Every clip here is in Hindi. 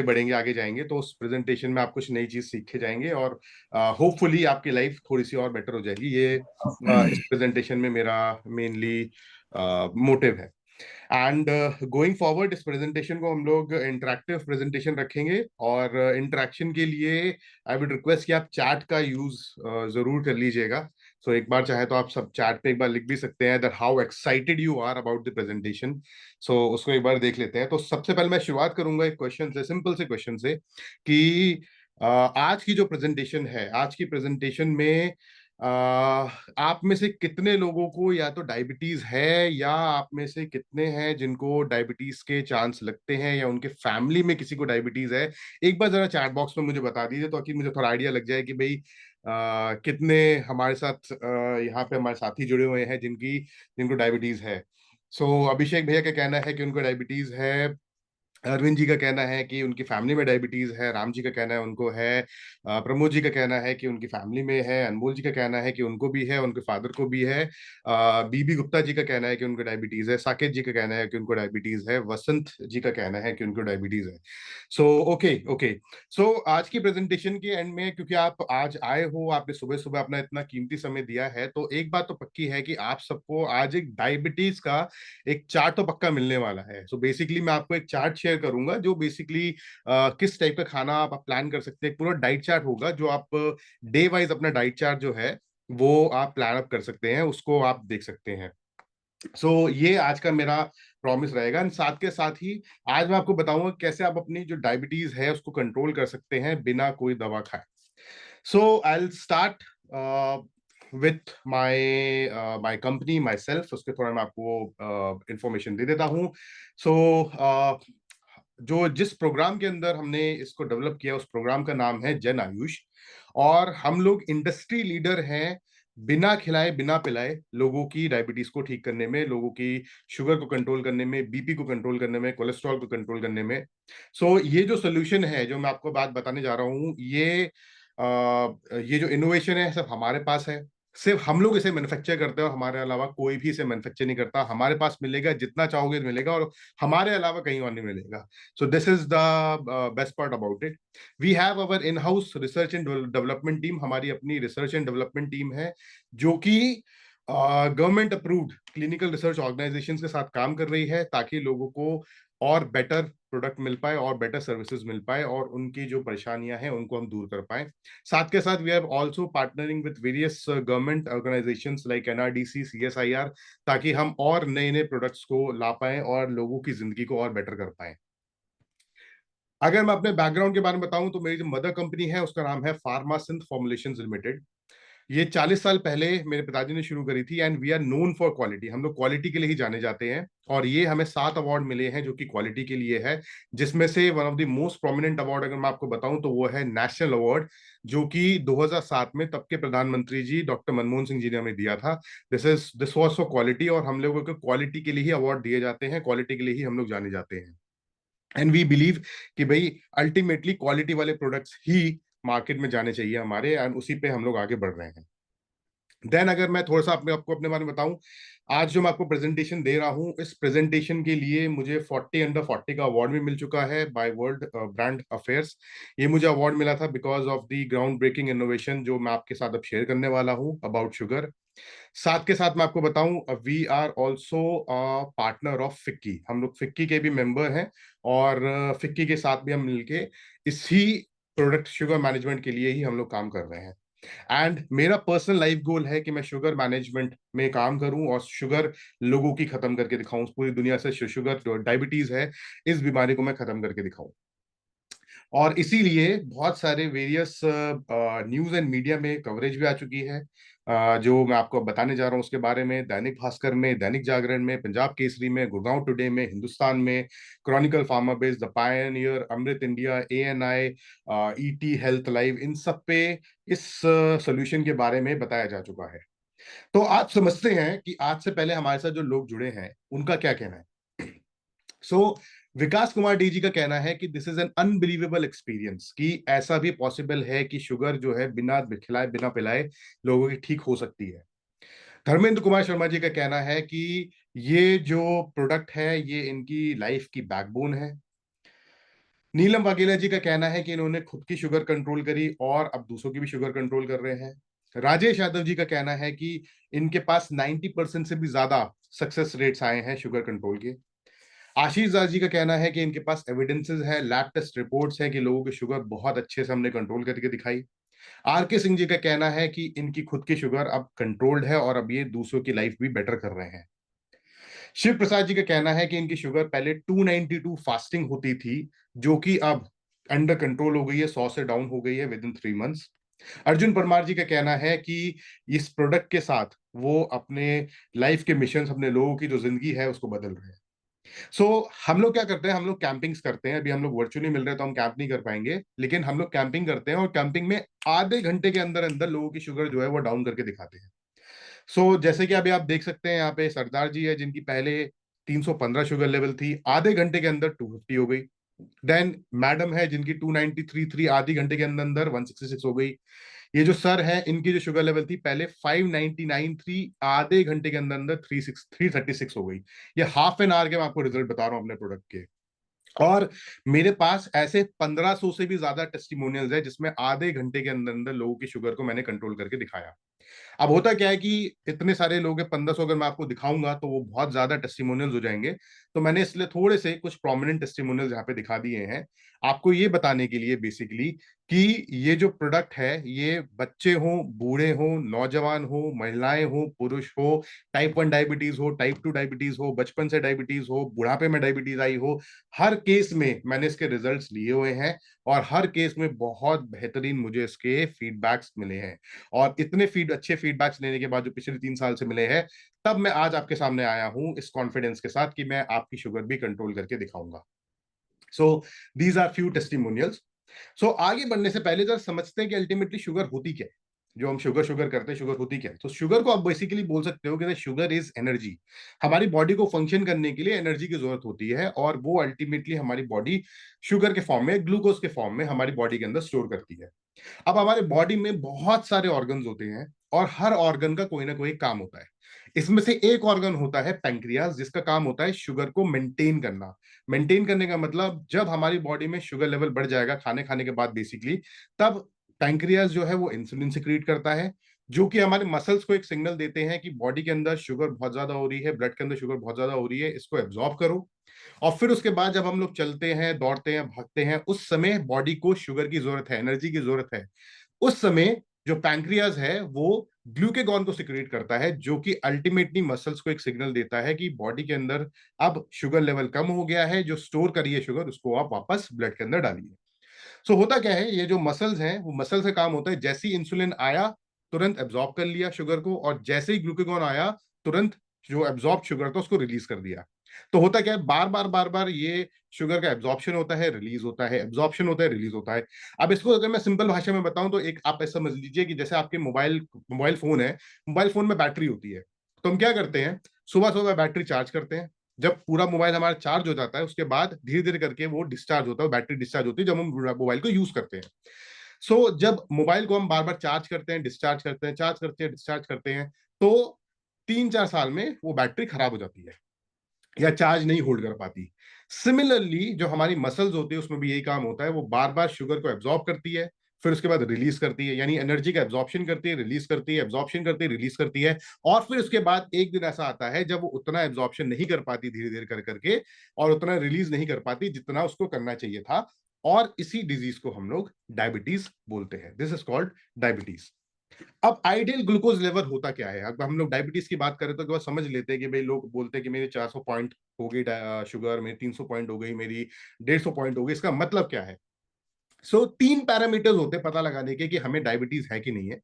बढ़ेंगे, आगे जाएंगे, तो उस प्रेजेंटेशन में आप कुछ नई चीज सीख के जाएंगे और होपफुली आपकी लाइफ थोड़ी सी और बेटर हो जाएगी। ये इस प्रेजेंटेशन में मेरा मेनली मोटिव है। एंड गोइंग फॉरवर्ड इस प्रेजेंटेशन को हम लोग इंटरेक्टिव प्रेजेंटेशन रखेंगे, और इंटरेक्शन के लिए आई वुड रिक्वेस्ट कि आप चैट का यूज जरूर कर लीजिएगा। सो एक बार चाहे तो आप सब चैट पे एक बार लिख भी सकते हैं that how excited you are about the presentation. So उसको एक बार देख लेते हैं। तो सबसे पहले मैं शुरुआत करूंगा एक क्वेश्चन से, सिंपल से क्वेश्चन से, कि आज की जो प्रेजेंटेशन है, आज की प्रेजेंटेशन में आप में से कितने लोगों को या तो डायबिटीज है, या आप में से कितने हैं जिनको डायबिटीज के चांस लगते हैं, या उनके फैमिली में किसी को डायबिटीज है। एक बार जरा चैट बॉक्स में मुझे बता दीजिए, तो कि मुझे थोड़ा आइडिया लग जाए कि भाई कितने हमारे साथ यहाँ पे हमारे साथी जुड़े हुए हैं जिनको डायबिटीज है। सो अभिषेक भैया का कहना है कि उनको डायबिटीज है। अरविंद जी का कहना है कि उनकी फैमिली में डायबिटीज है। राम जी का कहना है उनको है। प्रमोद जी का कहना है कि उनकी फैमिली में है। अनमोल जी का कहना है कि उनको भी है, उनके फादर को भी है। बीबी गुप्ता जी का कहना है कि उनको डायबिटीज है। साकेत जी का कहना है कि उनको डायबिटीज है। वसंत जी का कहना है कि उनको डायबिटीज है। So okay okay. सो आज की प्रेजेंटेशन के एंड में, क्योंकि आप आज आए हो, आपने सुबह सुबह अपना इतना कीमती समय दिया है, तो एक बात तो पक्की है कि आप सबको आज एक डायबिटीज का एक चार्ट तो पक्का मिलने वाला है। सो बेसिकली मैं आपको एक चार्ट शेयर करूंगा जो बेसिकली किस टाइप का खाना आप प्लान कर सकते हैं। पूरा डाइट चार्ट होगा जो आप डे वाइज अपना डाइट चार्ट जो है वो आप प्लान अप कर सकते हैं, उसको आप देख सकते हैं। ये आज का मेरा प्रॉमिस रहेगा। एंड साथ के साथ ही आज मैं आपको बताऊंगा कैसे आप अपनी जो डायबिटीज है उसको कंट्रोल कर सकते हैं बिना कोई दवा खाए। I will start with my company, my self. उसके थोड़ा मैं आपको इंफॉर्मेशन दे देता हूँ। सो जो जिस प्रोग्राम के अंदर हमने इसको डेवलप किया, उस प्रोग्राम का नाम है जन आयुष। और हम लोग इंडस्ट्री लीडर हैं बिना खिलाए बिना पिलाए लोगों की डायबिटीज को ठीक करने में, लोगों की शुगर को कंट्रोल करने में, बीपी को कंट्रोल करने में, कोलेस्ट्रॉल को कंट्रोल करने में। ये जो सोल्यूशन है जो मैं आपको बात बताने जा रहा हूँ, ये जो इनोवेशन है सिर्फ हमारे पास है। सिर्फ हम लोग इसे मैन्युफैक्चर करते हैं और हमारे अलावा कोई भी इसे मैन्युफैक्चर नहीं करता। हमारे पास मिलेगा, जितना चाहोगे मिलेगा, और हमारे अलावा कहीं और नहीं मिलेगा। So this is the best part about it. We have our in house research and development team. हमारी अपनी रिसर्च एंड डेवलपमेंट टीम है जो कि government approved clinical research organization के साथ काम कर रही है, ताकि लोगों को और बेटर प्रोडक्ट मिल पाए और बेटर सर्विसेज मिल पाए, और उनकी जो परेशानियां हैं उनको हम दूर कर पाए। साथ के साथ we are also partnering with various government organizations like NRDC, CSIR, ताकि हम और नए नए प्रोडक्ट्स को ला पाए और लोगों की जिंदगी को और बेटर कर पाए। अगर मैं अपने बैकग्राउंड के बारे में बताऊं, तो मेरी जो मदर कंपनी है उसका नाम है फार्मा सिंथ फॉर्मुलेशंस लिमिटेड। ये 40 साल पहले मेरे पिताजी ने शुरू करी थी। And we are known for quality. हम लोग क्वालिटी के लिए ही जाने जाते हैं, और ये हमें 7 अवार्ड मिले हैं जो कि क्वालिटी के लिए है। जिसमें से one of the most prominent award अगर मैं आपको बताऊं तो वो है नेशनल अवार्ड, जो कि 2007 में तब के प्रधानमंत्री जी डॉक्टर मनमोहन सिंह जी ने हमें दिया था। दिस वाज फॉर क्वालिटी, और हम लोगों को क्वालिटी के लिए ही अवार्ड दिए जाते हैं, क्वालिटी के लिए ही हम लोग जाने जाते हैं। एंड वी बिलीव कि भाई अल्टीमेटली क्वालिटी वाले प्रोडक्ट्स ही मार्केट में जाने चाहिए हमारे, एंड उसी पे हम लोग आगे बढ़ रहे हैं। देन अगर मैं थोड़ा सा आपको अपने बारे में बताऊं, आज जो मैं आपको प्रेजेंटेशन दे रहा हूं, इस प्रेजेंटेशन के लिए मुझे 40 अंडर 40 का अवार्ड भी मिल चुका है बाय वर्ल्ड ब्रांड अफेयर्स। ये मुझे अवार्ड मिला था because of the ground breaking innovation जो मैं आपके साथ अब शेयर करने वाला हूं अबाउट शुगर। साथ के साथ मैं आपको बताऊं, we are also partner of FICCI. हम लोग फिक्की के भी मेंबर हैं, और फिक्की के साथ भी हम मिलके इसी प्रोडक्ट शुगर मैनेजमेंट के लिए ही हम लोग काम कर रहे हैं। एंड मेरा पर्सनल लाइफ गोल है कि मैं शुगर मैनेजमेंट में काम करूं और शुगर लोगों की खत्म करके दिखाऊं। पूरी दुनिया से शुगर जो डायबिटीज है, इस बीमारी को मैं खत्म करके दिखाऊं। और इसीलिए बहुत सारे वेरियस न्यूज एंड मीडिया में कवरेज भी आ चुकी है, जो मैं आपको बताने जा रहा हूं उसके बारे में। दैनिक भास्कर में, दैनिक जागरण में, पंजाब केसरी में, गुड़गांव टुडे में, हिंदुस्तान में, chronicle pharma base, the pioneer, Amrit India, ANI, ET health live, इन सब पे इस सोल्यूशन के बारे में बताया जा चुका है। तो आप समझते हैं कि आज से पहले हमारे साथ जो लोग जुड़े हैं उनका क्या कहना है। विकास कुमार डी जी का कहना है कि this is an unbelievable experience, कि ऐसा भी पॉसिबल है कि शुगर जो है बिना खिलाए बिना पिलाए लोगों की ठीक हो सकती है। धर्मेंद्र कुमार शर्मा जी का कहना है कि ये जो प्रोडक्ट है ये इनकी लाइफ की बैकबोन है। नीलम वाघेला जी का कहना है कि इन्होंने खुद की शुगर कंट्रोल करी और अब दूसरों की भी शुगर कंट्रोल कर रहे हैं। राजेश यादव जी का कहना है कि इनके पास 90% से भी ज्यादा सक्सेस रेट्स आए हैं शुगर कंट्रोल के। आशीष दास जी का कहना है कि इनके पास एविडेंसेस है, लैब टेस्ट रिपोर्ट्स है कि लोगों की शुगर बहुत अच्छे से हमने कंट्रोल करके दिखाई। आर के सिंह जी का कहना है कि इनकी खुद की शुगर अब कंट्रोल्ड है और अब ये दूसरों की लाइफ भी बेटर कर रहे हैं। शिव प्रसाद जी का कहना है कि इनकी शुगर पहले 292 फास्टिंग होती थी, जो कि अब अंडर कंट्रोल हो गई है, 100 से डाउन हो गई है within 3 months. Arjun Parmar ji का कहना है कि इस प्रोडक्ट के साथ वो अपने लाइफ के मिशन, अपने लोगों की जो जिंदगी है उसको बदल रहे हैं। सो हम लोग क्या करते हैं, हम लोग कैंपिंग्स करते हैं। अभी हम लोग वर्चुअली मिल रहे हैं तो हम कैंप नहीं कर पाएंगे, लेकिन हम लोग कैंपिंग करते हैं और कैंपिंग में आधे घंटे के अंदर अंदर लोगों की शुगर जो है वो डाउन करके दिखाते हैं। जैसे कि अभी आप देख सकते हैं, यहाँ पे सरदार जी है जिनकी पहले 315 शुगर लेवल थी, आधे घंटे के अंदर 250 हो गई। देन मैडम है जिनकी 293 आधे घंटे के अंदर अंदर 166 हो गई। ये जो सर है, इनकी जो शुगर लेवल थी पहले 599 थी, आधे घंटे के अंदर अंदर 336 हो गई। ये हाफ एन आवर के मैं आपको रिजल्ट बता रहा हूँ अपने प्रोडक्ट के। और मेरे पास ऐसे 1500 से भी ज्यादा टेस्टिमोनियल्स है जिसमें आधे घंटे के अंदर अंदर लोगों की शुगर को मैंने कंट्रोल करके दिखाया। अब होता क्या है कि इतने सारे लोग हैं, 1500 अगर मैं आपको दिखाऊंगा तो वो बहुत ज्यादा टेस्टिमोनियल्स हो जाएंगे। तो मैंने इसलिए थोड़े से कुछ प्रोमिनेंट टेस्टिमोनियल्स यहाँ पे दिखा दिए हैं, आपको ये बताने के लिए बेसिकली कि ये जो प्रोडक्ट है ये बच्चे हो, बूढ़े हो, नौजवान हो, महिलाएं हो, पुरुष हो, टाइप 1 डायबिटीज हो, टाइप 2 डायबिटीज हो, बचपन से डायबिटीज हो, बुढ़ापे में डायबिटीज आई हो, हर केस में मैंने इसके रिजल्ट्स लिए हुए हैं और हर केस में बहुत बेहतरीन मुझे इसके फीडबैक्स मिले हैं। और इतने अच्छे फीडबैक्स लेने के बाद जो पिछले 3 साल से मिले हैं, तब मैं आज आपके सामने आया हूं इस कॉन्फिडेंस के साथ कि मैं आपकी शुगर भी कंट्रोल करके दिखाऊंगा। So these are few testimonials. आगे बढ़ने से पहले जरा समझते हैं कि अल्टीमेटली शुगर होती क्या है। जो हम शुगर शुगर करते हैं, शुगर होती क्या है? तो शुगर को आप बेसिकली बोल सकते हो कि शुगर इज एनर्जी। हमारी बॉडी को फंक्शन करने के लिए एनर्जी की जरूरत होती है और वो अल्टीमेटली हमारी बॉडी शुगर के फॉर्म में, ग्लूकोज के फॉर्म में हमारी बॉडी के अंदर स्टोर करती है। अब हमारे बॉडी में बहुत सारे ऑर्गन्स होते हैं और हर ऑर्गन का कोई ना कोई काम होता है। इसमें से एक ऑर्गन होता है पैंक्रियास, जिसका काम होता है शुगर को मेंटेन करना। मेंटेन करने का मतलब जब हमारी बॉडी में शुगर लेवल बढ़ जाएगा खाने खाने के बाद बेसिकली, तब पैंक्रियास जो है वो इंसुलिन सिक्रीट करता है, जो कि हमारे मसल्स को एक सिग्नल देते हैं कि बॉडी के अंदर शुगर बहुत ज्यादा हो रही है, ब्लड के अंदर शुगर बहुत ज्यादा हो रही है, इसको एब्जॉर्ब करो। और फिर उसके बाद जब हम लोग चलते हैं, दौड़ते हैं, भागते हैं, उस समय बॉडी को शुगर की जरूरत है, एनर्जी की जरूरत है। उस समय जो पैंक्रियाज है वो ग्लूकेगॉन को सिक्रेट करता है, जो कि अल्टीमेटली मसल्स को एक सिग्नल देता है कि बॉडी के अंदर अब शुगर लेवल कम हो गया है, जो स्टोर करी है शुगर उसको आप वापस ब्लड के अंदर डालिए। होता क्या है, ये जो मसल्स हैं वो मसल से काम होता है, जैसे ही इंसुलिन आया तुरंत एब्जॉर्ब कर लिया शुगर को, और जैसे ही ग्लूकेगॉन आया तुरंत जो एब्जॉर्ब शुगर था उसको रिलीज कर दिया। तो होता क्या है, बार बार ये शुगर का एब्जॉर्प्शन होता है, रिलीज होता है, एब्जॉर्प्शन होता है, रिलीज होता है। अब इसको अगर मैं सिंपल भाषा में बताऊं तो एक आप ऐसा समझ लीजिए कि जैसे आपके मोबाइल मोबाइल फोन है, मोबाइल फोन में बैटरी होती है। तो हम क्या करते हैं, सुबह सुबह बैटरी चार्ज करते हैं। जब पूरा मोबाइल हमारा चार्ज हो जाता है उसके बाद धीरे धीरे करके वो डिस्चार्ज होता है, बैटरी डिस्चार्ज होती है जब हम मोबाइल को यूज करते हैं। जब मोबाइल को हम बार बार चार्ज करते हैं, डिस्चार्ज करते हैं, चार्ज करते हैं, डिस्चार्ज करते हैं, तो 3-4 साल में वो बैटरी खराब हो जाती है या चार्ज नहीं होल्ड कर पाती। सिमिलरली जो हमारी मसल्स होती है उसमें भी यही काम होता है, वो बार बार शुगर को एब्जॉर्ब करती है, फिर उसके बाद रिलीज करती है, यानी एनर्जी का एब्जॉर्प्शन करती है, रिलीज करती है, एब्जॉर्प्शन करती है, रिलीज करती है। और फिर उसके बाद एक दिन ऐसा आता है जब वो उतना एब्जॉर्प्शन नहीं कर पाती धीरे धीरे कर करके, और उतना रिलीज नहीं कर पाती जितना उसको करना चाहिए था। और इसी डिजीज को हम लोग डायबिटीज बोलते हैं। This is called diabetes. अब आइडियल ग्लूकोज लेवल होता क्या है, अब हम लोग डायबिटीज की बात करें तो समझ लेते हैं कि भाई लोग बोलते हैं कि मेरी 400 पॉइंट हो गई शुगर, मेरी 300 पॉइंट हो गई, मेरी 150 पॉइंट हो गई। इसका मतलब क्या है? 3 पैरामीटर्स होते हैं पता लगाने के कि हमें डायबिटीज है कि नहीं है।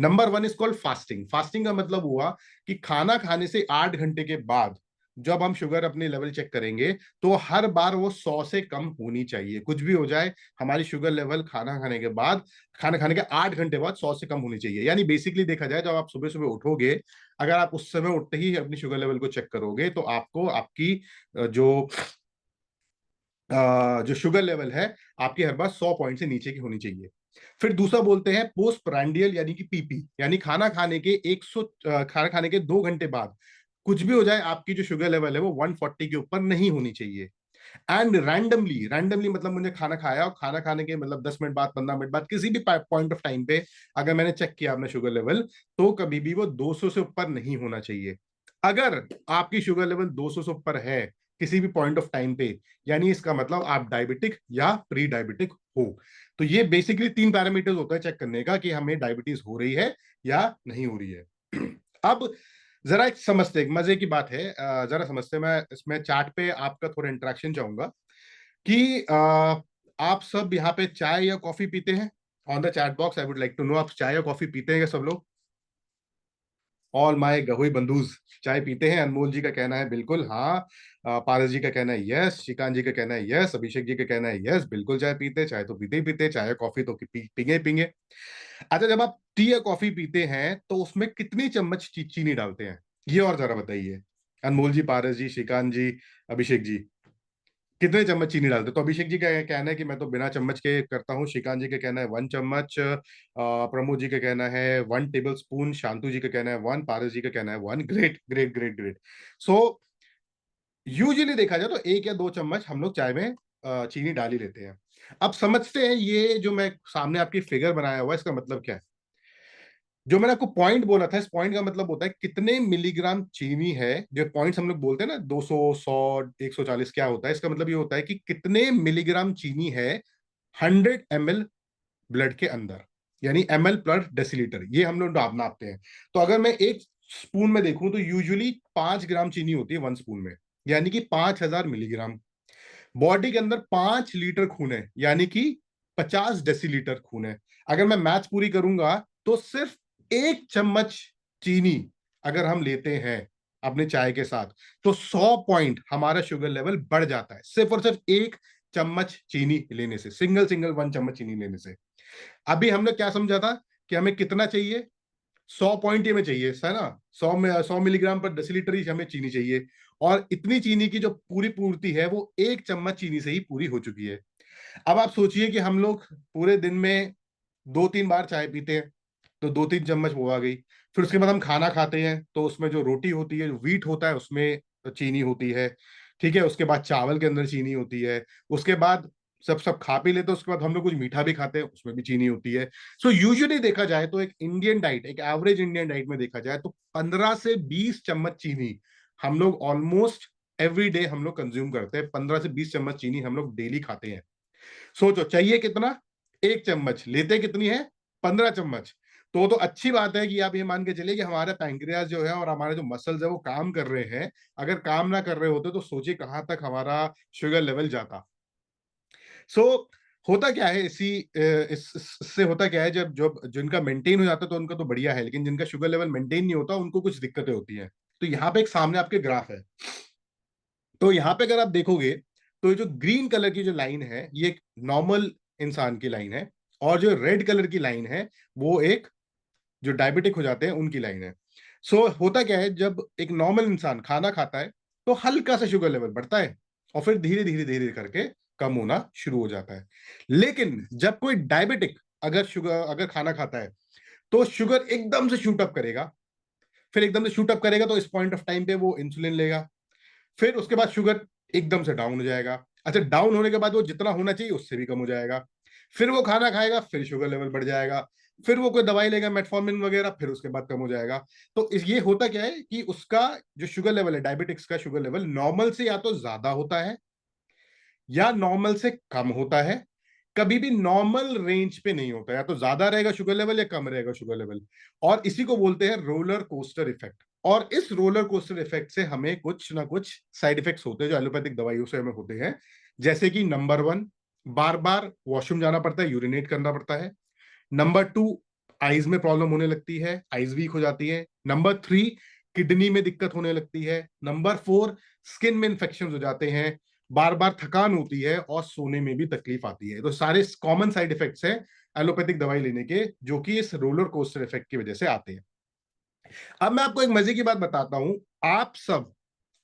Number 1 is called fasting. Fasting का मतलब हुआ कि खाना खाने से 8 घंटे के बाद जब हम शुगर अपने लेवल चेक करेंगे तो हर बार वो 100 से कम होनी चाहिए, कुछ भी हो जाए हमारी शुगर लेवल खाना खाने के बाद, खाना खाने के 8 घंटे बाद 100 से कम होनी चाहिए। यानी बेसिकली देखा जाए जब आप सुबह सुबह उठोगे, अगर आप उस समय उठते ही अपनी शुगर लेवल को चेक करोगे तो आपको आपकी जो शुगर लेवल है आपकी हर बार 100 पॉइंट से नीचे की होनी चाहिए। फिर दूसरा बोलते हैं पोस्ट प्रांडियल यानी कि पीपी, यानी खाना खाने के 2 घंटे बाद कुछ भी हो जाए आपकी जो शुगर लेवल है वो 140 के ऊपर नहीं होनी चाहिए। एंड रैंडमली मतलब मुझे खाना खाया और खाना खाने के मतलब 10 मिनट बाद 15 मिनट बाद किसी भी पॉइंट ऑफ टाइम पे अगर मैंने चेक किया अपना शुगर लेवल, तो कभी भी वो 200 से ऊपर नहीं होना चाहिए। अगर आपकी शुगर लेवल 200 से ऊपर है किसी भी पॉइंट ऑफ टाइम पे, यानी इसका मतलब आप डायबिटिक या प्री डायबिटिक हो। तो ये बेसिकली 3 पैरामीटर्स होता है चेक करने का कि हमें डायबिटीज हो रही है या नहीं हो रही है। अब जरा एक समझते, एक मजे की बात है, जरा समझते, मैं इसमें चैट पे आपका थोड़ा इंटरेक्शन चाहूंगा कि आप सब यहाँ पे चाय या कॉफी पीते हैं? On the chat box I would like to know, आप चाय या कॉफी पीते हैं क्या सब लोग? ऑल माय गहुई बंधुज चाय पीते हैं? अनमोल जी का कहना है बिल्कुल हाँ, पारस जी का कहना है यस, श्रीकांत जी का कहना है यस, अभिषेक जी का कहना है यस, बिल्कुल चाय पीते हैं, चाय तो पीते ही पीते हैं, चाय या कॉफी तो पींगे पींगे। अच्छा, जब आप टी या कॉफी पीते हैं तो उसमें कितनी चम्मच चीनी डालते हैं, ये और जरा बताइए। अनमोल जी, पारस जी, श्रीकांत जी, अभिषेक जी, कितने चम्मच चीनी डालते? तो अभिषेक जी का कहना है कि मैं तो बिना चम्मच के करता हूँ, श्रीकांत जी का कहना है 1 चम्मच, प्रमोद जी का कहना है 1 टेबल स्पून, शांतु जी का कहना है 1, पारस जी का कहना है 1। Great great great great. So usually देखा जाए तो 1 या 2 चम्मच हम लोग चाय में चीनी डाल ही लेते हैं। अब समझते हैं ये जो मैं सामने आपकी फिगर बनाया हुआ है इसका मतलब क्या है। जो मैंने आपको पॉइंट बोला था, इस पॉइंट का मतलब होता है कितने मिलीग्राम चीनी है। जो पॉइंट्स हम लोग बोलते हैं ना, 200, 100, 140, क्या होता है इसका मतलब? ये होता है कि कितने मिलीग्राम चीनी है 100 ml ब्लड के अंदर, यानी ml पर डेसीलीटर, ये हम लोग नापते हैं। तो अगर मैं एक स्पून में देखूं तो यूजुअली 5 ग्राम चीनी होती है 1 स्पून में, यानी कि 5000 मिलीग्राम। बॉडी के अंदर 5 लीटर खून है, यानी कि 50 डेसीलीटर खून है। अगर मैं मैथ पूरी करूंगा तो सिर्फ 1 चम्मच चीनी अगर हम लेते हैं अपने चाय के साथ, तो 100 पॉइंट हमारा शुगर लेवल बढ़ जाता है, सिर्फ और सिर्फ 1 चम्मच चीनी लेने से, सिंगल 1 चम्मच चीनी लेने से। अभी हमने क्या समझा था कि हमें कितना चाहिए? 100 पॉइंट ही में चाहिए, है ना? 100 मिलीग्राम पर डेसीलीटर ही हमें चीनी चाहिए। और इतनी चीनी की जो पूरी पूर्ति है वो 1 चम्मच चीनी से ही पूरी हो चुकी है। अब आप सोचिए कि हम लोग पूरे दिन में 2-3 बार चाय पीते हैं, तो 2-3 चम्मच वो आ गई। फिर उसके बाद हम खाना खाते हैं तो उसमें जो रोटी होती है, जो व्हीट होता है, उसमें चीनी होती है। ठीक है, उसके बाद चावल के अंदर चीनी होती है। उसके बाद सब सब खा पी लेते हैं, उसके बाद हम लोग कुछ मीठा भी खाते हैं, उसमें भी चीनी होती है। सो यूजुअली देखा जाए तो एक इंडियन डाइट, एक एवरेज इंडियन डाइट में देखा जाए तो 15 से 20 चम्मच चीनी हम लोग ऑलमोस्ट एवरी डे हम लोग कंज्यूम करते हैं। 15 से 20 चम्मच चीनी हम लोग डेली खाते हैं। सोचो चाहिए कितना? 1 चम्मच, लेते कितनी है? 15 चम्मच। तो अच्छी बात है कि आप ये मान के चलिए कि हमारा पैंक्रियाज जो है और हमारे जो मसल्स है वो काम कर रहे हैं। अगर काम ना कर रहे होते तो सोचिए कहां तक हमारा शुगर लेवल जाता। सो होता क्या है इससे होता क्या है, जब जब जिनका मेंटेन हो जाता है तो उनका तो बढ़िया है, लेकिन जिनका शुगर लेवल मेंटेन नहीं होता उनको कुछ दिक्कतें होती हैं। तो यहाँ पे एक सामने आपके ग्राफ है। तो यहाँ पे अगर आप देखोगे तो ये जो ग्रीन कलर की जो लाइन है ये एक नॉर्मल इंसान की लाइन है, और जो रेड कलर की लाइन है वो एक जो डायबिटिक हो जाते हैं उनकी लाइन है। सो होता क्या है, जब एक नॉर्मल इंसान खाना खाता है तो हल्का सा शुगर लेवल बढ़ता है और फिर धीरे धीरे धीरे करके कम होना शुरू हो जाता है। लेकिन जब कोई डायबिटिक अगर खाना खाता है तो शुगर एकदम से शूट अप करेगा। फिर एकदम से शूट अप करेगा तो इस पॉइंट ऑफ टाइम पे वो इंसुलिन लेगा। फिर उसके बाद शुगर एकदम से डाउन हो जाएगा। अच्छा, डाउन होने के बाद वो जितना होना चाहिए उससे भी कम हो जाएगा। फिर वो खाना खाएगा, फिर शुगर लेवल बढ़ जाएगा। फिर वो कोई दवाई लेगा मेटफॉर्मिन वगैरह, फिर उसके बाद कम हो जाएगा। तो ये होता क्या है कि उसका जो शुगर लेवल है, डायबिटिक्स का शुगर लेवल नॉर्मल से या तो ज्यादा होता है या नॉर्मल से कम होता है। कभी भी नॉर्मल रेंज पे नहीं होता, या तो ज्यादा रहेगा शुगर लेवल या कम रहेगा शुगर लेवल। और इसी को बोलते हैं रोलर कोस्टर इफेक्ट। और इस रोलर कोस्टर इफेक्ट से हमें कुछ ना कुछ साइड इफेक्ट्स होते हैं जो एलोपैथिक दवाइयों से हमें होते हैं। जैसे कि नंबर 1, बार बार वॉशरूम जाना पड़ता है, यूरिनेट करना पड़ता है। नंबर 2, आईज में प्रॉब्लम होने लगती है, आईज वीक हो जाती है। नंबर 3, किडनी में दिक्कत होने लगती है। नंबर 4, स्किन में इंफेक्शन हो जाते हैं। बार बार थकान होती है और सोने में भी तकलीफ आती है। तो सारे कॉमन साइड इफेक्ट्स हैं एलोपैथिक दवाई लेने के, जो कि इस रोलर कोस्टर इफेक्ट की वजह से आते हैं। अब मैं आपको एक मजे की बात बताता हूं। आप सब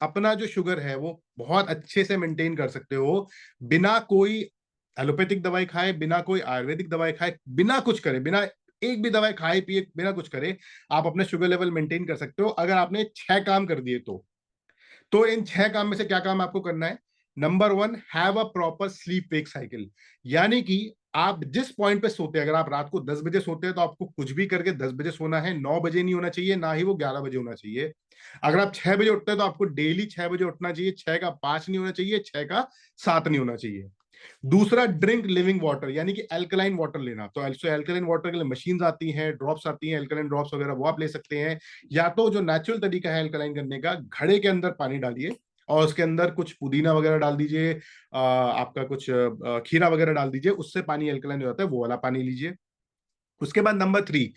अपना जो शुगर है वो बहुत अच्छे से मेंटेन कर सकते हो, बिना कोई एलोपैथिक दवाई खाए, बिना कोई आयुर्वेदिक दवाई खाए, बिना कुछ करे, बिना एक भी दवाई खाए पिए, बिना कुछ करे आप अपने शुगर लेवल मेंटेन कर सकते हो, अगर आपने 6 काम कर दिए तो। इन 6 काम में से क्या काम आपको करना है number 1, have a proper sleep wake cycle. यानी कि आप जिस पॉइंट पे सोते हैं, अगर आप रात को 10 बजे सोते हैं तो आपको कुछ भी करके 10 बजे सोना है, 9 बजे नहीं होना चाहिए, ना ही वो 11 बजे होना चाहिए। अगर आप 6 बजे उठते हैं तो आपको डेली 6 बजे उठना चाहिए, 6 का 5 नहीं होना चाहिए, 6 का 7 नहीं होना चाहिए। दूसरा, ड्रिंक लिविंग वाटर, यानी कि एल्कलाइन वाटर लेना। तो एल्कलाइन वाटर के लिए मशीन्स आती हैं, ड्रॉप्स आती हैं, एल्कलाइन ड्रॉप्स वगैरह, वो आप ले सकते हैं। या तो जो नेचुरल तरीका है एल्कलाइन करने का, घड़े के अंदर पानी डालिए और उसके अंदर कुछ पुदीना वगैरह डाल दीजिए, आपका कुछ खीरा वगैरह डाल दीजिए, उससे पानी एल्कलाइन हो जाता है, वो वाला पानी लीजिए। उसके बाद number 3,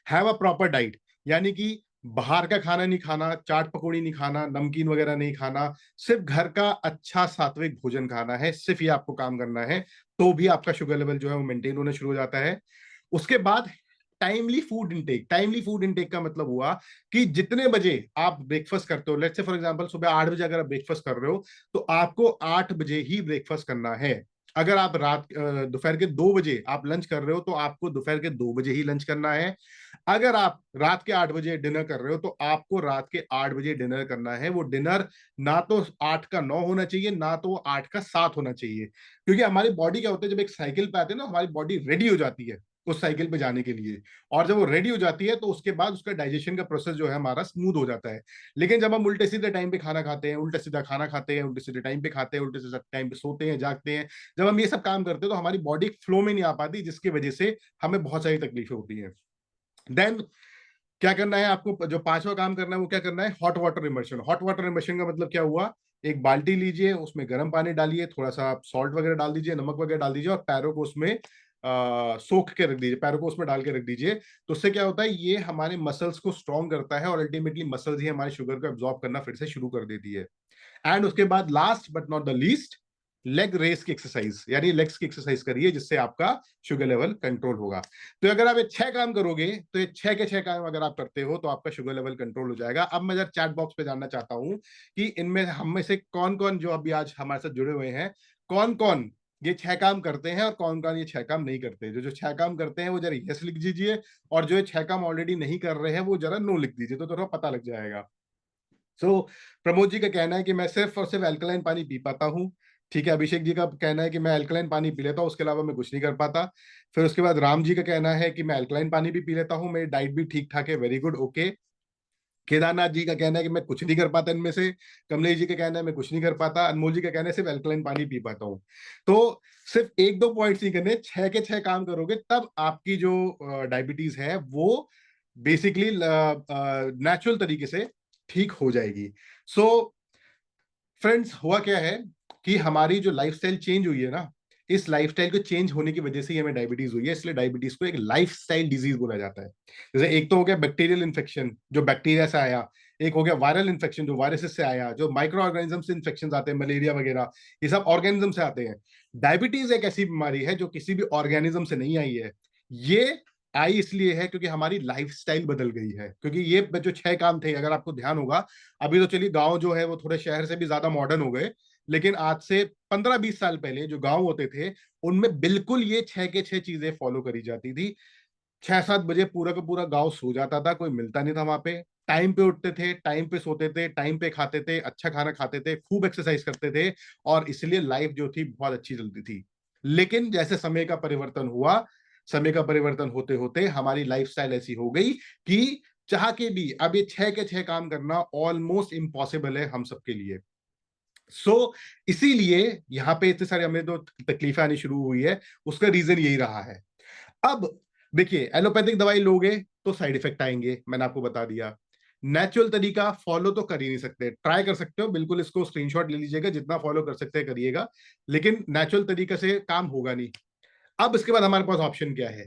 have a proper diet. यानी कि बाहर का खाना नहीं खाना, चाट पकौड़ी नहीं खाना, नमकीन वगैरह नहीं खाना, सिर्फ घर का अच्छा सात्विक भोजन खाना है, सिर्फ ये आपको काम करना है। तो भी आपका शुगर लेवल जो है वो मेंटेन होना शुरू हो जाता है। उसके बाद timely food intake. Timely food intake का मतलब हुआ कि जितने बजे आप ब्रेकफास्ट करते हो, लेट्स से फॉर एग्जांपल सुबह 8 बजे अगर आप ब्रेकफास्ट कर रहे हो, तो आपको 8 बजे ही ब्रेकफास्ट करना है। अगर आप दोपहर के 2 बजे आप लंच कर रहे हो, तो आपको दोपहर के 2 बजे ही लंच करना है। अगर आप रात के 8 बजे डिनर कर रहे हो, तो आपको रात के 8 बजे डिनर करना है। वो डिनर ना तो 8 का 9 होना चाहिए, ना तो वो 8 का 7 होना चाहिए। क्योंकि हमारी बॉडी क्या होता है, जब एक साइकिल पे आते हैं ना, हमारी बॉडी रेडी हो जाती है उस साइकिल पे जाने के लिए। और जब वो रेडी हो जाती है तो उसके बाद उसका डाइजेशन का प्रोसेस जो है हमारा स्मूथ हो जाता है। लेकिन जब हम उल्टे सीधे टाइम पे खाना खाते हैं, उल्टे सीधा खाना खाते हैं, उल्टे सीधे टाइम पे खाते हैं, उल्टे सीधे टाइम पे सोते हैं, जागते हैं, जब हम ये सब काम करते हैं तो हमारी बॉडी फ्लो में नहीं आ पाती, जिसकी वजह से हमें बहुत सारी तकलीफें होती हैं। देन क्या करना है आपको, जो पांचवा काम करना है वो क्या करना है, hot water immersion. Hot water immersion का मतलब क्या हुआ, एक बाल्टी लीजिए, उसमें गर्म पानी डालिए, थोड़ा सा सॉल्ट वगैरह डाल दीजिए, नमक वगैरह डाल दीजिए, और पैरों को उसमें सोख के रख दीजिए, पैरों को उसमें डाल के रख दीजिए। तो उससे क्या होता है, ये हमारे मसल्स को स्ट्रॉन्ग करता है और अल्टीमेटली मसल्स ही हमारे शुगर को एब्जॉर्ब करना फिर से शुरू कर देती है। एंड उसके बाद last but not the least, leg raise की एक्सरसाइज, यानी लेग्स की एक्सरसाइज करिए, जिससे आपका शुगर लेवल कंट्रोल होगा। तो अगर आप ये 6 काम करोगे, तो ये 6 के 6 काम अगर आप करते हो, तो आपका शुगर लेवल कंट्रोल हो जाएगा। अब मैं जरा चैट बॉक्स पे जानना चाहता हूं कि इनमें हम में से कौन कौन जो अभी आज हमारे साथ जुड़े हुए हैं, कौन कौन ये 6 काम करते हैं और कौन कौन ये 6 काम नहीं करते। जो जो 6 काम करते हैं वो जरा यस लिख दीजिए, और जो ये 6 काम ऑलरेडी नहीं कर रहे हैं वो जरा नो लिख दीजिए, तो थोड़ा पता लग जाएगा। प्रमोद जी का कहना है कि मैं सिर्फ और सिर्फ अल्कलाइन पानी पी पाता हूँ। ठीक है, अभिषेक जी का कहना है कि मैं अल्कलाइन पानी पी लेता हूँ, उसके अलावा मैं कुछ नहीं कर पाता। फिर उसके बाद राम जी का कहना है कि मैं अल्कलाइन पानी भी पी लेता हूँ, मेरी डाइट भी ठीक ठाक है, very good, okay. Kedarnath ji का कहना है कि मैं कुछ नहीं कर पाता इनमें से। कमलेश जी का कहना है मैं कुछ नहीं कर पाता। अनमोल जी का कहना है सिर्फ अल्कलाइन पानी पी पाता हूँ। तो सिर्फ एक दो पॉइंट्स नहीं करने, 6 के 6 काम करोगे, तब आपकी जो डायबिटीज है वो बेसिकली नेचुरल तरीके से ठीक हो जाएगी। सो फ्रेंड्स, हुआ क्या है कि हमारी जो लाइफस्टाइल चेंज हुई है ना, इस लाइफस्टाइल को चेंज होने की वजह से ही हमें डायबिटीज हुई है। इसलिए डायबिटीज को एक लाइफस्टाइल डिजीज बोला जाता है। जैसे एक तो हो गया बैक्टीरियल इन्फेक्शन, जो बैक्टीरिया से आया। एक हो गया वायरल इन्फेक्शन, जो वायरसेस से आया, जो माइक्रो ऑर्गेनिज्म से इन्फेक्शन आते हैं, मलेरिया वगैरह, ये सब ऑर्गेनिज्म से आते हैं। डायबिटीज एक ऐसी बीमारी है जो किसी भी ऑर्गेनिज्म से नहीं आई है। ये आई इसलिए है क्योंकि हमारी लाइफस्टाइल बदल गई है। क्योंकि ये जो 6 काम थे, अगर आपको ध्यान होगा, अभी तो चलिए गांव जो है वो थोड़े शहर से भी ज्यादा मॉडर्न हो गए, लेकिन आज से 15-20 साल पहले जो गांव होते थे, उनमें बिल्कुल ये 6 के 6 चीजें फॉलो करी जाती थी। 6-7 बजे पूरा का पूरा गांव सो जाता था, कोई मिलता नहीं था वहां पे। टाइम पे उठते थे, टाइम पे सोते थे, टाइम पे खाते थे, अच्छा खाना खाते थे, खूब एक्सरसाइज करते थे, और इसलिए लाइफ जो थी बहुत अच्छी चलती थी। लेकिन जैसे समय का परिवर्तन हुआ, समय का परिवर्तन होते होते हमारी लाइफस्टाइल ऐसी हो गई कि चाह के भी अब ये 6 के 6 काम करना ऑलमोस्ट इम्पॉसिबल है हम सबके लिए। इसीलिए यहाँ पे इतने सारे हमें जो तकलीफें आनी शुरू हुई है, उसका रीजन यही रहा है। अब देखिए, एलोपैथिक दवाई लोगे तो साइड इफेक्ट आएंगे, मैंने आपको बता दिया। नेचुरल तरीका फॉलो तो कर ही नहीं सकते, ट्राई कर सकते हो, बिल्कुल इसको स्क्रीनशॉट ले लीजिएगा, जितना फॉलो कर सकते हैं करिएगा, लेकिन नेचुरल तरीके से काम होगा नहीं। अब इसके बाद हमारे पास ऑप्शन क्या है?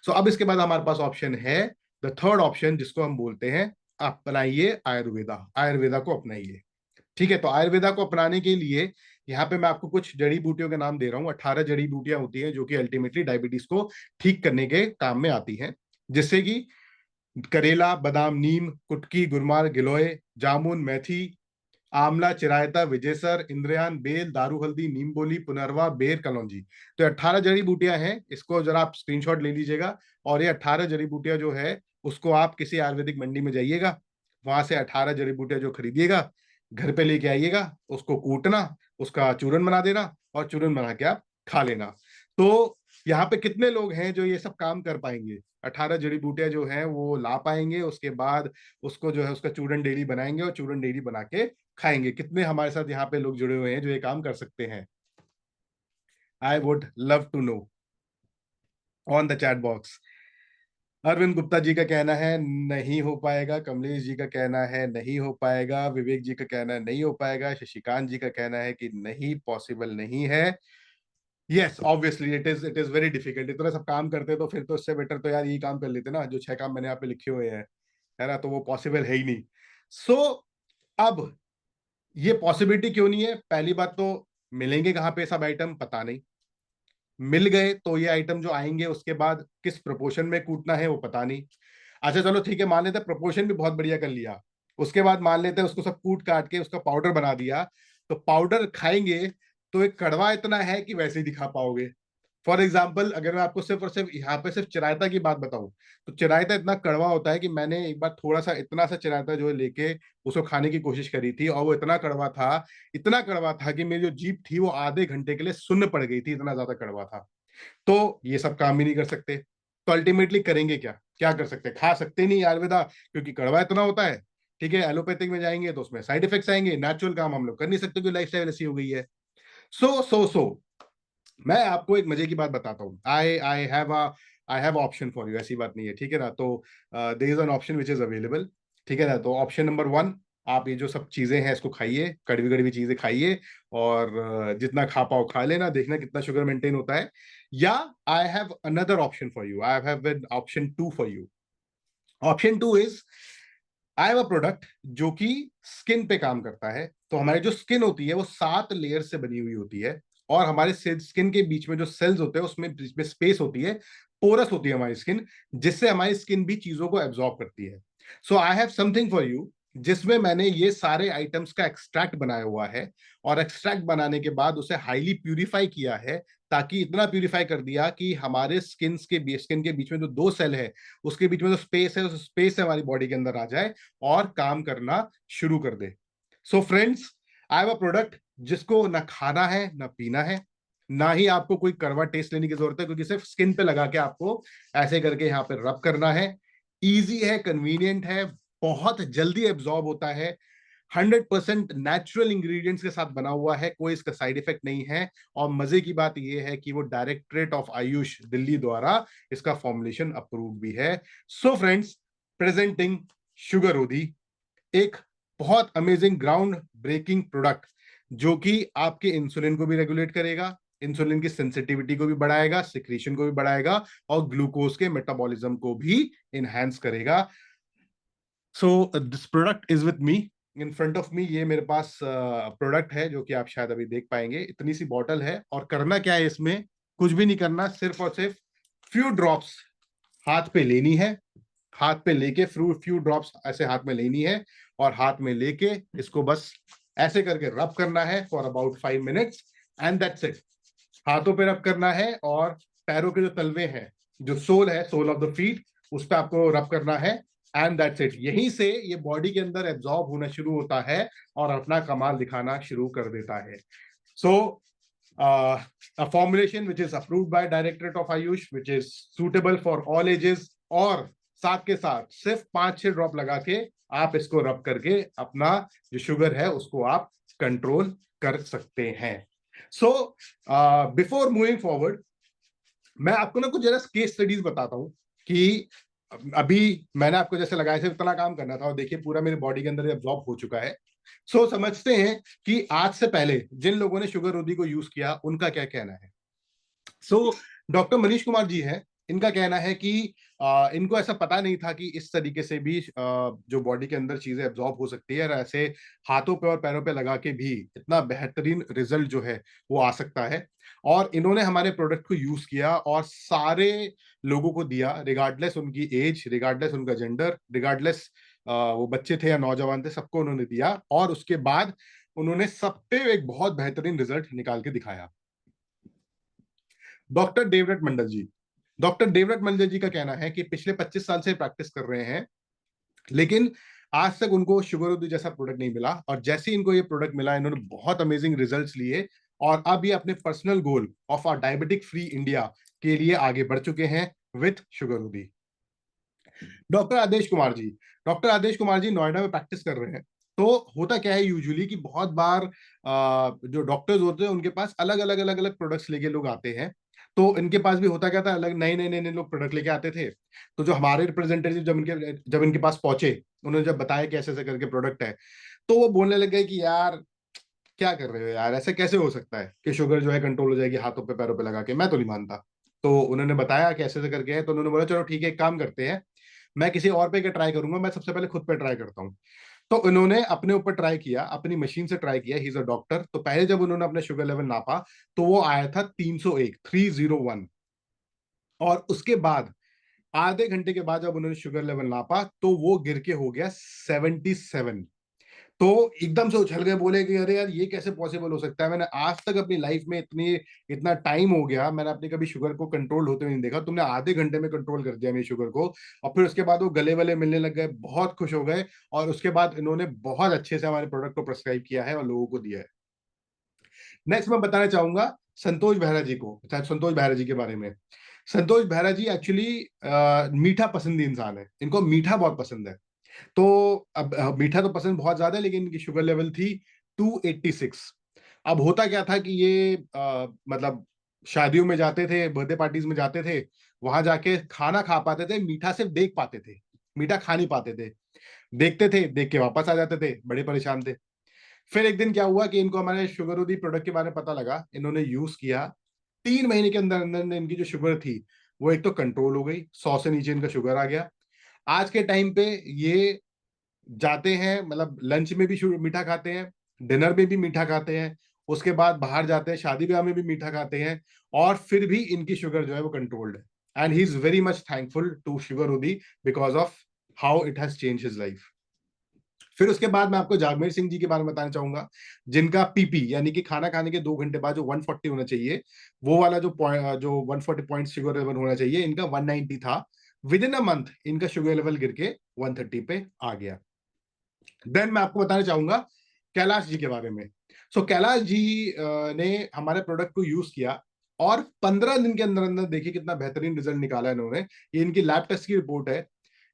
अब इसके बाद हमारे पास ऑप्शन है, द थर्ड ऑप्शन, जिसको हम बोलते हैं अपनाइए आयुर्वेदा। आयुर्वेदा को अपनाइए। ठीक है, तो आयुर्वेदा को अपनाने के लिए यहाँ पे मैं आपको कुछ जड़ी बूटियों के नाम दे रहा हूँ। 18 जड़ी बूटियां होती हैं जो कि अल्टीमेटली डायबिटीज को ठीक करने के काम में आती हैं। जिससे कि करेला, बादाम, नीम, कुटकी, गुरमार, गिलोय, जामुन, मेथी, आंवला, चिरायता, विजयसर, इंद्रयान, बेल, दारू हल्दी, नीम बोली, पुनरवा, बेर, कलौंजी। तो 18 जड़ी बूटियां हैं, इसको जरा आप स्क्रीनशॉट ले लीजिएगा। और ये 18 जड़ी बूटियां जो है, उसको आप किसी आयुर्वेदिक मंडी में जाइएगा, वहां से 18 जड़ी बूटियां जो खरीदिएगा, घर पे लेके आइएगा, उसको कूटना, उसका चूरन बना देना और चूरन बना के आप खा लेना। तो यहाँ पे कितने लोग हैं जो ये सब काम कर पाएंगे? 18 जड़ी बूटियां जो हैं वो ला पाएंगे, उसके बाद उसको जो है उसका चूरन डेली बनाएंगे और चूरन डेली बना के खाएंगे। कितने हमारे साथ यहाँ पे लोग जुड़े हुए हैं जो ये काम कर सकते हैं? I would love to know on the chat box. Arvind Gupta ji का कहना है नहीं हो पाएगा, कमलेश जी का कहना है नहीं हो पाएगा, विवेक जी का कहना है नहीं हो पाएगा, शशिकांत जी का कहना है कि नहीं, पॉसिबल नहीं है। Yes, obviously it is very difficult. इतना सब काम करते तो फिर तो इससे बेटर तो यार यही काम कर लेते ना, जो 6 काम मैंने यहाँ पे लिखे हुए हैं, है ना? तो वो पॉसिबल है ही नहीं। सो अब ये पॉसिबिलिटी क्यों नहीं है? पहली बात तो मिलेंगे कहाँ पे सब आइटम, पता नहीं। मिल गए तो ये आइटम जो आएंगे उसके बाद किस प्रोपोर्शन में कूटना है वो पता नहीं। अच्छा चलो ठीक है, मान लेते हैं प्रोपोर्शन भी बहुत बढ़िया कर लिया, उसके बाद मान लेते हैं उसको सब कूट काट के उसका पाउडर बना दिया, तो पाउडर खाएंगे तो एक कड़वा इतना है कि वैसे ही दिखा पाओगे। फॉर एग्जाम्पल, अगर मैं आपको सिर्फ और सिर्फ यहाँ पे सिर्फ चिरायता की बात बताऊं, तो चिरायता इतना कड़वा होता है कि मैंने एक बार थोड़ा सा इतना सा चिरायता जो है लेके उसको खाने की कोशिश करी थी, और वो इतना कड़वा था, इतना कड़वा था कि मेरी जो जीभ थी वो आधे घंटे के लिए सुन्न पड़ गई थी, इतना ज्यादा कड़वा था। तो ये सब काम भी नहीं कर सकते, तो अल्टीमेटली करेंगे क्या? क्या कर सकते हैं? खा सकते नहीं आयुर्वेदा, क्योंकि कड़वा इतना होता है। ठीक है, एलोपैथिक में जाएंगे तो उसमें साइड इफेक्ट्स आएंगे, नेचुरल काम हम लोग कर नहीं सकते क्योंकि लाइफ स्टाइल ऐसी हो गई है। सो मैं आपको एक मजे की बात बताता हूँ। I have option for you, ऐसी बात नहीं है, ठीक है ना? तो there is an option which is available, ठीक है ना? तो ऑप्शन नंबर 1, आप ये जो सब चीजें हैं इसको खाइए, कड़वी कड़वी चीजें खाइए, और जितना खा पाओ खा लेना, देखना कितना शुगर मेंटेन होता है। या I have another option for you, I have an option 2 for you. Option 2 is, I have a product जो कि स्किन पे काम करता है। तो हमारी जो स्किन होती है वो 7 लेयर से बनी हुई होती है, और हमारे स्किन के बीच में जो सेल्स होते हैं उसमें बीच में स्पेस होती है, पोरस होती है हमारी स्किन, जिससे हमारी स्किन भी चीजों को एब्जॉर्ब करती है। So I have something for you, जिसमें मैंने ये सारे आइटम्स का एक्सट्रैक्ट बनाया हुआ है, और एक्सट्रैक्ट बनाने के बाद उसे हाईली प्यूरिफाई किया है, ताकि इतना प्यूरिफाई कर दिया कि हमारे स्किन के बीच में जो 2 सेल है उसके बीच में जो स्पेस है उस स्पेस से हमारी बॉडी के अंदर आ जाए और काम करना शुरू कर दे। So friends, I have a product जिसको ना खाना है ना पीना है, ना ही आपको कोई कड़वा टेस्ट लेने की जरूरत है, क्योंकि सिर्फ स्किन पे लगा के आपको ऐसे करके यहाँ पे रब करना है। इजी है, कन्वीनियंट है, बहुत जल्दी एब्जॉर्ब होता है, 100% नेचुरल इंग्रेडिएंट्स के साथ बना हुआ है, कोई इसका साइड इफेक्ट नहीं है। और मजे की बात यह है कि वो डायरेक्टरेट ऑफ आयुष दिल्ली द्वारा इसका फॉर्मुलेशन अप्रूव भी है। सो फ्रेंड्स, प्रेजेंटिंग शुगररोधी, एक बहुत अमेजिंग ग्राउंड ब्रेकिंग प्रोडक्ट, जो कि आपके इंसुलिन को भी रेगुलेट करेगा, इंसुलिन की सेंसिटिविटी को भी बढ़ाएगा, सिक्रीशन को भी बढ़ाएगा, और ग्लूकोज के मेटाबॉलिज्म को भी इनहेंस करेगा। So this product is with me, in front of me. ये मेरे पास प्रोडक्ट है जो कि आप शायद अभी देख पाएंगे, इतनी सी बॉटल है, और करना क्या है इसमें? कुछ भी नहीं करना, सिर्फ और सिर्फ फ्यू ड्रॉप्स हाथ पे लेनी है, हाथ पे लेके फ्यू फ्यू ड्रॉप्स ऐसे हाथ में लेनी है, और हाथ में लेके इसको बस ऐसे करके रब करना है for about 5 minutes, and that's it. हाथों पे रब करना है, और पैरों के जो तलवे हैं, जो सोल है, सोल ऑफ द फीट, उस पर आपको रब करना है, एंड दैट्स इट। यहीं से ये बॉडी के अंदर एब्जॉर्ब होना शुरू होता है और अपना कमाल दिखाना शुरू कर देता है। सो a formulation which is approved by Directorate of Ayush, which is suitable for all ages, और साथ के साथ सिर्फ 5-6 ड्रॉप लगा के आप इसको रब करके अपना जो शुगर है उसको आप कंट्रोल कर सकते हैं। सो बिफोर मूविंग फॉरवर्ड, मैं आपको ना कुछ जरा केस स्टडीज बताता हूं कि अभी मैंने आपको जैसे लगाया था इतना काम करना था, और देखिए पूरा मेरे बॉडी के अंदर एब्जॉर्ब हो चुका है। सो समझते हैं कि आज से पहले जिन लोगों ने शुगर रोधी को यूज किया उनका क्या कहना है। सो डॉक्टर मनीष कुमार जी हैं, इनका कहना है कि इनको ऐसा पता नहीं था कि इस तरीके से भी जो बॉडी के अंदर चीजें एब्जॉर्ब हो सकती है, और ऐसे हाथों पे और पैरों पे लगा के भी इतना बेहतरीन रिजल्ट जो है वो आ सकता है। और इन्होंने हमारे प्रोडक्ट को यूज किया और सारे लोगों को दिया, रिगार्डलेस उनकी एज, रिगार्डलेस उनका जेंडर, रिगार्डलेस वो बच्चे थे या नौजवान थे, सबको उन्होंने दिया, और उसके बाद उन्होंने सब पे एक बहुत बेहतरीन रिजल्ट निकाल के दिखाया। डॉक्टर डेवरट मंडल जी, डॉक्टर डेवरट मंडल जी का कहना है कि पिछले 25 साल से प्रैक्टिस कर रहे हैं, लेकिन आज तक उनको शुगर जैसा प्रोडक्ट नहीं मिला, और जैसे ही इनको ये प्रोडक्ट मिला इन्होंने बहुत अमेजिंग रिजल्ट्स लिए, और अब ये अपने personal goal of a diabetic free India के लिए आगे बढ़ चुके हैं with sugar. Doctor Aadesh Kumar ji, doctor Aadesh Kumar ji Noida में प्रैक्टिस कर रहे हैं। तो होता क्या है यूजुअली कि बहुत बार जो डॉक्टर्स होते हैं उनके पास अलग अलग अलग अलग प्रोडक्ट्स लेके लोग आते हैं। तो इनके पास भी होता क्या था, अलग नए नए नए नए लोग प्रोडक्ट लेके आते थे। तो जो हमारे रिप्रेजेंटेटिव जब इनके पास पहुंचे, उन्होंने जब बताया कि ऐसे ऐसे करके प्रोडक्ट है, तो वो बोलने लग गए कि यार क्या कर रहे हो यार, ऐसे कैसे हो सकता है कि शुगर जो है कंट्रोल हो जाएगी हाथों पे पैरों पे लगा के, मैं तो नहीं मानता। तो उन्होंने बताया कि ऐसे ऐसे करके है, तो उन्होंने बोला चलो ठीक है, एक काम करते हैं, मैं किसी और पे ट्राई करूंगा, मैं सबसे पहले खुद पे ट्राई करता हूँ। तो इन्होंने अपने ऊपर ट्राई किया, अपनी मशीन से ट्राई किया, ही इज अ डॉक्टर। तो पहले जब उन्होंने अपना शुगर लेवल नापा तो वो आया था 301, 301। और उसके बाद आधे घंटे के बाद जब उन्होंने शुगर लेवल नापा तो वो गिर के हो गया 77। तो एकदम से उछल गए, बोले कि अरे यार ये कैसे पॉसिबल हो सकता है, मैंने आज तक अपनी लाइफ में इतना टाइम हो गया, मैंने अपनी कभी शुगर को कंट्रोल होते हुए नहीं देखा, तुमने आधे घंटे में कंट्रोल कर दिया मेरी शुगर को। और फिर उसके बाद वो गले वले मिलने लग गए, बहुत खुश हो गए, और उसके बाद इन्होंने बहुत अच्छे से हमारे प्रोडक्ट को प्रेस्क्राइब किया है और लोगों को दिया है। नेक्स्ट मैं बताना चाहूंगा संतोष बेहरा जी को, संतोष बेहरा जी के बारे में। संतोष बेहरा जी एक्चुअली मीठा पसंद इंसान है, इनको मीठा बहुत पसंद है। तो अब मीठा तो पसंद बहुत ज्यादा है, लेकिन इनकी शुगर लेवल थी 286। अब होता क्या था कि ये मतलब शादियों में जाते थे, बर्थडे पार्टीज में जाते थे, वहां जाके खाना खा पाते थे, मीठा सिर्फ देख पाते थे, मीठा खा नहीं पाते थे। देखते थे, देख के वापस आ जाते थे, बड़े परेशान थे। फिर एक दिन क्या हुआ कि इनको हमारे शुगर उदी प्रोडक्ट के बारे में पता लगा, इन्होंने यूज किया। 3 महीने के अंदर अंदर इनकी जो शुगर थी वो एक तो कंट्रोल हो गई, 100 से नीचे इनका शुगर आ गया। आज के टाइम पे ये जाते हैं, मतलब लंच में भी मीठा खाते हैं, डिनर में भी मीठा खाते हैं, उसके बाद बाहर जाते हैं, शादी ब्याह में भी मीठा खाते हैं, और फिर भी इनकी शुगर जो है वो कंट्रोल्ड है। And he is very much thankful to sugar उदी because of how it has change his life. फिर उसके बाद मैं आपको जागमेर सिंह जी के बारे में बताना चाहूंगा, जिनका पीपी यानी कि खाना खाने के 2 घंटे बाद जो 140 होना चाहिए, वो वाला जो 140 पॉइंट शुगर लेवल होना चाहिए, इनका 190 था। विद इन अ मंथ इनका शुगर लेवल गिर के 130 पे आ गया। देन मैं आपको बताना चाहूंगा कैलाश जी के बारे में। कैलाश जी ने हमारे प्रोडक्ट को यूज किया, और 15 दिन के अंदर अंदर देखिए कितना बेहतरीन रिजल्ट निकाला इन्होंने। ये इनकी लैब टेस्ट की रिपोर्ट है।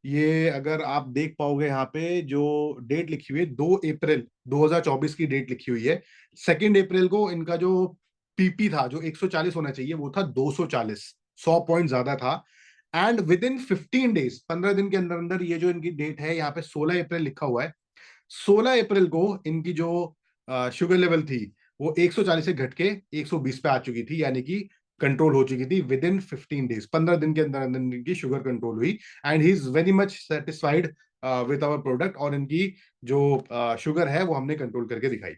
ये अगर आप देख पाओगे, यहाँ पे जो डेट लिखी हुई है 2 अप्रैल 2024 की डेट लिखी हुई है। 2 अप्रैल को इनका जो पीपी था, जो 140 होना चाहिए, वो था 240, 100 पॉइंट ज्यादा था। एंड विद इन 15 डेज, 15 दिन के अंदर अंदर, ये जो इनकी डेट है यहाँ पे 16 अप्रैल लिखा हुआ है, 16 अप्रैल को इनकी जो शुगर लेवल थी वो 140 से घट के 120 पे आ चुकी थी, यानी कि कंट्रोल हो चुकी थी विद इन 15 डेज। 15 दिन के अंदर अंदर इनकी शुगर कंट्रोल हुई। And he is very much satisfied with our product, और इनकी जो शुगर है वो हमने कंट्रोल करके दिखाई।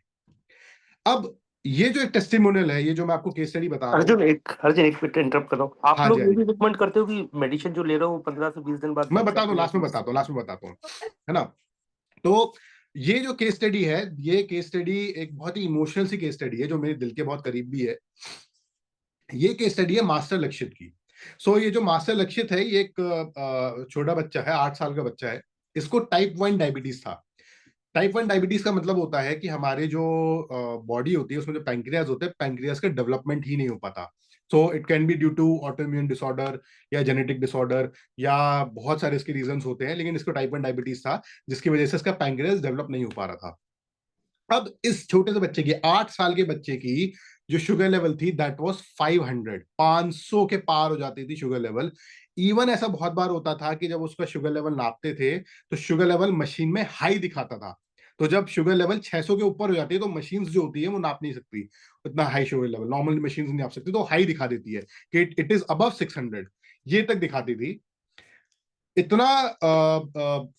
अब ये जो एक टेस्टिमोनियल है, ये जो मैं आपको केस स्टडी बता रहा हूँ। अर्जुन एक मिनट इंटरप्ट कर रहा हूँ। आप हाँ जी, लोग हाँ ये जी, भी रिकमेंड करते हो कि मेडिसिन जो ले रहे हो 15 से 20 दिन बाद मैं फिर से बता दूं, अपनी लास्ट में routine बताता हूँ, लास्ट में बताता हूँ, है ना। तो ये जो केस स्टडी है, ये केस स्टडी एक बहुत ही इमोशनल सी केस स्टडी है, जो मेरे दिल के बहुत करीब भी है। ये केस स्टडी है मास्टर लक्षित की। ये जो मास्टर लक्षित है, ये एक छोटा बच्चा है, 8 साल का बच्चा है। इसको टाइप 1 डायबिटीज था। टाइप 1 डायबिटीज का मतलब होता है कि हमारे जो बॉडी होती है उसमें जो पैंक्रियाज होते हैं, पैंक्रियाज का डेवलपमेंट ही नहीं हो पाता। It can be due to autoimmune disorder या जेनेटिक डिसऑर्डर, या बहुत सारे इसके रीजंस होते हैं, लेकिन इसको टाइप 1 डायबिटीज था, जिसकी वजह से इसका पैंक्रियाज डेवलप नहीं हो पा रहा था। अब इस छोटे से बच्चे की, 8 साल के बच्चे की जो शुगर लेवल थी, दैट वाज 500, 500 के पार हो जाती थी शुगर लेवल। इवन ऐसा बहुत बार होता था कि जब उसका शुगर लेवल नापते थे तो शुगर लेवल मशीन में हाई दिखाता था। तो जब शुगर लेवल 600 के ऊपर हो जाती है तो मशीन जो होती है वो नाप नहीं सकती उतना high sugar level, normal machine नहीं नाप सकती, तो हाई दिखा देती है कि इट इज अबव 600, ये तक दिखाती थी। इतना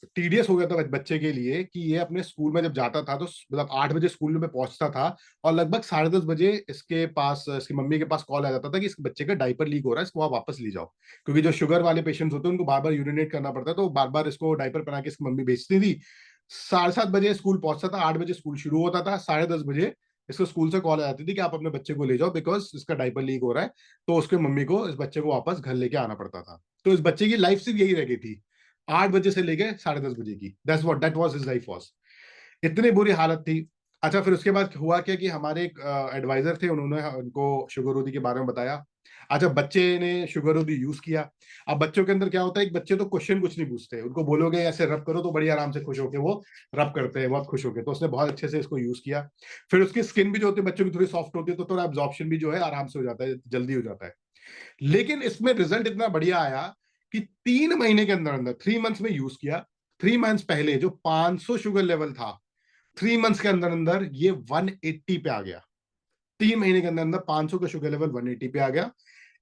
टीडियस हो गया था बच्चे के लिए कि ये अपने स्कूल में जब जाता था तो मतलब 8 बजे स्कूल में पहुंचता था, और लगभग 10:30 बजे इसके पास, इसकी मम्मी के पास कॉल आ जाता था कि इस बच्चे का डायपर लीक हो रहा है, इसको आप वापस ले जाओ। क्योंकि जो शुगर वाले पेशेंट्स होते हैं उनको बार बार यूरिनेट करना पड़ता है, तो बार बार इसको डायपर पहना के इसकी मम्मी भेजती थी। 7:30 बजे स्कूल पहुंचता था, 8 बजे स्कूल शुरू होता था, 10:30 बजे इसको स्कूल से कॉल आ जाती थी कि आप अपने बच्चे को ले जाओ बिकॉज इसका डायपर लीक हो रहा है। तो उसके मम्मी को इस बच्चे को वापस घर लेके आना पड़ता था। तो इस बच्चे की लाइफ सिर्फ यही रह गई थी, 8 बजे से लेके 10:30 बजे की, that was his life was. इतनी बुरी हालत थी। अच्छा, फिर उसके बाद हुआ क्या कि हमारे एक एडवाइजर थे, उन्होंने उनको शुगर रोधी के बारे में बताया। अच्छा, बच्चे ने शुगर रोधी यूज किया। अब बच्चों के अंदर क्या होता है, एक बच्चे तो क्वेश्चन कुछ नहीं पूछते, उनको बोलोगे ऐसे रब करो तो बड़ी आराम से खुश होके वो रब करते हैं, बहुत खुश होके। तो उसने बहुत अच्छे से इसको यूज किया। फिर उसकी स्किन भी जो होती है बच्चों की थोड़ी सॉफ्ट होती है, तो थोड़ा एब्जॉर्प्शन भी जो है आराम से हो जाता है, जल्दी हो जाता है। लेकिन इसमें रिजल्ट इतना बढ़िया आया कि 3 महीने के अंदर अंदर, 3 मंथ्स में यूज किया, 3 मंथ्स पहले जो 500 शुगर लेवल था, 3 मंथ्स के अंदर अंदर ये 180 पे आ गया। 3 महीने के अंदर अंदर 500 का शुगर लेवल 180 पे आ गया।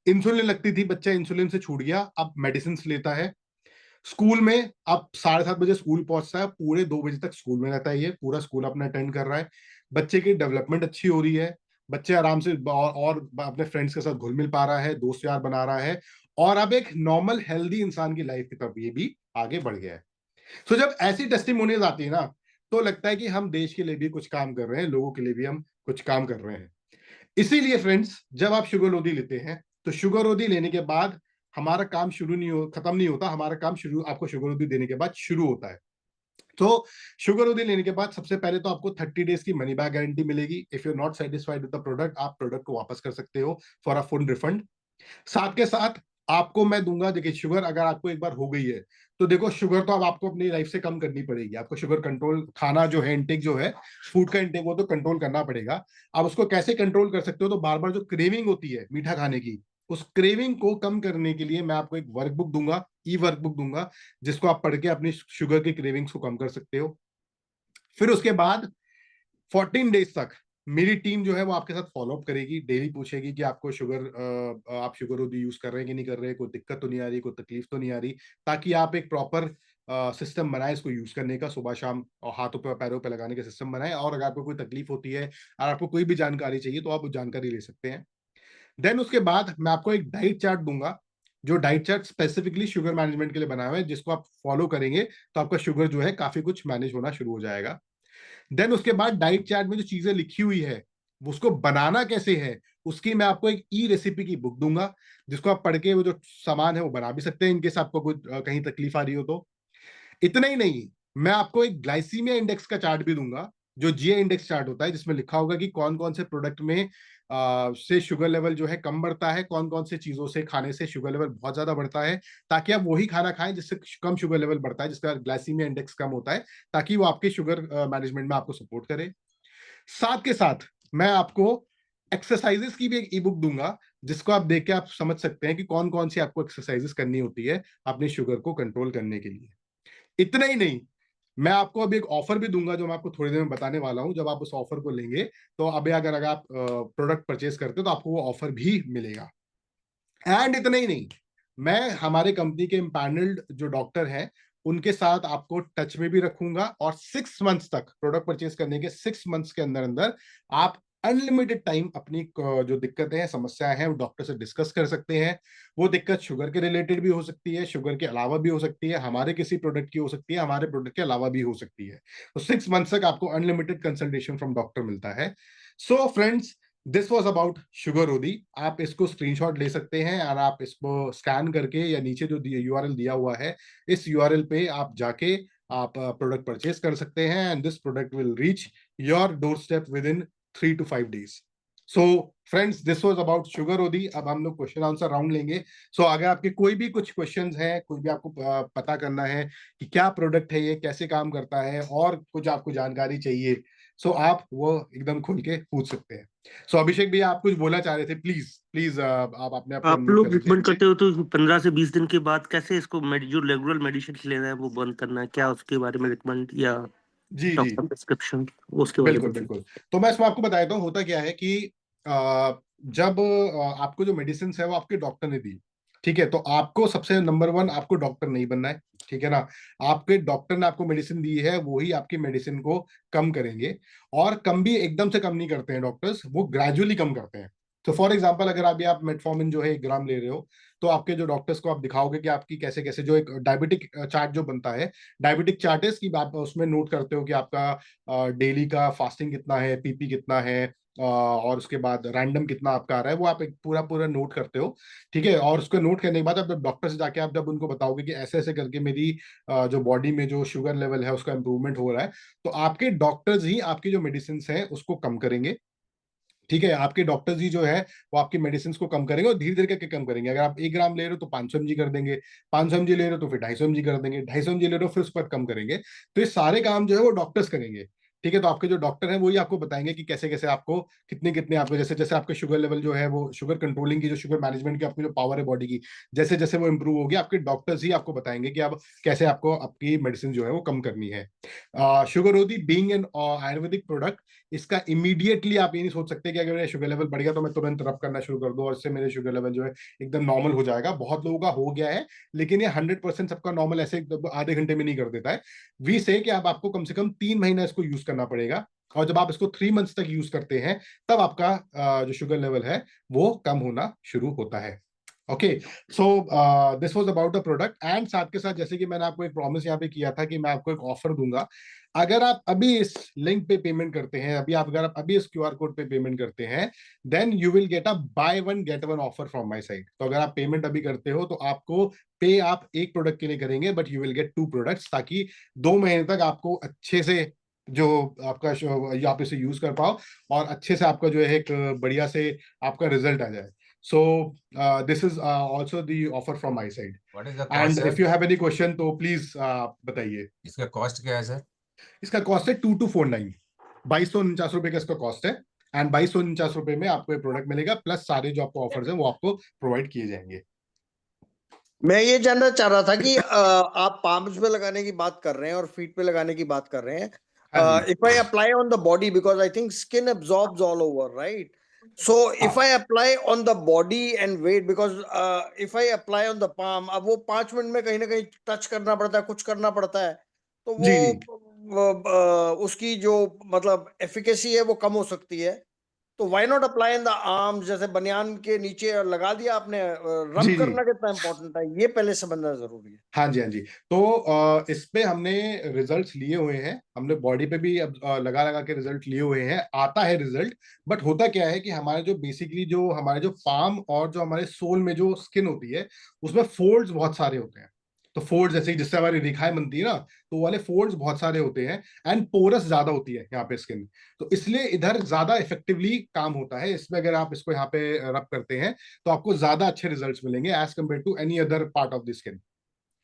इंसुलिन लगती थी, बच्चा इंसुलिन से छूट गया, अब मेडिसिन लेता है। स्कूल में अब 7:30 बजे स्कूल पहुंचता है, पूरे 2 बजे तक स्कूल में रहता है, ये पूरा स्कूल अपना अटेंड कर रहा है। बच्चे की डेवलपमेंट अच्छी हो रही है, बच्चे आराम से और अपने फ्रेंड्स के साथ घुल मिल पा रहा है, दोस्त यार बना रहा है, और अब एक नॉर्मल हेल्दी इंसान की लाइफ की तरफ ये भी आगे बढ़ गया है। तो जब ऐसी टेस्टिमोनियल्स आती है ना, तो लगता है कि हम देश के लिए भी कुछ काम कर रहे हैं, लोगों के लिए भी हम कुछ काम कर रहे हैं। इसीलिए फ्रेंड्स, जब आप शुगर रोधी लेते हैं, तो शुगर रोधी लेने के बाद हमारा काम खत्म नहीं होता, हमारा काम शुरू आपको शुगर रोधी देने के बाद शुरू होता है। तो शुगर रोधी लेने के बाद सबसे पहले तो आपको 30 डेज की मनी बैक गारंटी मिलेगी। If you are not satisfied with the product, आप प्रोडक्ट को वापस कर सकते हो फॉर अ फुल रिफंड। साथ के साथ आपको मैं दूंगा, देखिए शुगर अगर आपको एक बार हो गई है, तो देखो शुगर तो अब आपको अपनी लाइफ से कम करनी पड़ेगी। आपको शुगर कंट्रोल, खाना जो है, इंटेक जो है, फूड का इंटेक, वो तो कंट्रोल करना पड़ेगा। आप उसको कैसे कंट्रोल कर सकते हो, तो बार बार जो क्रेविंग होती है मीठा खाने की, उस क्रेविंग को कम करने के लिए मैं आपको एक वर्कबुक दूंगा, ई वर्कबुक दूंगा, जिसको आप पढ़ के अपनी शुगर की क्रेविंग्स को कम कर सकते हो। फिर उसके बाद 14 डेज तक मेरी टीम जो है वो आपके साथ फॉलोअप करेगी, डेली पूछेगी कि आपको आप शुगर रोधी यूज कर रहे हैं कि नहीं कर रहे हैं, कोई दिक्कत तो नहीं आ रही, कोई तकलीफ तो नहीं आ रही, ताकि आप एक प्रॉपर सिस्टम बनाए इसको यूज करने का, सुबह शाम और हाथों पे पैरों पे लगाने का सिस्टम बनाए। और अगर आपको कोई तकलीफ होती है और आपको कोई भी जानकारी चाहिए, तो आप वो जानकारी ले सकते हैं। देन उसके बाद मैं आपको एक डाइट चार्ट दूंगा, जो diet chart specifically sugar management के लिए बनाया हुआ है, जिसको आप फॉलो करेंगे तो आपका शुगर जो है काफी कुछ मैनेज होना शुरू हो जाएगा। देन उसके बाद डाइट चार्ट में जो चीजें लिखी हुई है, उसको बनाना कैसे है, उसकी मैं आपको एक ई रेसिपी की बुक दूंगा, जिसको आप पढ़ के वो जो सामान है वो बना भी सकते हैं, इनकेस आपको कोई कहीं तकलीफ आ रही हो तो। इतना ही नहीं, मैं आपको एक ग्लाइसीमिया इंडेक्स का चार्ट भी दूंगा, जो जीए इंडेक्स चार्ट होता है, जिसमें लिखा होगा कि कौन कौन से प्रोडक्ट में से शुगर लेवल जो है कम बढ़ता है, कौन कौन से चीजों से खाने से शुगर लेवल बहुत ज्यादा बढ़ता है, ताकि आप वही खाना खाएं जिससे कम शुगर लेवल बढ़ता है, जिसका ग्लाइसीमिया इंडेक्स कम होता है, ताकि वो आपके शुगर मैनेजमेंट में आपको सपोर्ट करे। साथ के साथ मैं आपको एक्सरसाइजेस की भी एक ई बुक दूंगा, जिसको आप देख के आप समझ सकते हैं कि कौन कौन सी आपको एक्सरसाइजेस करनी होती है अपनी शुगर को कंट्रोल करने के लिए। इतना ही नहीं, मैं आपको अभी एक ऑफर भी दूंगा, जो मैं आपको थोड़ी देर में बताने वाला हूं। जब आप उस ऑफर को लेंगे, तो अभी अगर आप प्रोडक्ट परचेज करते हो, तो आपको वो ऑफर भी मिलेगा। एंड इतना ही नहीं, मैं हमारे कंपनी के इम्पैनल्ड जो डॉक्टर हैं, उनके साथ आपको टच में भी रखूंगा, और 6 मंथ्स तक, प्रोडक्ट परचेज करने के 6 मंथ्स के अंदर अंदर आप अनलिमिटेड टाइम अपनी जो दिक्कतें हैं, समस्याएं हैं, वो डॉक्टर से डिस्कस कर सकते हैं। वो दिक्कत शुगर के रिलेटेड भी हो सकती है, शुगर के अलावा भी हो सकती है, हमारे किसी प्रोडक्ट की हो सकती है, हमारे प्रोडक्ट के अलावा भी हो सकती है। तो 6 मंथ्स तक आपको अनलिमिटेड कंसल्टेशन फ्रॉम डॉक्टर मिलता है। So friends, this was about sugar रोधी। आप इसको स्क्रीनशॉट ले सकते हैं, और आप इसको स्कैन करके, या नीचे जो यूआरएल दिया हुआ है, इस यूआरएल पे आप जाके आप प्रोडक्ट परचेज कर सकते हैं, and this product will reach your door step with in 3 to 5 days। So friends, this was about sugar रोधी। अब हम लोग क्वेश्चन आंसर राउंड लेंगे। सो अगर आपके कोई भी कुछ क्वेश्चन है, कोई भी आपको पता करना है कि क्या प्रोडक्ट है, ये कैसे काम करता है, और कुछ आपको जानकारी चाहिए, सो आप वो एकदम खुल के पूछ सकते हैं। सो अभिषेक भैया, आप कुछ बोलना चाह रहे थे, प्लीज प्लीज आप अपने आप को आप अनम्यूट लोग कर लीजिए। रिकमेंड करते हो तो 15 से 20 दिन के बाद कैसे इसको जो रेगुलर मेडिसिन लेना है वो बंद करना है, क्या उसके बारे में रिकमेंड या जी जी, डॉक्टर प्रिस्क्रिप्शन, उसके बारे बिल्कुल में बिल्कुल। तो मैं इसमें आपको बता देता हूँ, होता क्या है कि जब आपको जो मेडिसिन है वो आपके डॉक्टर ने दी, ठीक है, तो आपको सबसे नंबर वन, आपको डॉक्टर नहीं बनना है, ठीक है ना। आपके डॉक्टर ने आपको मेडिसिन दी है, वही आपकी मेडिसिन को कम करेंगे। और कम भी एकदम से कम नहीं करते हैं डॉक्टर्स, वो ग्रेजुअली कम करते हैं। तो फॉर एग्जाम्पल, अगर अभी आप मेटफॉर्मिन जो है 1 ग्राम ले रहे हो, तो आपके जो डॉक्टर्स को आप दिखाओगे कि आपकी कैसे कैसे, जो एक डायबिटिक चार्ट जो बनता है, डायबिटिक चार्ट की आप उसमें नोट करते हो कि आपका डेली का फास्टिंग कितना है, पीपी कितना है, और उसके बाद रैंडम कितना आपका आ रहा है, वो आप एक पूरा पूरा नोट करते हो, ठीक है। और उसको नोट करने के बाद आप जब डॉक्टर से जाके आप जब उनको बताओगे कि ऐसे ऐसे करके मेरी जो बॉडी में जो शुगर लेवल है उसका इंप्रूवमेंट हो रहा है, तो आपके डॉक्टर्स ही आपकी जो मेडिसिन है उसको कम करेंगे, ठीक है। आपके डॉक्टर्स ही जो है वो आपकी मेडिसिन को कम करेंगे और धीरे धीरे करके कम करेंगे। अगर आप 1 ग्राम ले रहे हो तो 500 mg कर देंगे, 500 mg ले रहे हो तो फिर 250 mg कर देंगे, 250 mg ले रहे हो फिर उस पर कम करेंगे। तो ये सारे काम जो है वो डॉक्टर्स करेंगे, ठीक है। तो आपके जो डॉक्टर हैं वही आपको बताएंगे कि कैसे कैसे आपको कितने कितने आपको, जैसे जैसे आपके शुगर लेवल जो है वो शुगर कंट्रोलिंग की, जो शुगर मैनेजमेंट की आपकी जो पावर है बॉडी की, जैसे जैसे वो इंप्रूव होगी, आपके डॉक्टर्स ही आपको बताएंगे कि अब कैसे आपको आपकी मेडिसिन जो है वो कम करनी है। शुगर होती बीइंग एन आयुर्वेदिक प्रोडक्ट, इसका इमीडिएटली आप ये नहीं सोच सकते कि अगर मेरा शुगर लेवल बढ़ गया तो मैं तुरंत रब करना शुरू कर दूं और इससे मेरे शुगर लेवल जो है एकदम नॉर्मल हो जाएगा। बहुत लोगों का हो गया है, लेकिन ये 100% सबका नॉर्मल ऐसे आधे घंटे में नहीं कर देता है। वी से कि अब आपको कम से कम 3 महीना इसको यूज करना पड़ेगा, और जब आप इसको 3 मंथ्स तक यूज करते हैं तब आपका जो शुगर लेवल है वो कम होना शुरू होता है। Okay, so this was about the product. And साथ के साथ जैसे कि मैंने आपको एक प्रॉमिस यहाँ पे किया था कि मैं आपको एक ऑफर दूंगा, अगर आप अभी इस लिंक पे पेमेंट करते हैं, अगर आप अभी इस क्यूआर कोड पे पेमेंट करते हैं, then you will get a buy one get one offer from my side. तो अगर आप पेमेंट अभी करते हो तो आपको पे आप एक प्रोडक्ट के लिए करेंगे, but you will gate 2 products, ताकि 2 महीने तक आपको अच्छे से जो आपका आप इसे यूज कर पाओ और अच्छे से आपका जो है एक बढ़िया से आपका रिजल्ट आ जाए। So this is also the offer from my side. What is the cost, And sir? if you have any question तो please बताइए। इसका कॉस्ट क्या है सर? इसका कॉस्ट है 2249, 2249 रुपए का इसका कॉस्ट है। एंड 2249 रुपए में आपको ये प्रोडक्ट मिलेगा, प्लस सारे जो आपको ऑफर्स हैं वो आपको प्रोवाइड किए जाएंगे। मैं ये जानना चाह रहा था कि आप पाम्स पे लगाने की बात कर रहे हैं और फीट पे लगाने की बात कर रहे हैं। If I apply on the body, because I think skin absorbs all over, right? So if I apply on the body and weight, because if I apply on the palm, अब वो 5 मिनट में कहीं ना कहीं टच करना पड़ता है, कुछ करना पड़ता है, तो वो उसकी जो मतलब एफिकेसी है वो कम हो सकती है। तो why not apply in the arms, जैसे बनियान के नीचे लगा दिया आपने, रब करना कितना इंपॉर्टेंट है ये पहले समझना जरूरी है। हाँ जी, हाँ जी। तो इस पे हमने रिजल्ट्स लिए हुए हैं, हमने बॉडी पे भी अब लगा लगा के रिजल्ट लिए हुए हैं, आता है रिजल्ट। बट होता क्या है कि हमारे जो बेसिकली जो हमारे जो पाम और जो हमारे सोल में जो स्किन होती है उसमें फोल्ड्स बहुत सारे होते हैं। तो फोल्ड्स जैसे जिससे हमारी रेखाएं बनती है ना, तो वाले फोल्ड्स बहुत सारे होते हैं, एंड पोरस ज्यादा होती है यहाँ पे स्किन। तो इसलिए इधर ज्यादा इफेक्टिवली काम होता है। इसमें अगर आप इसको यहाँ पे रब करते हैं तो आपको ज्यादा अच्छे रिजल्ट्स मिलेंगे as compare to any other part of the skin,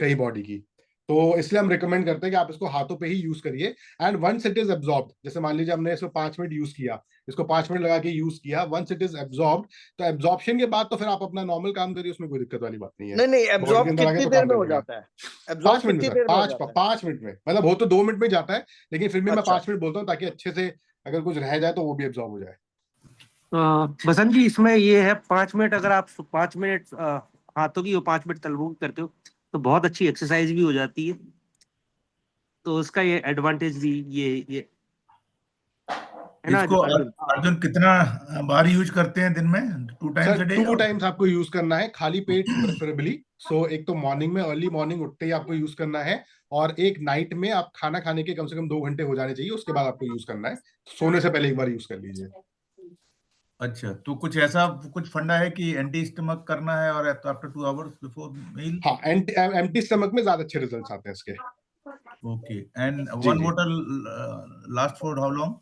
कई बॉडी की। तो इसलिए हम रिकमेंड करते हैं कि आप इसको हाथों पे ही यूज करिए। And once it is absorb, जैसे मान लीजिए हमने इसको 5 मिनट यूज किया, इसको 5 मिनट लगा के यूज किया, वंस इट इज एब्जॉर्ब, तो एब्जॉर्प्शन के बाद तो फिर आप अपना नॉर्मल काम करिए, उसमें कोई दिक्कत वाली बात नहीं है। नहीं, बॉडी के एब्जॉर्ब अंदर आके कितनी तो देर काम में कर हो लेगा। जाता है? एब्जॉर्ब 5 मिनट कितनी में देर सर, में हो जाता है? 5 मिनट में, मतलब हो तो 2 मिनट में जाता है, लेकिन फिर भी मैं अच्छा। 5 मिनट बोलता हूँ ताकि अच्छे से अगर कुछ रह जाए तो वो भी एब्जॉर्ब हो जाए। बसंत जी, इसमें ये है 5 मिनट, अगर आप 5 मिनट हाथों की और 5 मिनट तलवों की करते हो तो बहुत अच्छी एक्सरसाइज भी हो जाती है। तो उसका ये एडवांटेज भी ये है ना इसको अर्जुन? अर्जुन कितना बार यूज करते हैं दिन में? 2 times sir a day? 2 times आपको यूज करना है, खाली पेट प्रेफरेबली। सो एक तो मॉर्निंग में, अर्ली मॉर्निंग उठते ही आपको यूज करना है, और एक नाइट में आप खाना खाने के कम से कम 2 घंटे हो जाने चाहिए, उसके बाद आपको यूज करना है। सोने से पहले एक बार यूज कर लीजिए। अच्छा, तो कुछ ऐसा कुछ फंडा है कि एंटी स्टमक करना है और आफ्टर 2 आवर्स बिफोर मील? हाँ, एम्प्टी स्टमक में ज्यादा अच्छे रिजल्ट्स आते हैं इसके। ओके, एंड जी वन जी। Bottle last for how long?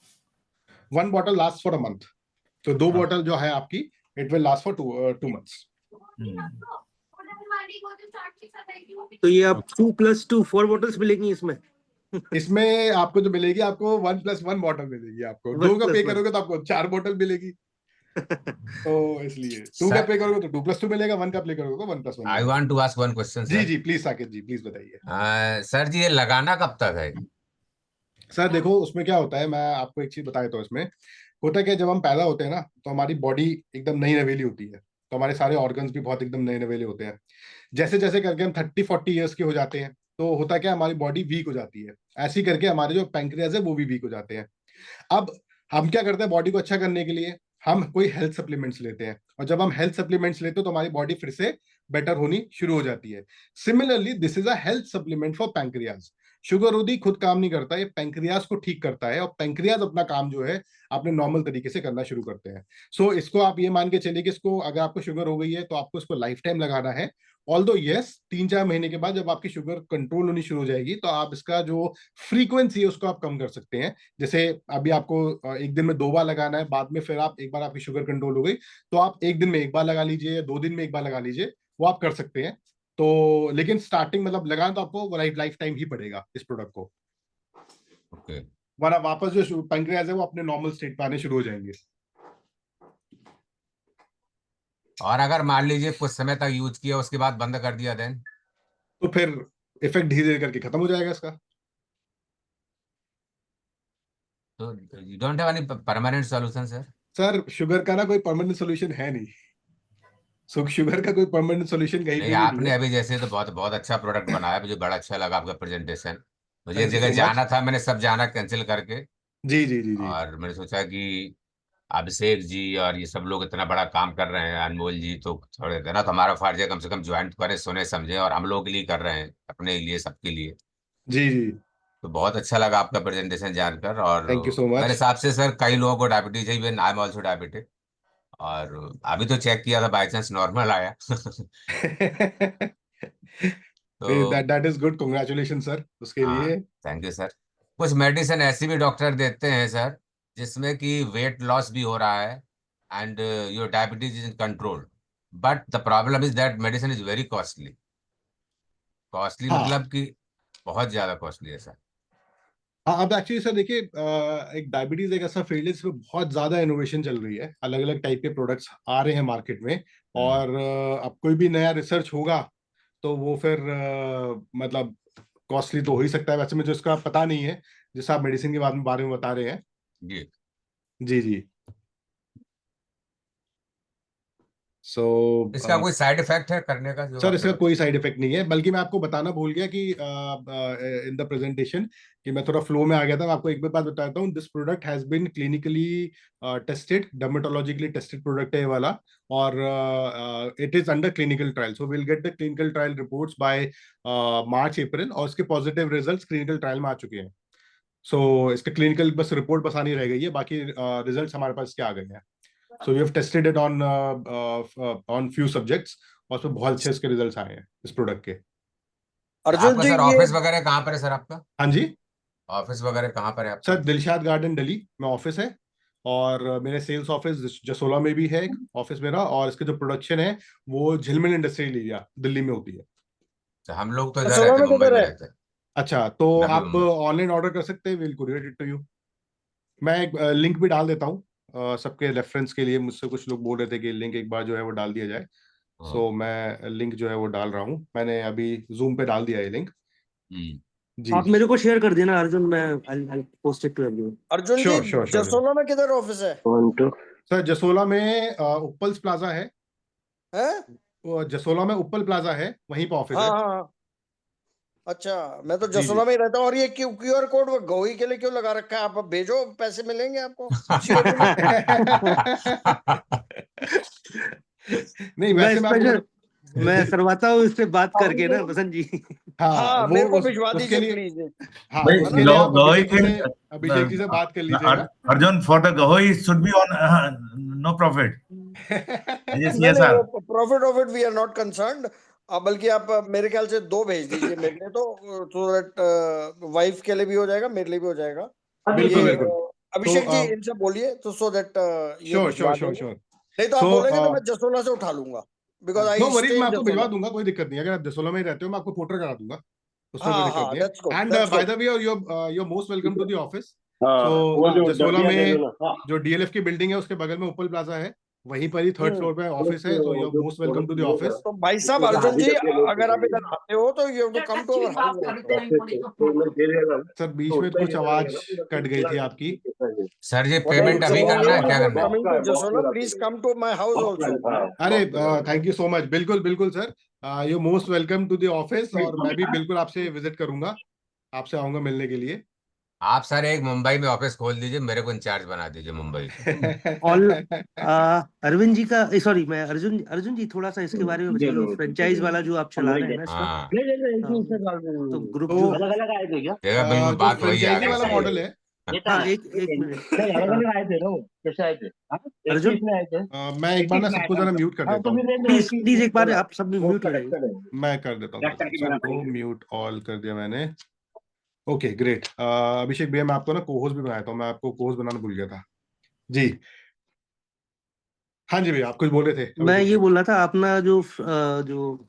1 bottle last for a month. तो 2 बॉटल जो है आपकी, it will last for 2 months. तो ये आप 2 + 2 4 बॉटल्स मिलेंगी इसमें? इसमें आपको जो मिलेगी, आपको 1+1 बॉटल मिलेगी। आपको 2 का पे करोगे तो आपको 4 बॉटल मिलेगी। तो इसलिए 2 का पे करोगे तो 2+2 मिलेगा, 1 का पे करोगे तो 1+1। I want to ask one question जी सर। जी, प्लीज साकेत जी, प्लीज बताइए। सर जी, ये लगाना कब तक है? सर देखो, उसमें क्या होता है, मैं आपको एक चीज बता देता हूँ। इसमें होता है कि जब हम पैदा होते हैं ना, तो हमारी बॉडी एकदम नई नवेली होती है, तो हमारे सारे ऑर्गन्स भी बहुत एकदम नए नवेले होते हैं। जैसे जैसे करके हम 30-40 ईयर्स के हो जाते हैं, तो होता क्या, हमारी बॉडी वीक हो जाती है। ऐसे ही करके हमारे जो पैंक्रियाज है वो भी वीक हो जाते हैं। अब हम क्या करते हैं, बॉडी को अच्छा करने के लिए हम कोई हेल्थ सप्लीमेंट्स लेते हैं, और जब हम हेल्थ सप्लीमेंट्स लेते हैं तो हमारी बॉडी फिर से बेटर होनी शुरू हो जाती है। Similarly this is a health supplement for pancreas. Sugar रोधी खुद काम नहीं करता, ये पेंक्रियाज को ठीक करता है, और पेंक्रियाज अपना काम जो है अपने नॉर्मल तरीके से करना शुरू करते हैं। सो इसको आप ये मान के चलिए कि इसको, अगर आपको शुगर हो गई है तो आपको इसको लाइफ टाइम लगाना है। ऑल्दो यस, 3-4 महीने के बाद जब आपकी शुगर कंट्रोल होनी शुरू हो जाएगी तो आप इसका जो फ्रीक्वेंसी है उसको आप कम कर सकते हैं। जैसे अभी आपको एक दिन में 2 बार लगाना है, बाद में फिर आप एक बार आपकी शुगर कंट्रोल हो गई तो आप एक दिन में 1 बार लगा लीजिए या 2 दिन में 1 बार लगा लीजिए, वो आप कर सकते हैं। तो लेकिन स्टार्टिंग मतलब लगाना तो आपको लाइफ टाइम ही पड़ेगा इस प्रोडक्ट को, ओके। वरना वापस जो पैंक्रियाज है वो अपने नॉर्मल स्टेट पे आने शुरू हो जाएंगे। और अगर मान लीजिए कुछ समय तक यूज किया उसके बाद बंद कर दिया देन? तो फिर इफेक्ट धीरे धीरे करके खत्म हो जाएगा इसका। तो you don't have any permanent solution sir? Sir sugar का ना कोई परमानेंट सोल्यूशन है नहीं, शुगर का कोई परमानेंट सोल्यूशन कहीं नहीं, पे भी नहीं आपने है। अभी जैसे तो बहुत बहुत अच्छा प्रोडक्ट बनाया, मुझे बड़ा अच्छा लगा आपका प्रेजेंटेशन। मुझे Thank you जगह so much. जाना था, मैंने सब जाना कैंसिल करके, जी जी जी जी। और मैंने सोचा कि अभिषेक जी और ये सब लोग इतना बड़ा काम कर रहे हैं, अनमोल जी, तो थोड़े देना तो हमारा फर्ज है कम से कम ज्वाइन करें, सुने समझे, और हम लोग के लिए कर रहे हैं, अपने लिए, सबके लिए। जी जी। तो बहुत अच्छा लगा आपका प्रेजेंटेशन जानकर। और थैंक यू सो मेरे मच। हिसाब से सर कई लोगों को डायबिटीज है, even I am also diabetic, और अभी तो चेक किया था, बाई चांस नॉर्मल आया। तो that is good, congratulation sir उसके हाँ, लिए। Thank you sir. कुछ मेडिसिन ऐसी भी डॉक्टर देते हैं सर जिसमें कि वेट लॉस भी हो रहा है and your diabetes is in control, but the problem is that medicine is very costly. Costly हाँ मतलब कि बहुत ज्यादा कॉस्टली है सर। हाँ, अब एक्चुअली सर देखिए, एक डायबिटीज एक ऐसा फील्ड है जिसमें बहुत ज्यादा इनोवेशन चल रही है, अलग अलग टाइप के प्रोडक्ट्स आ रहे हैं मार्केट में। और अब कोई भी नया रिसर्च होगा तो वो फिर मतलब कॉस्टली तो हो ही सकता है। वैसे मुझे उसका पता नहीं है, जैसा आप मेडिसिन के बारे में बता रहे हैं। जी। जी जी। सो इसका कोई साइड इफेक्ट है करने का जो सर आप इसका कोई साइड इफेक्ट नहीं है, बल्कि मैं आपको बताना भूल गया कि इन द प्रेजेंटेशन, कि मैं थोड़ा फ्लो में आ गया था। मैं आपको एक बात बताता हूँ, this product has been clinically tested, dermatologically tested product है ये वाला, और it is under clinical trial. So will get the clinical trial reports by March April, और इसके पॉजिटिव रिजल्ट्स क्लिनिकल ट्रायल में आ चुके हैं। सो इसके क्लिनिकल बस रिपोर्ट बस आनी रह गई है, बाकी रिजल्ट्स हमारे पास इसके आ गए हैं। So we have tested it on few subjects, और उसमें बहुत अच्छे इसके रिजल्ट्स आए हैं इस प्रोडक्ट के। अर्जुन आपका जी सर ये ऑफिस वगैरह कहाँ पर है सर आपका? हाँ जी ऑफिस वगैरह कहाँ पर है आपका? सर, दिलशाद गार्डन दिल्ली में ऑफिस है, और मेरे सेल्स ऑफिस जसोला में भी है एक ऑफिस मेरा, और इसके जो प्रोडक्शन है वो झिलमिल इंडस्ट्रियल एरिया दिल्ली में होती है। तो हम लोग तो इधर जसोला रहते, में मुंबई किधर में है? रहते हैं। अच्छा, तो नवी आप मुंबई। ऑनलाइन ऑर्डर कर सकते हैं, will courier it to you. मैं एक लिंक भी डाल देता हूँ सबके रेफरेंस के लिए। मुझसे कुछ लोग बोल रहे थे कि लिंक एक बार जो है वो डाल दिया जाए। हाँ। सो मैं लिंक जो है वो डाल रहा हूँ, मैंने अभी जूम पे डाल दिया है लिंक। जी आप मेरे को शेयर कर देना अर्जुन, मैं I'll post it to everyone. Arjun ji sure sure sure. Jasola में किधर ऑफिस है? सर जसोला में उपल्स प्लाजा है, हैं? जसोला में उपल प्लाजा है, वहीं पर ऑफिस हाँ है। हाँ हाँ। अच्छा, मैं तो जी जी। जसोला में ही रहता हूँ। और ये QR कोड गोई के लिए क्यों लगा रखा है? आप भेजो, पैसे मिलेंगे आपको COD में। नहीं, मैं वैसे मैं आपको स्पेशल मैं करवाता हूँ इससे बात करके ना हाँ बसंत जी। हाँ मेरे को वो भिजवा उसके दीजिए लिए, प्लीज। हाँ भाई उसके लिए आप गहोई के अभिषेक जी से बात कर लीजिएगा। Arjun, for the Gahoi should be on no profit. नहीं नहीं, वो profit we are not concerned. बल्कि आप मेरे ख्याल से 2 भेज दीजिए मेरे लिए, तो दैट वाइफ के लिए भी हो जाएगा, मेरे लिए भी हो जाएगा। बिल्कुल ये बिल्कुल। अभिषेक जी तो इनसे बोलिए तो सो दैट ये श्योर भिजवा श्योर श्योर देंगे। श्योर। नहीं तो आप सो बोलेंगे तो मैं जसोला से उठा लूंगा, because no I worries, stay मैं इन आपको भिजवा जसोला। दूंगा, कोई दिक्कत नहीं है। अगर आप जसोला में ही रहते हो मैं आपको पोर्टर करा दूंगा, उसमें कोई हाँ दिक्कत हाँ, नहीं है। That's good, and that's by good. The way, you're most welcome to the office. हाँ, वो सो जो जसोला डब्बियाँ दे में देना। हाँ, जो DLF की बिल्डिंग है उसके बगल में उपल प्लाजा है, वहीं पर ही 3rd फ्लोर पे ऑफिस है। सो you're जो most welcome to the office. तो भाई साहब उसमें से अर्जुन आधी जी, डब्बियाँ लोड अगर आप कर इधर आते हो तो you have to come to our house also. Payment दे देगा ना, सर बीच तो में उसका कुछ ये आवाज रहेगा ना, कट गई थी आपकी। सर ये What I'm पेमेंट अभी saying करना है, is, क्या if you're करना है? coming to Jasola, please come to my house also. अरे थैंक यू सो मच, बिल्कुल बिल्कुल sir, you most welcome to the office. और मैं भी बिल्कुल आपसे विजिट करूंगा, आपसे आऊंगा मिलने के लिए। आप सर एक मुंबई में ऑफिस खोल दीजिए, मेरे को इंचार्ज बना दीजिए मुंबई का। ऑल अरविंद जी का, सॉरी, मैं अर्जुन जी थोड़ा सा इसके बारे में बताइए, फ्रेंचाइज वाला जो आप चला रहे हैं ना इसका, हाँ तो ग्रुप तो जो, अलग अलग आए थे क्या? देखा, बिल्कुल जो बात वही आ फ्रेंचाइजी गई वाला सर। मॉडल है, हाँ एक मिनट, नहीं, अलग अलग आए थे ना वो, कैसे आए थे? हाँ, एक अर्जुन पीस में आए थे। मैं एक बार ना सबको जरा म्यूट कर हाँ, देता तो हूँ। फिर रहने दो, प्लीज एक प्लीज पीस एक बार में आप सब वो म्यूट रहे। करेक्टेड है। मैं कर देता हूँ, रैक करके बना सबको देंगे। म्यूट ऑल कर दिया मैंने। Okay great. अभिषेक भैया, मैं आपको ना कोहोस्ट भी बनाया था, मैं आपको कोहोस्ट बनाना भूल गया था जी। हाँ जी भैया, आप कुछ बोल रहे थे मैं अभिषेक ये जी। बोल रहा था, अपना जो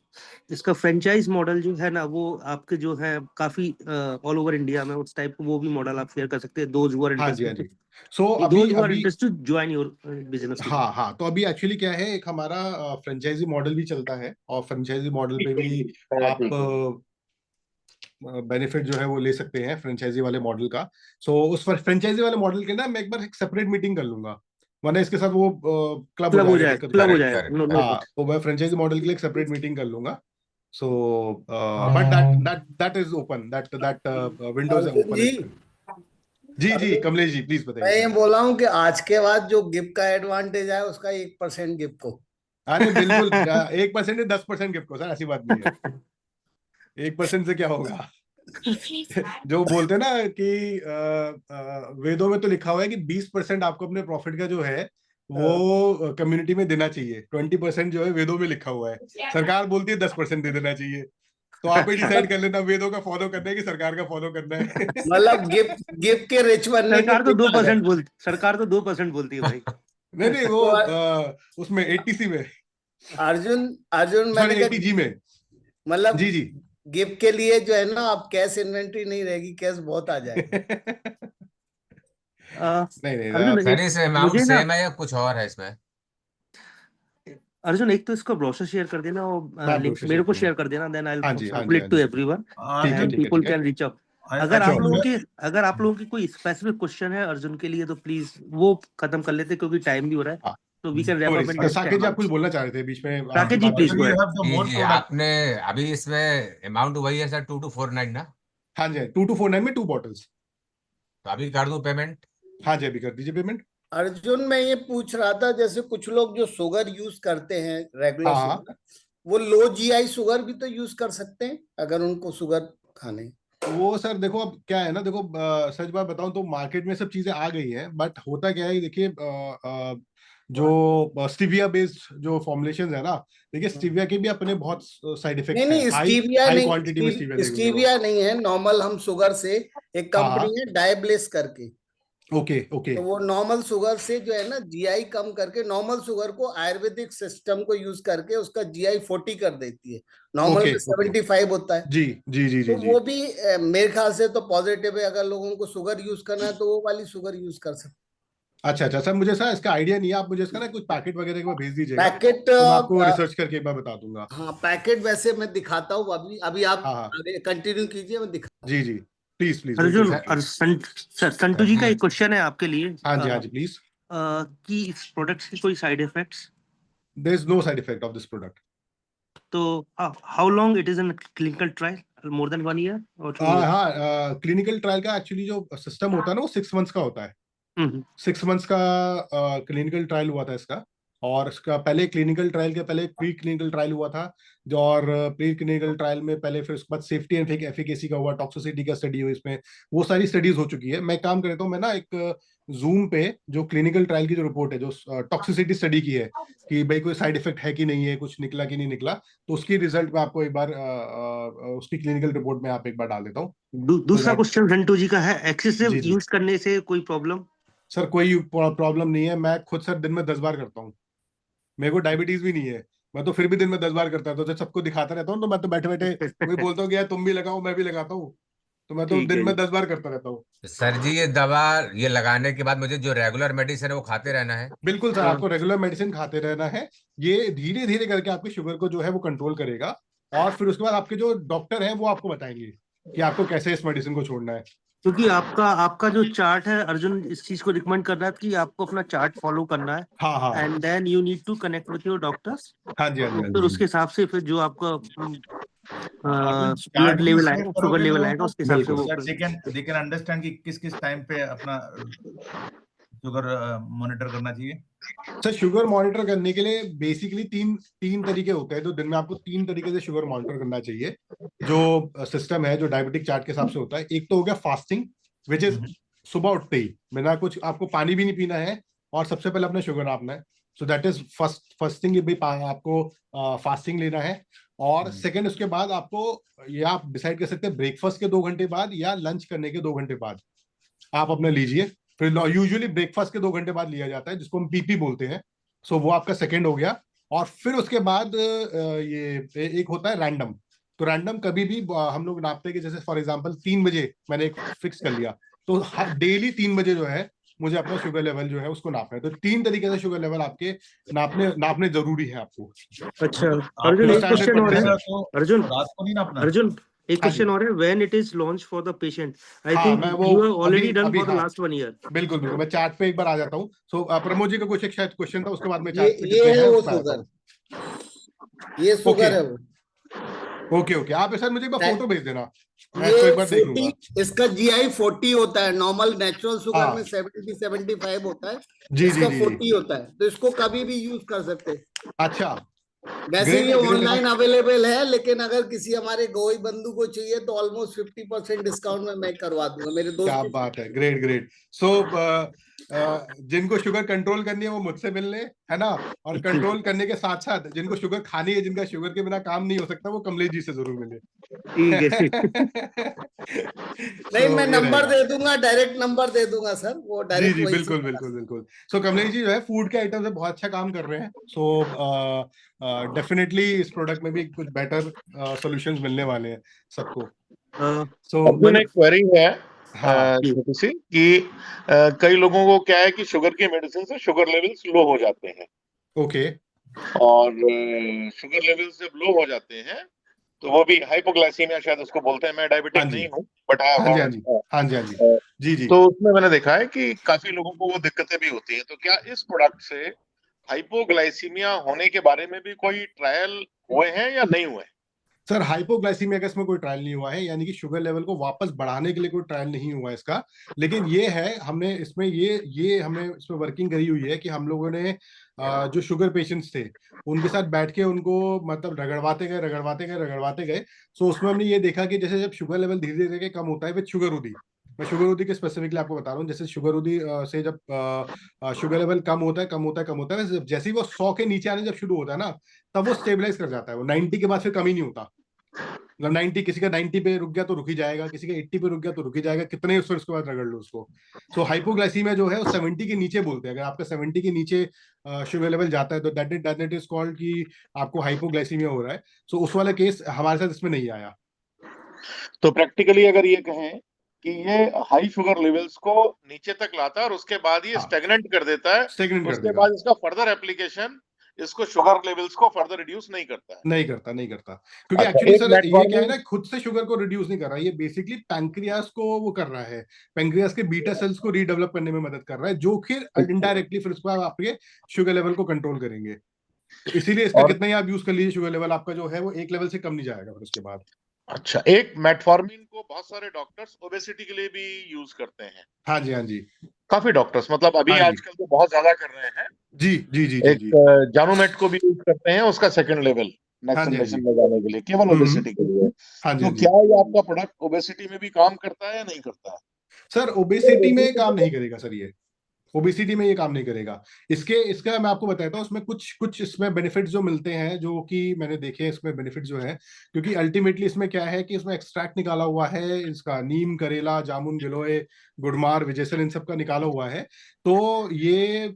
इसका फ्रेंचाइज मॉडल जो है ना, वो आपके जो है काफी ऑल ओवर इंडिया में उस टाइप, वो भी मॉडल आप शेयर कर सकते हैं, दोज हु आर हाँ जी, हाँ इंटरेस्टेड, जी। सो अभी दोज हु आर अभी इंटरेस्टेड ज्वाइन योर बिजनेस। हाँ हाँ, तो अभी एक्चुअली क्या है, एक हमारा फ्रेंचाइजी मॉडल भी चलता है, और फ्रेंचाइजी मॉडल पे भी आप बेनिफिट जो है वो ले सकते हैं फ्रेंचाइजी वाले मॉडल का। सो उस फ्रेंचाइजी वाले मॉडल के ना मैं एक बार एक सेपरेट मीटिंग कर लूंगा, वरना इसके साथ वो क्लब हो क्लब हो जाएगा, जाए, दिक्कत हो क्लब हो जाएगी। करेक्ट जाए, करेक्ट नो करेक्ट। नो। हाँ, तो मैं फ्रेंचाइजी मॉडल के लिए एक सेपरेट मीटिंग कर लूंगा। So but that is open, that windows है अर्जुन ओपन। जी, जी जी, अर्जुन, कमलेश जी प्लीज मैं बताइए ये सर। बोला हूँ कि आज के बाद जो गिफ्ट का एडवांटेज है उसका 1% गिफ्ट को। अरे बिल्कुल, 1% 10% गिफ्ट को सर, ऐसी बात नहीं है। 1% से क्या होगा? जो बोलते हैं ना कि वेदों में तो लिखा हुआ है कि 20% आपको अपने प्रॉफिट का जो है वो कम्युनिटी में देना चाहिए, 20% जो है वेदों में लिखा हुआ है। सरकार बोलती है 10% दे देना चाहिए। तो आप ही डिसाइड कर लेना, वेदों का फॉलो करना है कि सरकार का फॉलो करना है। मतलब गिफ्ट गिफ्ट के रिच बनने की सरकार तो ट्रिक है। 2% बोलती, सरकार तो 2% बोलती है भाई। नहीं नहीं, वो तो उसमें 80C में, अर्जुन अर्जुन सॉरी मैंने कहा 80G में। मतलब जी जी। गिफ्ट के लिए जो है ना, आप कैश इन्वेंट्री नहीं रहेगी, कैश बहुत आ जाएगा। नहीं नहीं, अर्जुन सर इस अमाउंट मुझे ना, सेम है या कुछ और है इसमें? अर्जुन एक तो इसको ब्रोशर शेयर कर देना, मैं और लिंक ब्रोशर मेरे शेयर को करूंगा। शेयर कर देना, देन आई विल हाँ जी, हाँ जी, सर्कुलेट हाँ टू जी। एवरीवन ठीक है, एंड ठीक है, पीपल ठीक है। Can reach out. श्योर। अगर आप लोगों की कोई स्पेसिफिक क्वेश्चन है अर्जुन के लिए, तो प्लीज वो खत्म कर लेते, क्योंकि टाइम भी हो रहा है, हाँ, तो we can no wrap up worries। In just 10 Saket ji, आप कुछ मिनट्स। बोलना चाह रहे थे बीच में, आपकी राकेश जी बात प्लीज अटक गो गई। अहेड। जी जी, आपने अभी इसमें अमाउंट वही है सर, 2249 ना? हाँ जी, 2249 में 2 बॉटल्स। तो अभी कर दूं पेमेंट? हाँ जी, अभी कर दीजिए पेमेंट। अर्जुन, मैं ये पूछ रहा था, जैसे कुछ लोग जो शुगर यूज करते हैं, रेगुलर हाँ हाँ, शुगर, वो लो जीआई शुगर भी तो यूज कर सकते हैं अगर उनको शुगर खाने। वो सर देखो, अब क्या है ना, देखो सच बात बताऊं तो मार्केट में सब चीजें आ गई हैं, बट होता क्या है, देखिए जो स्टीविया बेस्ड जो फॉर्मुलेशन है ना, देखिए स्टीविया के भी अपने बहुत साइड नहीं इफेक्ट्स हैं, नहीं, हाई स्टीविया हाई नहीं, क्वांटिटी में स्टीविया देखोगे वो। स्टीविया नहीं है, नॉर्मल हम शुगर से, एक हाँ कंपनी हाँ, है डायब्लेस करके, ओके ओके तो वो नॉर्मल शुगर से जो है ना जीआई कम करके, नॉर्मल शुगर को आयुर्वेदिक सिस्टम को यूज करके उसका जीआई 40 कर देती है। नॉर्मल ओके में ओके। 75 होता है। जी जी जी जी तो जी। वो भी मेरे ख्याल से तो पॉजिटिव है, अगर लोगों को शुगर यूज करना है तो वो वाली शुगर यूज कर सकते। अच्छा अच्छा सर, मुझे सर इसका आइडिया नहीं है, आप मुझे इसका ना कुछ पैकेट वगैरह एक बार भेज दीजिएगा, पैकेट, तो मैं आपको रिसर्च करके एक बार बता दूंगा। हाँ पैकेट वैसे मैं दिखाता हूँ, अभी अभी आप हाँ हाँ, आगे कंटिन्यू कीजिए, मैं दिखा। जी जी, प्लीज प्लीज, बिल्कुल अर्जुन सर बिल्कुल। संटू सर जी का जी, एक क्वेश्चन है आपके लिए, हाँ जी, हाँ जी प्लीज। कि इस प्रोडक्ट के कोई side effects, there is no side effect of this product. तो how long it is in clinical trial, more than 1 year और 2 years? हाँ, क्लिनिकल ट्रायल का एक्चुअली जो सिस्टम होता है ना, वो 6 मंथ्स का होता है। हम्म, 6 मंथ्स का क्लिनिकल ट्रायल हुआ था इसका, और इसका पहले क्लिनिकल ट्रायल के पहले प्री क्लिनिकल ट्रायल हुआ था, जो और प्री क्लिनिकल ट्रायल में पहले, फिर उसके बाद सेफ्टी एंड एफिकेसी का हुआ, टॉक्सिसिटी का स्टडी हुई इसमें, वो सारी स्टडीज हो चुकी है। मैं काम करता हूँ, मैं ना एक जूम पे जो क्लिनिकल ट्रायल की जो रिपोर्ट है, जो टॉक्सिसिटी स्टडी की है, कि भाई कोई साइड इफेक्ट है कि नहीं है, कुछ निकला कि नहीं निकला, तो उसकी रिजल्ट मैं आपको एक बार उसकी क्लिनिकल रिपोर्ट में आप एक बार डाल देता हूँ, तो दूसरा दैट। क्वेश्चन संटू जी का है, एक्सेसिव जी जी यूज करने से कोई प्रॉब्लम? सर, कोई प्रॉब्लम नहीं है, मैं खुद सर दिन में 10 बार करता हूँ, मेरे को डायबिटीज भी नहीं है, मैं तो फिर भी दिन में 10 बार करता हूँ, तो जब सबको दिखाता रहता हूँ, तो मैं तो बैठे बैठे वही बोलता हूँ कि यार तुम भी लगाओ, मैं भी लगाता हूँ, तो मैं तो ठीक दिन है में जी। 10 बार करता रहता हूँ। सर जी ये दवा, ये लगाने के बाद मुझे जो रेगुलर मेडिसिन है वो खाते रहना है? बिल्कुल सर, हाँ, आपको रेगुलर मेडिसिन खाते रहना है, ये धीरे धीरे करके आपकी शुगर को जो है वो कंट्रोल करेगा, और फिर उसके बाद आपके जो डॉक्टर हैं वो आपको बताएंगे कि आपको कैसे इस मेडिसिन को छोड़ना है। क्योंकि आपका आपका जो चार्ट है, अर्जुन इस चीज को रिकमेंड कर रहा है कि आपको अपना चार्ट फॉलो करना है, हाँ हाँ and then you need to connect with your doctors, हाँ जी, हाँ जी, तो हाँ फिर जी। उसके हिसाब से फिर जो आपका ब्लड लेवल आएगा, शुगर लेवल आएगा, उसके हिसाब से वो दे कैन अंडरस्टैंड कि किस किस टाइम पे अपना शुगर मॉनिटर करना चाहिए। सर शुगर मॉनिटर करने के लिए बेसिकली तीन तरीके होते हैं। तो दिन में आपको 3 तरीके से शुगर मॉनिटर करना चाहिए, जो सिस्टम है, जो डायबिटिक चार्ट के हिसाब से होता है। एक तो हो गया फास्टिंग, विच इज सुबह उठते ही बिना कुछ, आपको पानी भी नहीं पीना है और सबसे पहले अपना शुगर नापना है। So that is first thing, भी आपको फास्टिंग लेना है। और सेकंड, उसके बाद आपको, या आप डिसाइड कर सकते हैं ब्रेकफास्ट के 2 घंटे बाद या लंच करने के 2 घंटे बाद आप अपना लीजिए। फिर यूजुअली ब्रेकफास्ट के 2 घंटे बाद लिया जाता है, जिसको हम पीपी बोलते हैं। सो वो आपका सेकंड हो गया। और फिर उसके बाद ये एक होता है रैंडम। तो रैंडम कभी भी हम लोग नापते हैं कि जैसे फॉर एग्जांपल 3 बजे मैंने एक फिक्स कर लिया, तो डेली 3 बजे जो है मुझे अपना शुगर लेवल जो है उसको नापना है। तो 3 तरीके से शुगर लेवल आपके नापने जरूरी है आपको। अच्छा अर्जुन, एक क्वेश्चन और है। अर्जुन रात को नहीं नापना। अर्जुन एक हाँ जी। क्वेश्चन और है, when it is launch for the patient, I हाँ, थिंक मैं वो यू हैव ऑलरेडी डन अभी फॉर द हाँ, लास्ट 1 ईयर। बिल्कुल बिल्कुल, मैं चार्ट पे एक बार आ जाता हूँ। सो प्रमोद जी का कुछ एक शायद क्वेश्चन था, उसके बाद में चार्ट पे ये कितने है हैं वो उस पे आता शुगर, हूँ। ये शुगर है वो। ओके ओके, आप सर मुझे एक बार फोटो भेज देना, मैं ये इसको एक बार देख लूंगा। 40, इसका GI 40 होता है। नॉर्मल नेचुरल शुगर हाँ। में 70-75 होता है, जी इसका जी जी 40 होता है। तो इसको कभी भी यूज कर सकते हैं। अच्छा, वैसे ग्रेट ये ग्रेट। ऑनलाइन अवेलेबल है, लेकिन अगर किसी हमारे गोई बंधु को चाहिए तो ऑलमोस्ट 50% डिस्काउंट में मैं करवा दूंगा। मेरे दोस्त क्या बात है, ग्रेट ग्रेट। सो जिनको शुगर कंट्रोल करनी है वो मुझसे मिलने, है ना। और कंट्रोल करने के साथ साथ जिनको शुगर खानी है, जिनका शुगर के बिना काम नहीं हो सकता, वो कमलेश जी से जरूर मिले। ठीक है नहीं, मैं ये नंबर रहेगा। दे दूंगा, डायरेक्ट नंबर दे दूंगा सर, वो जी डायरेक्ट जी वही से बिल्कुल बिल्कुल बिल्कुल। सो कमलेश जी जो है फूड के आइटम से बहुत अच्छा काम कर रहे हैं। सो डेफिनेटली इस प्रोडक्ट में भी कुछ बेटर सॉल्यूशंस मिलने वाले हैं सबको। सो अर्जुन, एक क्वेरी है हाँ छोटी सी कि कई लोगों को क्या है कि शुगर की मेडिसिन से शुगर लेवल्स लो हो जाते हैं, ओके। और शुगर लेवल्स जब लो हो जाते हैं तो वो भी हाइपोग्लाइसीमिया शायद उसको बोलते हैं। मैं हाँ डायबिटिक जी नहीं हूँ, बट हाँ जी हाँ जी हाँ जी हाँ जी जी जी। तो उसमें मैंने देखा है कि काफी लोगों को वो दिक्कतें भी होती हैं। तो क्या इस प्रोडक्ट से हाइपोग्लाइसीमिया होने के बारे में भी कोई ट्रायल हुए हैं या नहीं हुए? सर हाइपोग्लाइसीमिया का इसमें कोई ट्रायल नहीं हुआ है, यानी कि शुगर लेवल को वापस बढ़ाने के लिए कोई ट्रायल नहीं हुआ है इसका। लेकिन ये है, हमने इसमें ये हमने इसमें वर्किंग करी हुई है कि हम लोगों ने जो शुगर पेशेंट्स थे उनके साथ बैठ के उनको मतलब रगड़वाते गए। सो उसमें हमने ये देखा कि जैसे जब शुगर लेवल धीरे धीरे कम होता है विद शुगर उदी, मैं शुगर उदी के स्पेसिफिकली आपको बता रहा हूँ, जैसे शुगर उदी से जब शुगर लेवल कम होता है, जैसे ही वो 100 के नीचे आने जब शुरू होता है ना, तब वो स्टेबलाइज कर जाता है। वो 90 के बाद फिर कम ही नहीं होता। मतलब 90, किसी का 90 पे रुक गया तो रुक ही जाएगा, किसी का 80 पे रुक गया तो रुक ही जाएगा, कितने उसके बाद रगड़ लो उसको। सो हाइपोग्लाइसीमिया जो है वो 70 के नीचे बोलते हैं। अगर आपका 70 के नीचे शुगर लेवल जाता है तो दैट इज कॉल्ड कि आपको हाइपोग्लाइसीमिया हो रहा है। सो उस वाला केस हमारे साथ इसमें नहीं आया। तो प्रैक्टिकली अगर ये कहें कि ये हाई शुगर लेवल्स को नीचे तक लाता है और उसके बाद ये हाँ, स्टेगनेंट कर देता है, स्टेगनेंट कर उसके देगा, बाद इसका फर्दर एप्लीकेशन इसको शुगर लेवल्स को फर्दर रिड्यूस नहीं करता है। नहीं करता क्योंकि अच्छा, एक्चुअली एक सर ये क्या है मेटफॉर्मिन ना, खुद से शुगर को रिड्यूस नहीं कर रहा है, ये बेसिकली पैंक्रियास को वो कर रहा है, पैंक्रियास के बीटा सेल्स को रीडेवलप करने में मदद कर रहा है, जो फिर इनडायरेक्टली फिर उसको आपके शुगर लेवल को कंट्रोल करेंगे। तो इसीलिए इसका और कितना ही आप यूज कर लीजिए, शुगर लेवल आपका जो है वो एक लेवल से कम नहीं जाएगा फिर उसके बाद। अच्छा, एक मेटफॉर्मिन को बहुत सारे डॉक्टर्स ओबेसिटी के लिए भी यूज करते हैं। हाँ जी हाँ जी काफी डॉक्टर्स, मतलब अभी हाँ जी आजकल तो बहुत ज्यादा कर रहे हैं। जी जी जी जी एक जी जानोमेट को भी यूज करते हैं, उसका सेकंड लेवल हाँ जी हाँ नेक्स्ट जी में जाने के लिए, केवल ओबेसिटी के लिए। हाँ जी तो हाँ जी। क्या ये आपका प्रोडक्ट ओबेसिटी में भी काम करता है या नहीं करता है? सर ओबेसिटी में काम नहीं करेगा सर, ये ओबेसिटी में ये काम नहीं करेगा। इसका मैं आपको बताता हूँ, उसमें कुछ कुछ इसमें बेनिफिट्स जो मिलते हैं, जो कि मैंने देखे हैं इसमें बेनिफिट्स जो है। क्योंकि अल्टीमेटली इसमें क्या है कि इसमें एक्सट्रैक्ट निकाला हुआ है इसका, नीम, करेला, जामुन, गिलोय, गुड़मार, विजयसन, इन सब का निकाला हुआ है। तो ये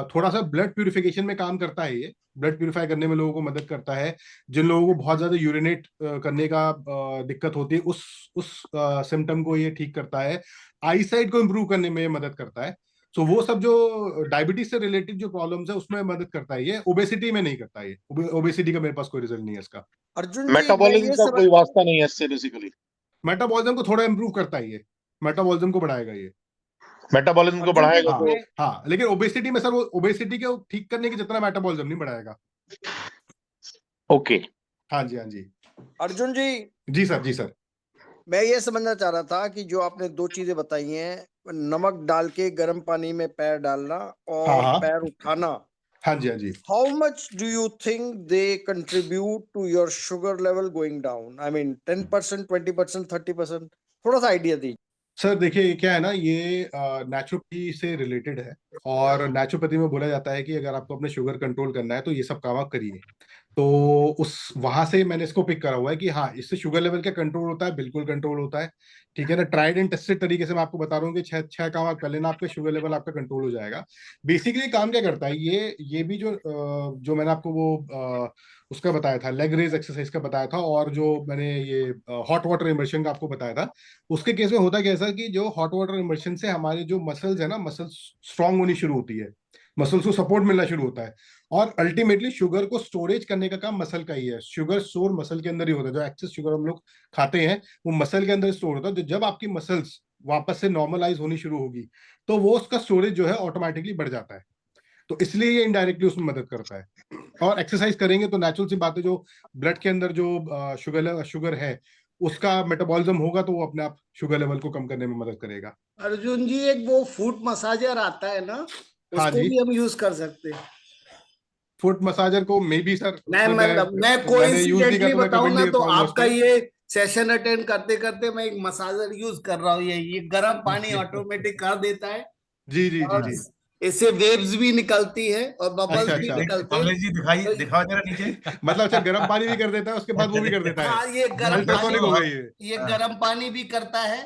थोड़ा सा ब्लड प्यूरिफिकेशन में काम करता है, ये ब्लड प्यूरिफाई करने में लोगों को मदद करता है। जिन लोगों को बहुत ज्यादा यूरिनेट करने का दिक्कत होती है, उस सिम्टम को ये ठीक करता है। आईसाइट को इंप्रूव करने में मदद करता है। तो वो सब जो डायबिटीज से रिलेटेड जो प्रॉब्लम्स है उसमें मदद करता है, ये ओबेसिटी में नहीं करता है। ये ओबेसिटी का मेरे पास कोई रिजल्ट नहीं है इसका। अर्जुन जी, मैं मेटाबॉलिज्म ये का समझ कोई वास्ता नहीं है इससे बेसिकली? मेटाबॉलिज्म को थोड़ा इंप्रूव करता है, ये मेटाबॉलिज्म को बढ़ाएगा ये। मेटाबॉलिज्म को अर्जुन जी, बढ़ाएगा हाँ तो? हाँ, लेकिन ओबेसिटी में सर वो ओबेसिटी को ठीक करने की जितना मेटाबॉलिज्म नहीं बढ़ाएगा। ओके। हाँ जी, हाँ जी। अर्जुन जी, जी सर, जी सर। मैं ये समझना चाह रहा था कि जो आपने 2 चीजें बताई हैं, नमक डाल के गर्म पानी में पैर डालना हाँ, और हाँ। पैर उठाना, हाँ जी, हाँ जी। how much do you think they contribute to your sugar level going down? I mean 10%, 20%, 30%? थोड़ा सा आइडिया दीजिए। सर देखिए क्या है ना, ये नेचुरोपैथी से रिलेटेड है, और नेचुरोपैथी में बोला जाता है कि अगर आपको अपने शुगर कंट्रोल करना है तो ये सब काम आप करिए। तो उस वहां से मैंने इसको पिक करा हुआ है कि हाँ, इससे शुगर लेवल का कंट्रोल होता है, बिल्कुल कंट्रोल होता है। ठीक है ना, ट्राइड एंड टेस्टेड तरीके से मैं आपको बता रहा हूँ कि छह काम आप कर लेना, आपका शुगर लेवल आपका कंट्रोल हो जाएगा। बेसिकली काम क्या करता है, ये भी जो मैंने आपको वो उसका बताया था, लेग रेज एक्सरसाइज का बताया था, और जो मैंने ये हॉट वाटर इमर्शन का आपको बताया था, उसके केस में होता क्या है सर कि जो हॉट वाटर इमर्शन से हमारे जो मसल्स है ना, मसल्स स्ट्रांग होनी शुरू होती है, मसल्स को सपोर्ट मिलना शुरू होता है, और अल्टीमेटली शुगर को स्टोरेज करने का काम मसल का ही है। शुगर स्टोर मसल के अंदर ही होता है, जो एक्सेस शुगर हम लोग खाते हैं वो मसल के अंदर स्टोर होता है। जब आपकी मसल्स वापस से नॉर्मलाइज होनी शुरू होगी तो वो उसका स्टोरेज जो है ऑटोमेटिकली बढ़ जाता है, तो इसलिए ये इनडायरेक्टली उसमें मदद करता है। और एक्सरसाइज करेंगे तो नेचुरल सी बात है, जो ब्लड के अंदर जो शुगर है उसका मेटाबॉलिज्म होगा, तो वो अपने आप शुगर लेवल को कम करने में मदद करेगा। अर्जुन जी, एक वो फूट मसाजर आता है ना, हाँ उसको जी, भी हम यूज कर सकते हैं। फुट मसाजर को मे बी सर, मैं उसमें मैं मैंने यूज नहीं कोइंसिडेंटली किया तो मैं बताऊं कमेंट ना, नहीं तो कर पाऊंगा उस आपका पे। ये सेशन अटेंड करते करते मैं एक मसाजर यूज कर रहा हूँ। ये गर्म पानी जी ऑटोमेटिक कर देता है, जी जी जी और जी। इससे वेव्स भी निकलती है और बबल्स अच्छा भी अच्छा। निकलते हैं। कमलेश जी दिखाइए, तो दिखाओ जरा नीचे। मतलब अच्छा, गर्म पानी भी कर देता है, उसके बाद वो भी कर देता है। हाँ, ये गर्म अल्ट्रासोनिक हो पानी, गई ये गर्म पानी भी करता है,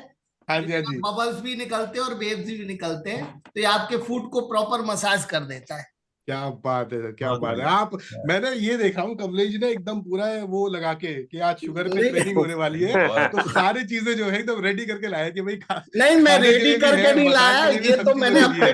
हाँ जी, हाँ जी। बबल्स भी निकलते हैं और वेव्स भी निकलते हैं, तो ये आपके फूड को प्रॉपर मसाज कर देता है। क्या बात है सर, क्या बहुत बात है। बढ़िया। आप, मैंने ये देखा हूँ कमलेश जी ने एकदम पूरा वो लगा के कि आज शुगर पे नहीं ट्रेनिंग होने वाली है, बहुत तो सारी चीजें जो है एकदम रेडी करके लाया कि भाई नहीं, मैं खाने के रेडी लिए भी करके है, नहीं मसाज लाया, के लिए भी, ये सब तो चीजें मैंने रेडी अपने है।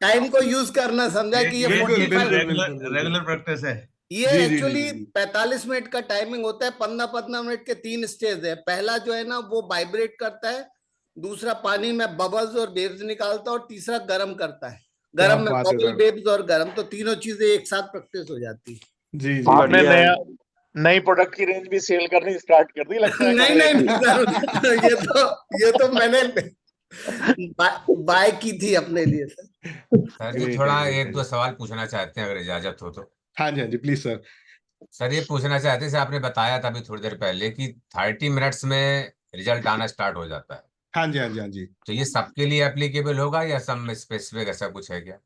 टाइम को यूज करना समझा कि ये बिल्कुल 45, बिल्कुल बिल्कुल बिल्कुल। रेगुलर प्रैक्टिस है। ये जी जी जी एक्चुअली जी। 45 मिनट का टाइमिंग होता है। 15-15 मिनट के 3 स्टेज है। पहला जो है ना वो वाइब्रेट करता है, दूसरा पानी में बबल्स और वेव्स निकालता है, और तीसरा गर्म करता है। क्या गर्म में बात है बबल, सर। वेव्स और गर्म, तो तीनों चीजें एक साथ प्रैक्टिस हो जाती है। जी जी आपने जी। नया नई प्रोडक्ट की रेंज भी सेल करनी स्टार्ट कर दी लगता है नहीं कमलेश नहीं जी। सर, ये तो मैंने बाय की थी अपने लिए सर। सर जी ग्रेट है, थोड़ा ग्रेट एक है। दो सवाल पूछना चाहते हैं अगर इजाजत हो तो। हाँ जी, हाँ जी, प्लीज सर। सर ये पूछना चाहते हैं, जैसे आपने बताया था अभी थोड़ी देर पहले कि 30 मिनट्स में रिजल्ट आना स्टार्ट हो जाता है, हाँ जी, हाँ जी, हाँ जी। तो ये सबके लिए एप्लीकेबल होगा या सब स्पेसिफिक ऐसा कुछ है क्या?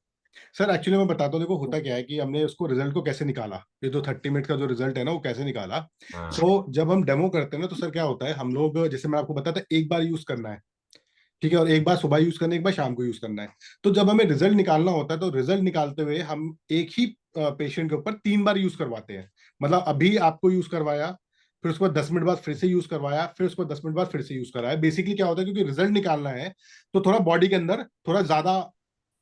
सर एक्चुअली मैं बताता हूँ, देखो होता क्या है कि हमने उसको रिजल्ट को कैसे निकाला, ये जो 30 मिनट का जो रिजल्ट है ना वो कैसे निकाला। हाँ तो जब हम डेमो करते हैं ना, तो सर क्या होता है, हम लोग जैसे मैं आपको बताता, एक बार यूज करना है, ठीक है, और एक बार सुबह यूज करना है, एक बार शाम को यूज करना है। तो जब हमें रिजल्ट निकालना होता है, तो रिजल्ट निकालते हुए हम एक ही पेशेंट के ऊपर 3 बार यूज करवाते हैं। मतलब अभी आपको यूज करवाया, फिर उसके बाद 10 मिनट बाद फिर से यूज करवाया, फिर उसके बाद 10 मिनट बाद फिर से यूज कराया। बेसिकली क्या होता है, क्योंकि रिजल्ट निकालना है तो थोड़ा बॉडी के अंदर थोड़ा ज्यादा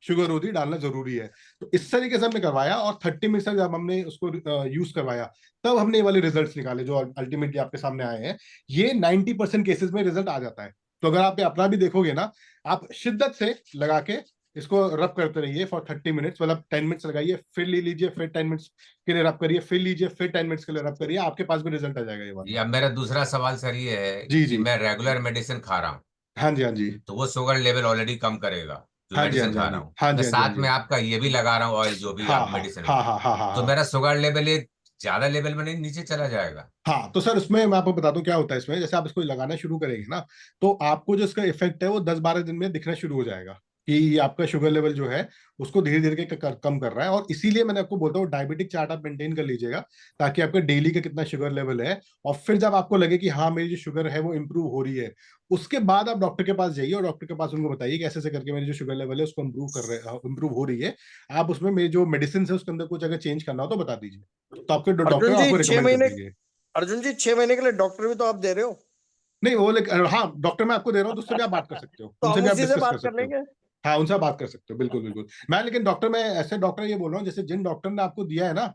शुगर होती डालना जरूरी है। तो इस तरीके से हमने करवाया, और 30 मिनट तक जब हमने उसको यूज करवाया, तब हमने ये वाले रिजल्ट्स निकाले जो अल्टीमेटली आपके सामने आए हैं। ये 90% केसेस में रिजल्ट आ जाता है। तो अगर आप अपना भी देखोगे ना, आप शिद्दत से लगा के इसको रब करते रहिए फॉर 30 मिनट्स, मतलब 10 मिनट्स लगाइए, फिर ले लीजिए, फिर 10 मिनट्स के लिए रब करिए, फिर लीजिए, फिर 10 मिनट्स के लिए रब करिए, आपके पास भी रिजल्ट आ जाएगा ये जी, वाला। अब मेरा दूसरा सवाल सर ये है जी कि जी। मैं रेगुलर मेडिसिन खा रहा हूँ, हाँ जी, हाँ जी। तो वो शुगर लेवल ऑलरेडी कम करेगा जो हाँ जी, हाँ मेडिसिन जी, हाँ खा रहा जी। हूँ, हाँ मैं जी, हाँ जी, हाँ साथ जी। में आपका ये भी लगा रहा हूँ ऑयल जो भी हाँ आप हाँ मेडिसिन हाँ में, हाँ हाँ हाँ तो हाँ। मेरा शुगर लेवल एक ज्यादा लेवल में नहीं नीचे चला जाएगा? हाँ, तो सर उसमें मैं आपको बताता हूँ क्या होता है इसमें। जैसे आप इसको लगाना शुरू करेंगे ना, तो आपको जो इसका इफेक्ट है वो 10-12 दिन में दिखना शुरू हो जाएगा कि ये आपका शुगर लेवल जो है उसको धीरे धीरे के कम कर रहा है। और इसीलिए मैंने आपको बोलता हूँ डायबिटिक चार्ट आप मेंटेन कर लीजिएगा, ताकि आपका डेली का कितना शुगर लेवल है, और फिर जब आपको लगे कि हाँ मेरी जो शुगर है वो इंप्रूव हो रही है, उसके बाद आप डॉक्टर के पास जाइए, और डॉक्टर के पास उनको बताइए कि ऐसे ऐसे करके मेरी जो शुगर लेवल है उसको इंप्रूव हो रही है। आप उसमें मेरी जो मेडिसिन है उसके अंदर कुछ अगर चेंज करना हो तो बता दीजिए, तो आपके डॉक्टर अर्जुन जी आपको 6 रिकमेंड कर महीने देंगे। अर्जुन जी 6 महीने के लिए डॉक्टर भी तो आप दे रहे हो, नहीं वो हाँ, डॉक्टर मैं आपको दे रहा हूँ, तो उससे भी आप बात कर सकते हो, तो उनसे हम भी आप उसी से डिस्कस कर बात कर सकते हो। लेंगे। हाँ, उनसे आप बात कर सकते हो, बिल्कुल बिल्कुल। मैं लेकिन डॉक्टर, मैं ऐसे डॉक्टर ये बोल रहा हूँ, जैसे जिन डॉक्टर ने आपको दिया है ना,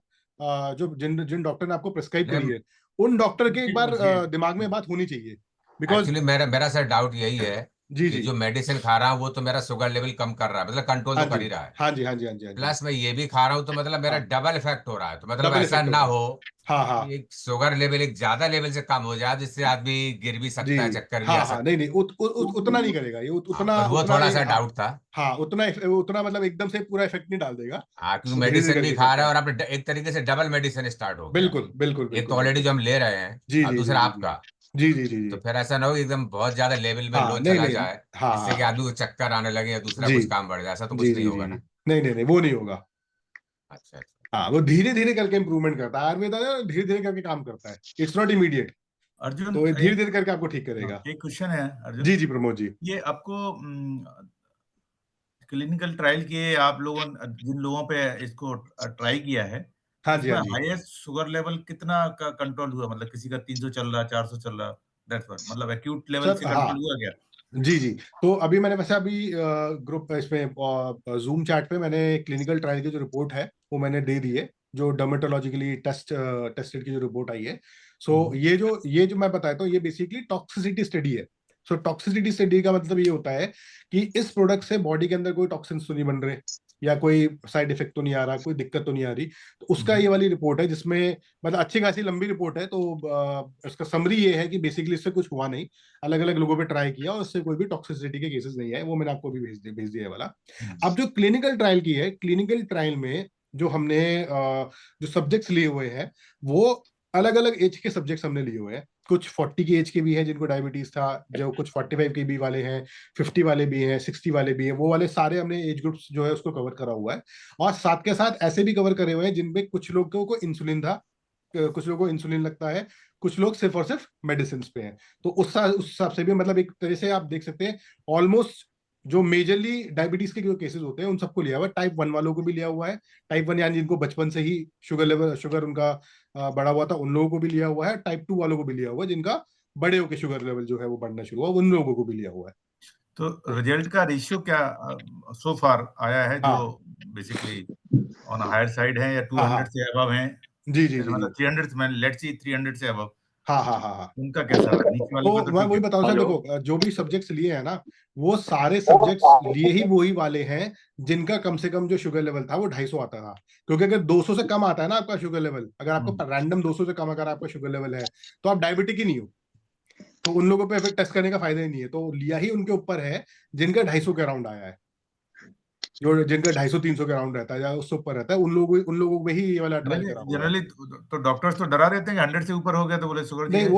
जो जिन जिन डॉक्टर ने आपको प्रिस्क्राइब करी नहीं, है, उन डॉक्टर के एक बार पूछिए। दिमाग में बात होनी चाहिए, बिकॉज एक्चुअली मेरा मेरा सर डाउट यही है जी कि जी जो मेडिसिन खा रहा हूँ वो तो मेरा शुगर लेवल कम कर रहा है, मतलब कंट्रोल हाँ तो कर जी ही रहा है, हाँ जी हाँ जी हाँ जी हाँ जी प्लस मैं ये भी खा रहा हूँ तो मतलब मेरा हाँ डबल इफेक्ट हो रहा है। तो मतलब डबल ऐसा इफेक्ट हो ना रहा है। हो हाँ हाँ कि एक शुगर लेवल एक ज्यादा लेवल से कम हो जाए जिससे आदमी गिर भी जी सकता है, चक्कर भी आ हाँ हाँ नहीं सकता नहीं उतना नहीं करेगा ये है। हाँ, उतना बस वो उतना थोड़ा सा हाँ डाउट था। हाँ उतना मतलब एकदम से पूरा इफेक्ट नहीं डाल देगा, हाँ, क्योंकि वो धीरे धीरे मेडिसिन भी करके खा इफेक्ट रहा है डाल। और आपने एक तरीके से डबल मेडिसिन स्टार्ट हो गया। बिल्कुल बिल्कुल एक तो बिल्कुल ऑलरेडी बिल्कुल जो हम ले रहे हैं जी और जी जी दूसरा जी आपका, जी जी जी जी तो जी फिर ऐसा ना हो कि एकदम बहुत ज्यादा लेवल में हाँ लो नहीं चला नहीं जाए हाँ जिससे कि हाँ आदमी को चक्कर आने लगे या दूसरा जी कुछ काम बढ़ जाए, ऐसा तो जी कुछ नहीं जी जी होगा जी ना। नहीं नहीं नहीं वो नहीं होगा। अच्छा अच्छा। हाँ वो धीरे धीरे करके इंप्रूवमेंट करता है, आयुर्वेदा ना धीरे धीरे करके काम करता है, इट्स नॉट इमीडिएट। अर्जुन तो ये धीरे एक धीरे करके आपको ठीक करेगा। एक क्वेश्चन है अर्जुन, जी जी प्रमोद जी ये आपको क्लिनिकल ट्रायल किए आप लोगों जिन लोगों पे इसको ट्राई किया है, हाँ जी उसमें हाँ जी हाईएस्ट शुगर लेवल कितना का कंट्रोल हुआ? मतलब किसी का 300 चल रहा, 400 चल रहा, दैट्स व्हाट, मतलब एक्यूट लेवल सर से हाँ कंट्रोल हुआ क्या? जी जी। तो अभी मैंने वैसे अभी ग्रुप इसमें जूम चैट पे मैंने क्लिनिकल ट्रायल की जो रिपोर्ट है वो मैंने दे दी है, जो डर्मेटोलॉजिकली टेस्टेड की जो रिपोर्ट आई है। सो ये जो मैं बताता हूँ ये बेसिकली टॉक्सिसिटी स्टडी है। सो टॉक्सिसिटी स्टडी का मतलब ये होता है कि इस प्रोडक्ट से बॉडी के अंदर कोई टॉक्सिन्स तो नहीं बन रहे, या कोई साइड इफेक्ट तो नहीं आ रहा, कोई दिक्कत तो नहीं आ रही। तो उसका ये वाली रिपोर्ट है जिसमें मतलब अच्छी खासी लंबी रिपोर्ट है। तो इसका समरी ये है कि बेसिकली इससे कुछ हुआ नहीं, अलग अलग लोगों पे ट्राई किया और उससे कोई भी टॉक्सिसिटी के केसेस नहीं आए, वो मैंने आपको भी भेज दिया है वाला। अब जो क्लिनिकल ट्रायल की है, क्लिनिकल ट्रायल में जो हमने जो सब्जेक्ट्स लिए हुए हैं वो अलग अलग एज के सब्जेक्ट्स हमने लिए हुए हैं। कुछ 40 की एज के भी हैं जिनको डायबिटीज था, जो कुछ 45 के भी वाले हैं, 50 वाले भी हैं, 60 वाले भी हैं, वो वाले सारे हमने एज ग्रुप्स जो है उसको कवर करा हुआ है। और साथ के साथ ऐसे भी कवर करे हुए हैं जिनमें कुछ लोगों को इंसुलिन था, कुछ लोगों को इंसुलिन लगता है, कुछ लोग सिर्फ और सिर्फ मेडिसिन पे हैं। तो उस हिसाब से भी मतलब एक तरह से आप देख सकते हैं ऑलमोस्ट जो मेजरली डायबिटीज के जो केसेस होते हैं उन सबको लिया हुआ है। टाइप 1 वालों को भी लिया हुआ है, टाइप 1 यानी जिनको बचपन से ही शुगर उनका बढ़ा हुआ था उन लोगों को भी लिया हुआ है, टाइप 2 वालों को भी लिया हुआ है, जिनका बड़े होकर शुगर लेवल जो है वो बढ़ना शुरू हुआ, उन लोगों को भी लिया हुआ है। तो रिजल्ट का रेशियो क्या सो फार आया है, जो हाँ बेसिकली ऑन हायर साइड है या हाँ 200 हाँ से अबव है? जी जी जी मतलब जी 300 में लेट्स सी 300 से अबव, हाँ हाँ हाँ हाँ। उनका कैसा रहा? नीचे वाले का तो तो मैं ठीक वही है। बताऊं सर, हेलो। देखो जो भी सब्जेक्ट्स लिए हैं ना वो सारे सब्जेक्ट्स लिए ही वही वाले हैं जिनका कम से कम जो शुगर लेवल था वो 250 आता था। क्योंकि अगर 200 से कम आता है ना आपका शुगर लेवल, अगर आपका रैंडम 200 से कम अगर आपका शुगर लेवल है तो आप डायबिटिक ही नहीं हो। तो उन लोगों पे फिर टेस्ट करने का फायदा ही नहीं है, तो लिया ही उनके ऊपर है जिनका 250 के अराउंड आया है। जो जिनका 250-300 के अराउंड रहता है या उससे ऊपर रहता है उन लोगों में ही ये वाला ट्रायल करा हुआ है। जनरली तो डॉक्टर्स तो डरा रहते हैं कि 100 से ऊपर हो गया तो बोले शुगर जी नहीं है।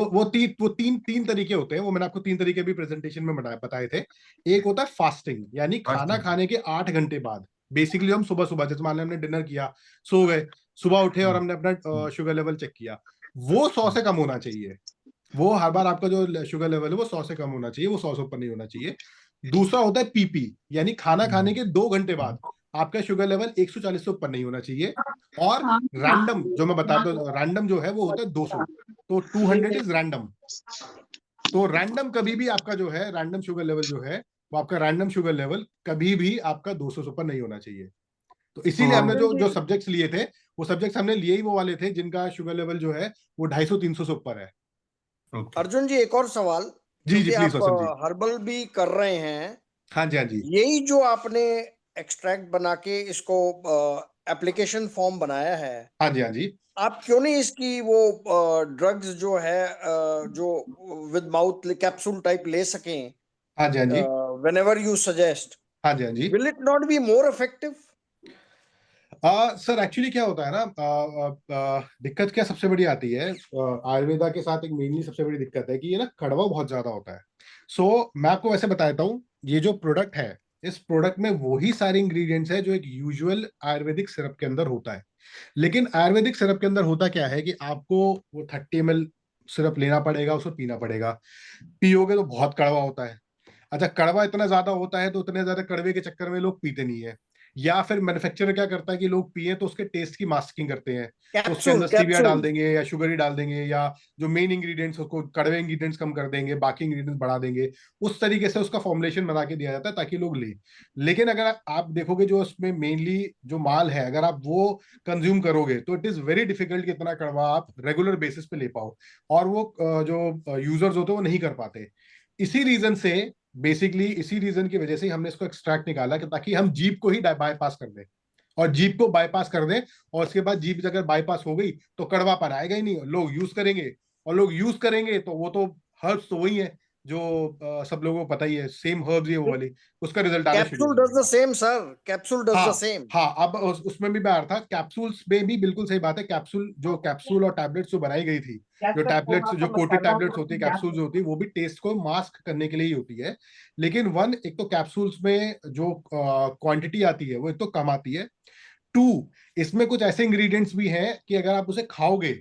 वो तीन तरीके होते हैं, वो मैंने आपको तीन तरीके भी प्रेजेंटेशन में बताए थे। एक होता है फास्टिंग, यानी खाना फास्टिंग। खाने के 8 घंटे बाद बेसिकली हम सुबह सुबह जैसे मान लें हमने डिनर किया, सो गए, सुबह उठे और हमने अपना शुगर लेवल चेक किया, वो 100 से कम होना चाहिए। वो हर बार आपका जो शुगर लेवल है वो 100 से कम होना चाहिए, वो 100 से ऊपर नहीं होना चाहिए। दूसरा होता है पीपी, यानी खाना खाने के 2 घंटे बाद आपका शुगर लेवल 140 से ऊपर नहीं होना चाहिए। और रैंडम जो मैं बताता हूँ, रैंडम जो है वो होता है 200। तो 200 इज रैंडम। तो रैंडम कभी भी आपका जो है रैंडम शुगर लेवल जो है वो आपका रैंडम शुगर लेवल कभी भी आपका 200 से ऊपर नहीं होना चाहिए। तो इसीलिए हमने जो जो सब्जेक्ट्स लिए थे वो सब्जेक्ट्स हमने लिए ही वो वाले थे जिनका शुगर लेवल जो है वो 250-300 से ऊपर है। अर्जुन जी एक और सवाल, जी जी क्योंकि प्लीज आप वसंत जी। हर्बल भी कर रहे हैं, हाँ जी हाँ जी यही जो आपने एक्सट्रैक्ट बना के इसको एप्लीकेशन फॉर्म बनाया है, हाँ जी हाँ जी आप क्यों नहीं इसकी वो ड्रग्स जो है जो विद माउथ कैप्सूल टाइप ले सकें हाँ जी हाँ जी whenever you suggest, हाँ जी हाँ जी। will it not be more effective? Sir actually क्या होता है ना, दिक्कत क्या सबसे बड़ी आती है आयुर्वेदा के साथ, एक मेनली सबसे बड़ी दिक्कत है कि ये ना कड़वा बहुत ज्यादा होता है। सो मैं आपको वैसे बताता हूँ, ये जो प्रोडक्ट है इस प्रोडक्ट में वही सारे इंग्रेडिएंट्स है जो एक यूजुअल आयुर्वेदिक सिरप के अंदर होता है। लेकिन आयुर्वेदिक सिरप के अंदर होता क्या है कि आपको वो 30 ml सिरप लेना पड़ेगा, उसको पीना पड़ेगा, पियोगे तो बहुत कड़वा होता है। अच्छा कड़वा इतना ज्यादा होता है तो उतने ज्यादा कड़वे के चक्कर में लोग पीते नहीं है, या फिर मैन्युफैक्चरर क्या करता है कि लोग पिए तो उसके टेस्ट की मास्किंग करते हैं, तो उसके कैप्सूल अंदर स्टीविया डाल कैप्सूल देंगे या शुगर ही डाल देंगे, या जो मेन इंग्रेडिएंट्स उसको कड़वे इंग्रेडिएंट्स कम कर देंगे, बाकी इंग्रेडिएंट्स बढ़ा देंगे। उस तरीके से उसका फॉर्मुलेशन बना के दिया जाता है ताकि लोग लें। लेकिन अगर आप देखोगे जो उसमें मेनली जो माल है अगर आप वो कंज्यूम करोगे तो इट इज वेरी डिफिकल्ट कि इतना कड़वा आप रेगुलर बेसिस पे ले पाओ, और वो जो यूजर्स होते हैं वो नहीं कर पाते। इसी रीजन से बेसिकली इसी रीजन की वजह से हमने इसको एक्सट्रैक्ट निकाला कि ताकि हम जीभ को ही बाईपास कर दें, और जीभ को बाईपास कर दें, और उसके बाद जीभ अगर बाईपास हो गई तो कड़वापन आएगा ही नहीं, लोग यूज करेंगे, और लोग यूज करेंगे तो वो तो हर्ब्स तो वही है जो सब लोगों को पता ही है, सेम हर्ब्स ही है वो वाली, उसका रिजल्ट आना शुरू कैप्सूल हो डज द जाएगा। Same sir, capsule does the हाँ सेम। हाँ, अब उसमें भी मैं आ रहा था, कैप्सूल्स में भी बिल्कुल सही बात है, कैप्सूल और टैबलेट्स जो बनाई गई थी, जो टैबलेट्स, जो कोटेड टैबलेट्स होती है, कैप्सूल्स होती है, वो भी टेस्ट को मास्क करने के लिए ही होती है। लेकिन एक तो कैप्सूल्स में जो क्वांटिटी आती है वो एक तो कम आती है, 2 इसमें कुछ ऐसे इंग्रेडिएंट्स भी हैं कि अगर आप उसे खाओगे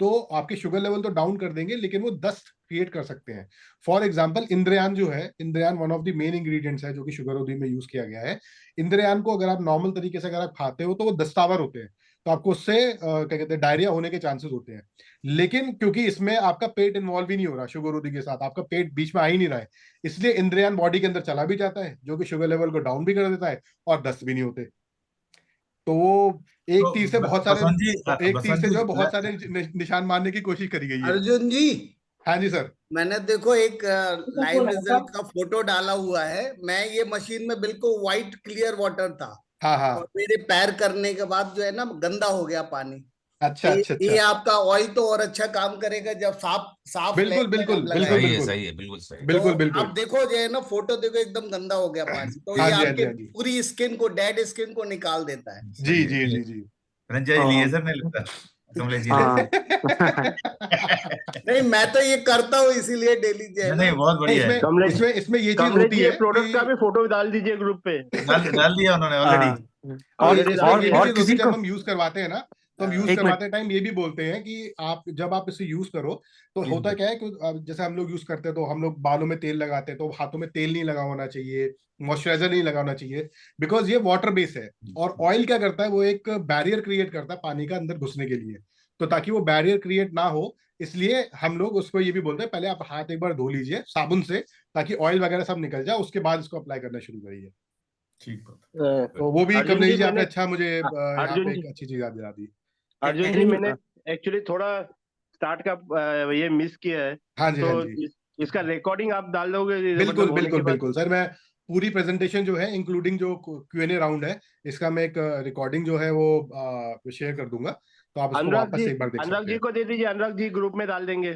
तो आपके शुगर लेवल तो डाउन कर देंगे, लेकिन वो दस्त क्रिएट कर सकते हैं। फॉर एग्जाम्पल इंद्रयान जो है, इंद्रयान one of the main ingredients है जो कि शुगर रोधी में यूज किया गया है। इंद्रयान को अगर आप नॉर्मल तरीके से अगर आप खाते हो तो वो दस्तावर होते हैं, तो आपको उससे क्या कहते हैं, डायरिया होने के चांसेस होते हैं। लेकिन क्योंकि इसमें आपका पेट इन्वॉल्व ही नहीं हो रहा, शुगर रोधी के साथ आपका पेट बीच में आ ही नहीं रहा है, इसलिए इंद्रयान बॉडी के अंदर चला भी जाता है, जो कि शुगर लेवल को डाउन भी कर देता है, और दस्त भी नहीं होते। तो वो एक तो तीर से बहुत सारे, बसंत जी, एक तीर बसंत से जी, जो है बहुत सारे निशान मारने की कोशिश करी गई है। अर्जुन जी, हाँ जी सर। मैंने देखो एक लाइव रिजल्ट का फोटो डाला हुआ है। मैं ये मशीन में बिल्कुल व्हाइट क्लियर वाटर था, हाँ हाँ, और मेरे पैर करने के बाद जो है ना गंदा हो गया पानी। अच्छा अच्छा ये अच्छा, आपका ऑयल तो और अच्छा काम करेगा जब साफ साफ बिल्कुल लैब में बिल्कुल आप बिल्कुल सही है, लगाएंगे। बिल्कुल सही है, बिल्कुल सही। बिल्कुल तो बिल्कुल। आप देखो जो है ना, फोटो देखो एकदम गंदा हो गया पानी, तो हाँ ये जी हाँ जी आपके हाँ जी, पूरी स्किन को, डेड स्किन को निकाल देता है। जी जी जी जी। रंजय हाँ। लेजर नहीं लगता कमलेश जी हाँ। नहीं, मैं तो ये करता हूँ इसीलिए डेली जो है नहीं ना। नहीं, बहुत बढ़िया है। इसमें इसमें इसमें ये चीज कमलेश होती जी है ये प्रोडक्ट का कि भी फोटो डाल दीजिए ग्रुप पे। डाल दिया उन्होंने ऑलरेडी। हाँ। और already इसमें डाल ये दिया। भी चीज होती किसी है, जब को हम यूज करवाते हैं ना, तो हम यूज एक करवाते टाइम ये भी बोलते हैं कि आप जब आप इसे यूज करो तो जी, होता क्या है कि अब जैसे हम लोग यूज करते हैं तो हम लोग बालों में तेल लगाते हैं, तो हाथों में तेल नहीं लगा होना चाहिए, मॉइस्चराइजर नहीं लगाना चाहिए, बिकॉज ये वाटर बेस है। और ऑयल क्या करता है, वो एक बैरियर क्रिएट करता है पानी का अंदर घुसने के लिए, तो ताकि वो बैरियर क्रिएट ना हो, इसलिए हम लोग उसको ये भी बोलते हैं पहले आप हाथ एक बार धो लीजिए साबुन से, ताकि ऑयल वगैरह सब निकल जाए, उसके बाद इसको अप्लाई करना शुरू करिए। ठीक बात। तो वो भी अर्जुन कमलेश जी जी आपने मैंने अच्छा मुझे यहाँ अर्जुन पे जी एक अच्छी चीज याद दिला दी। अर्जुन जी मैंने एक्चुअली थोड़ा स्टार्ट का ये मिस किया है, हाँ जी तो हाँ जी, इसका रिकॉर्डिंग आप डाल दोगे बिल्कुल मतलब होने बिल्कुल के बाद? बिल्कुल सर, मैं पूरी प्रेजेंटेशन जो है इंक्लूडिंग जो Q&A राउंड है, इसका मैं एक रिकॉर्डिंग जो है वो शेयर कर दूंगा, तो आप उसको वापस से एक बार देख अनुराग सकते जी हैं। को दे दीजिए, अनुराग जी ग्रुप में डाल देंगे।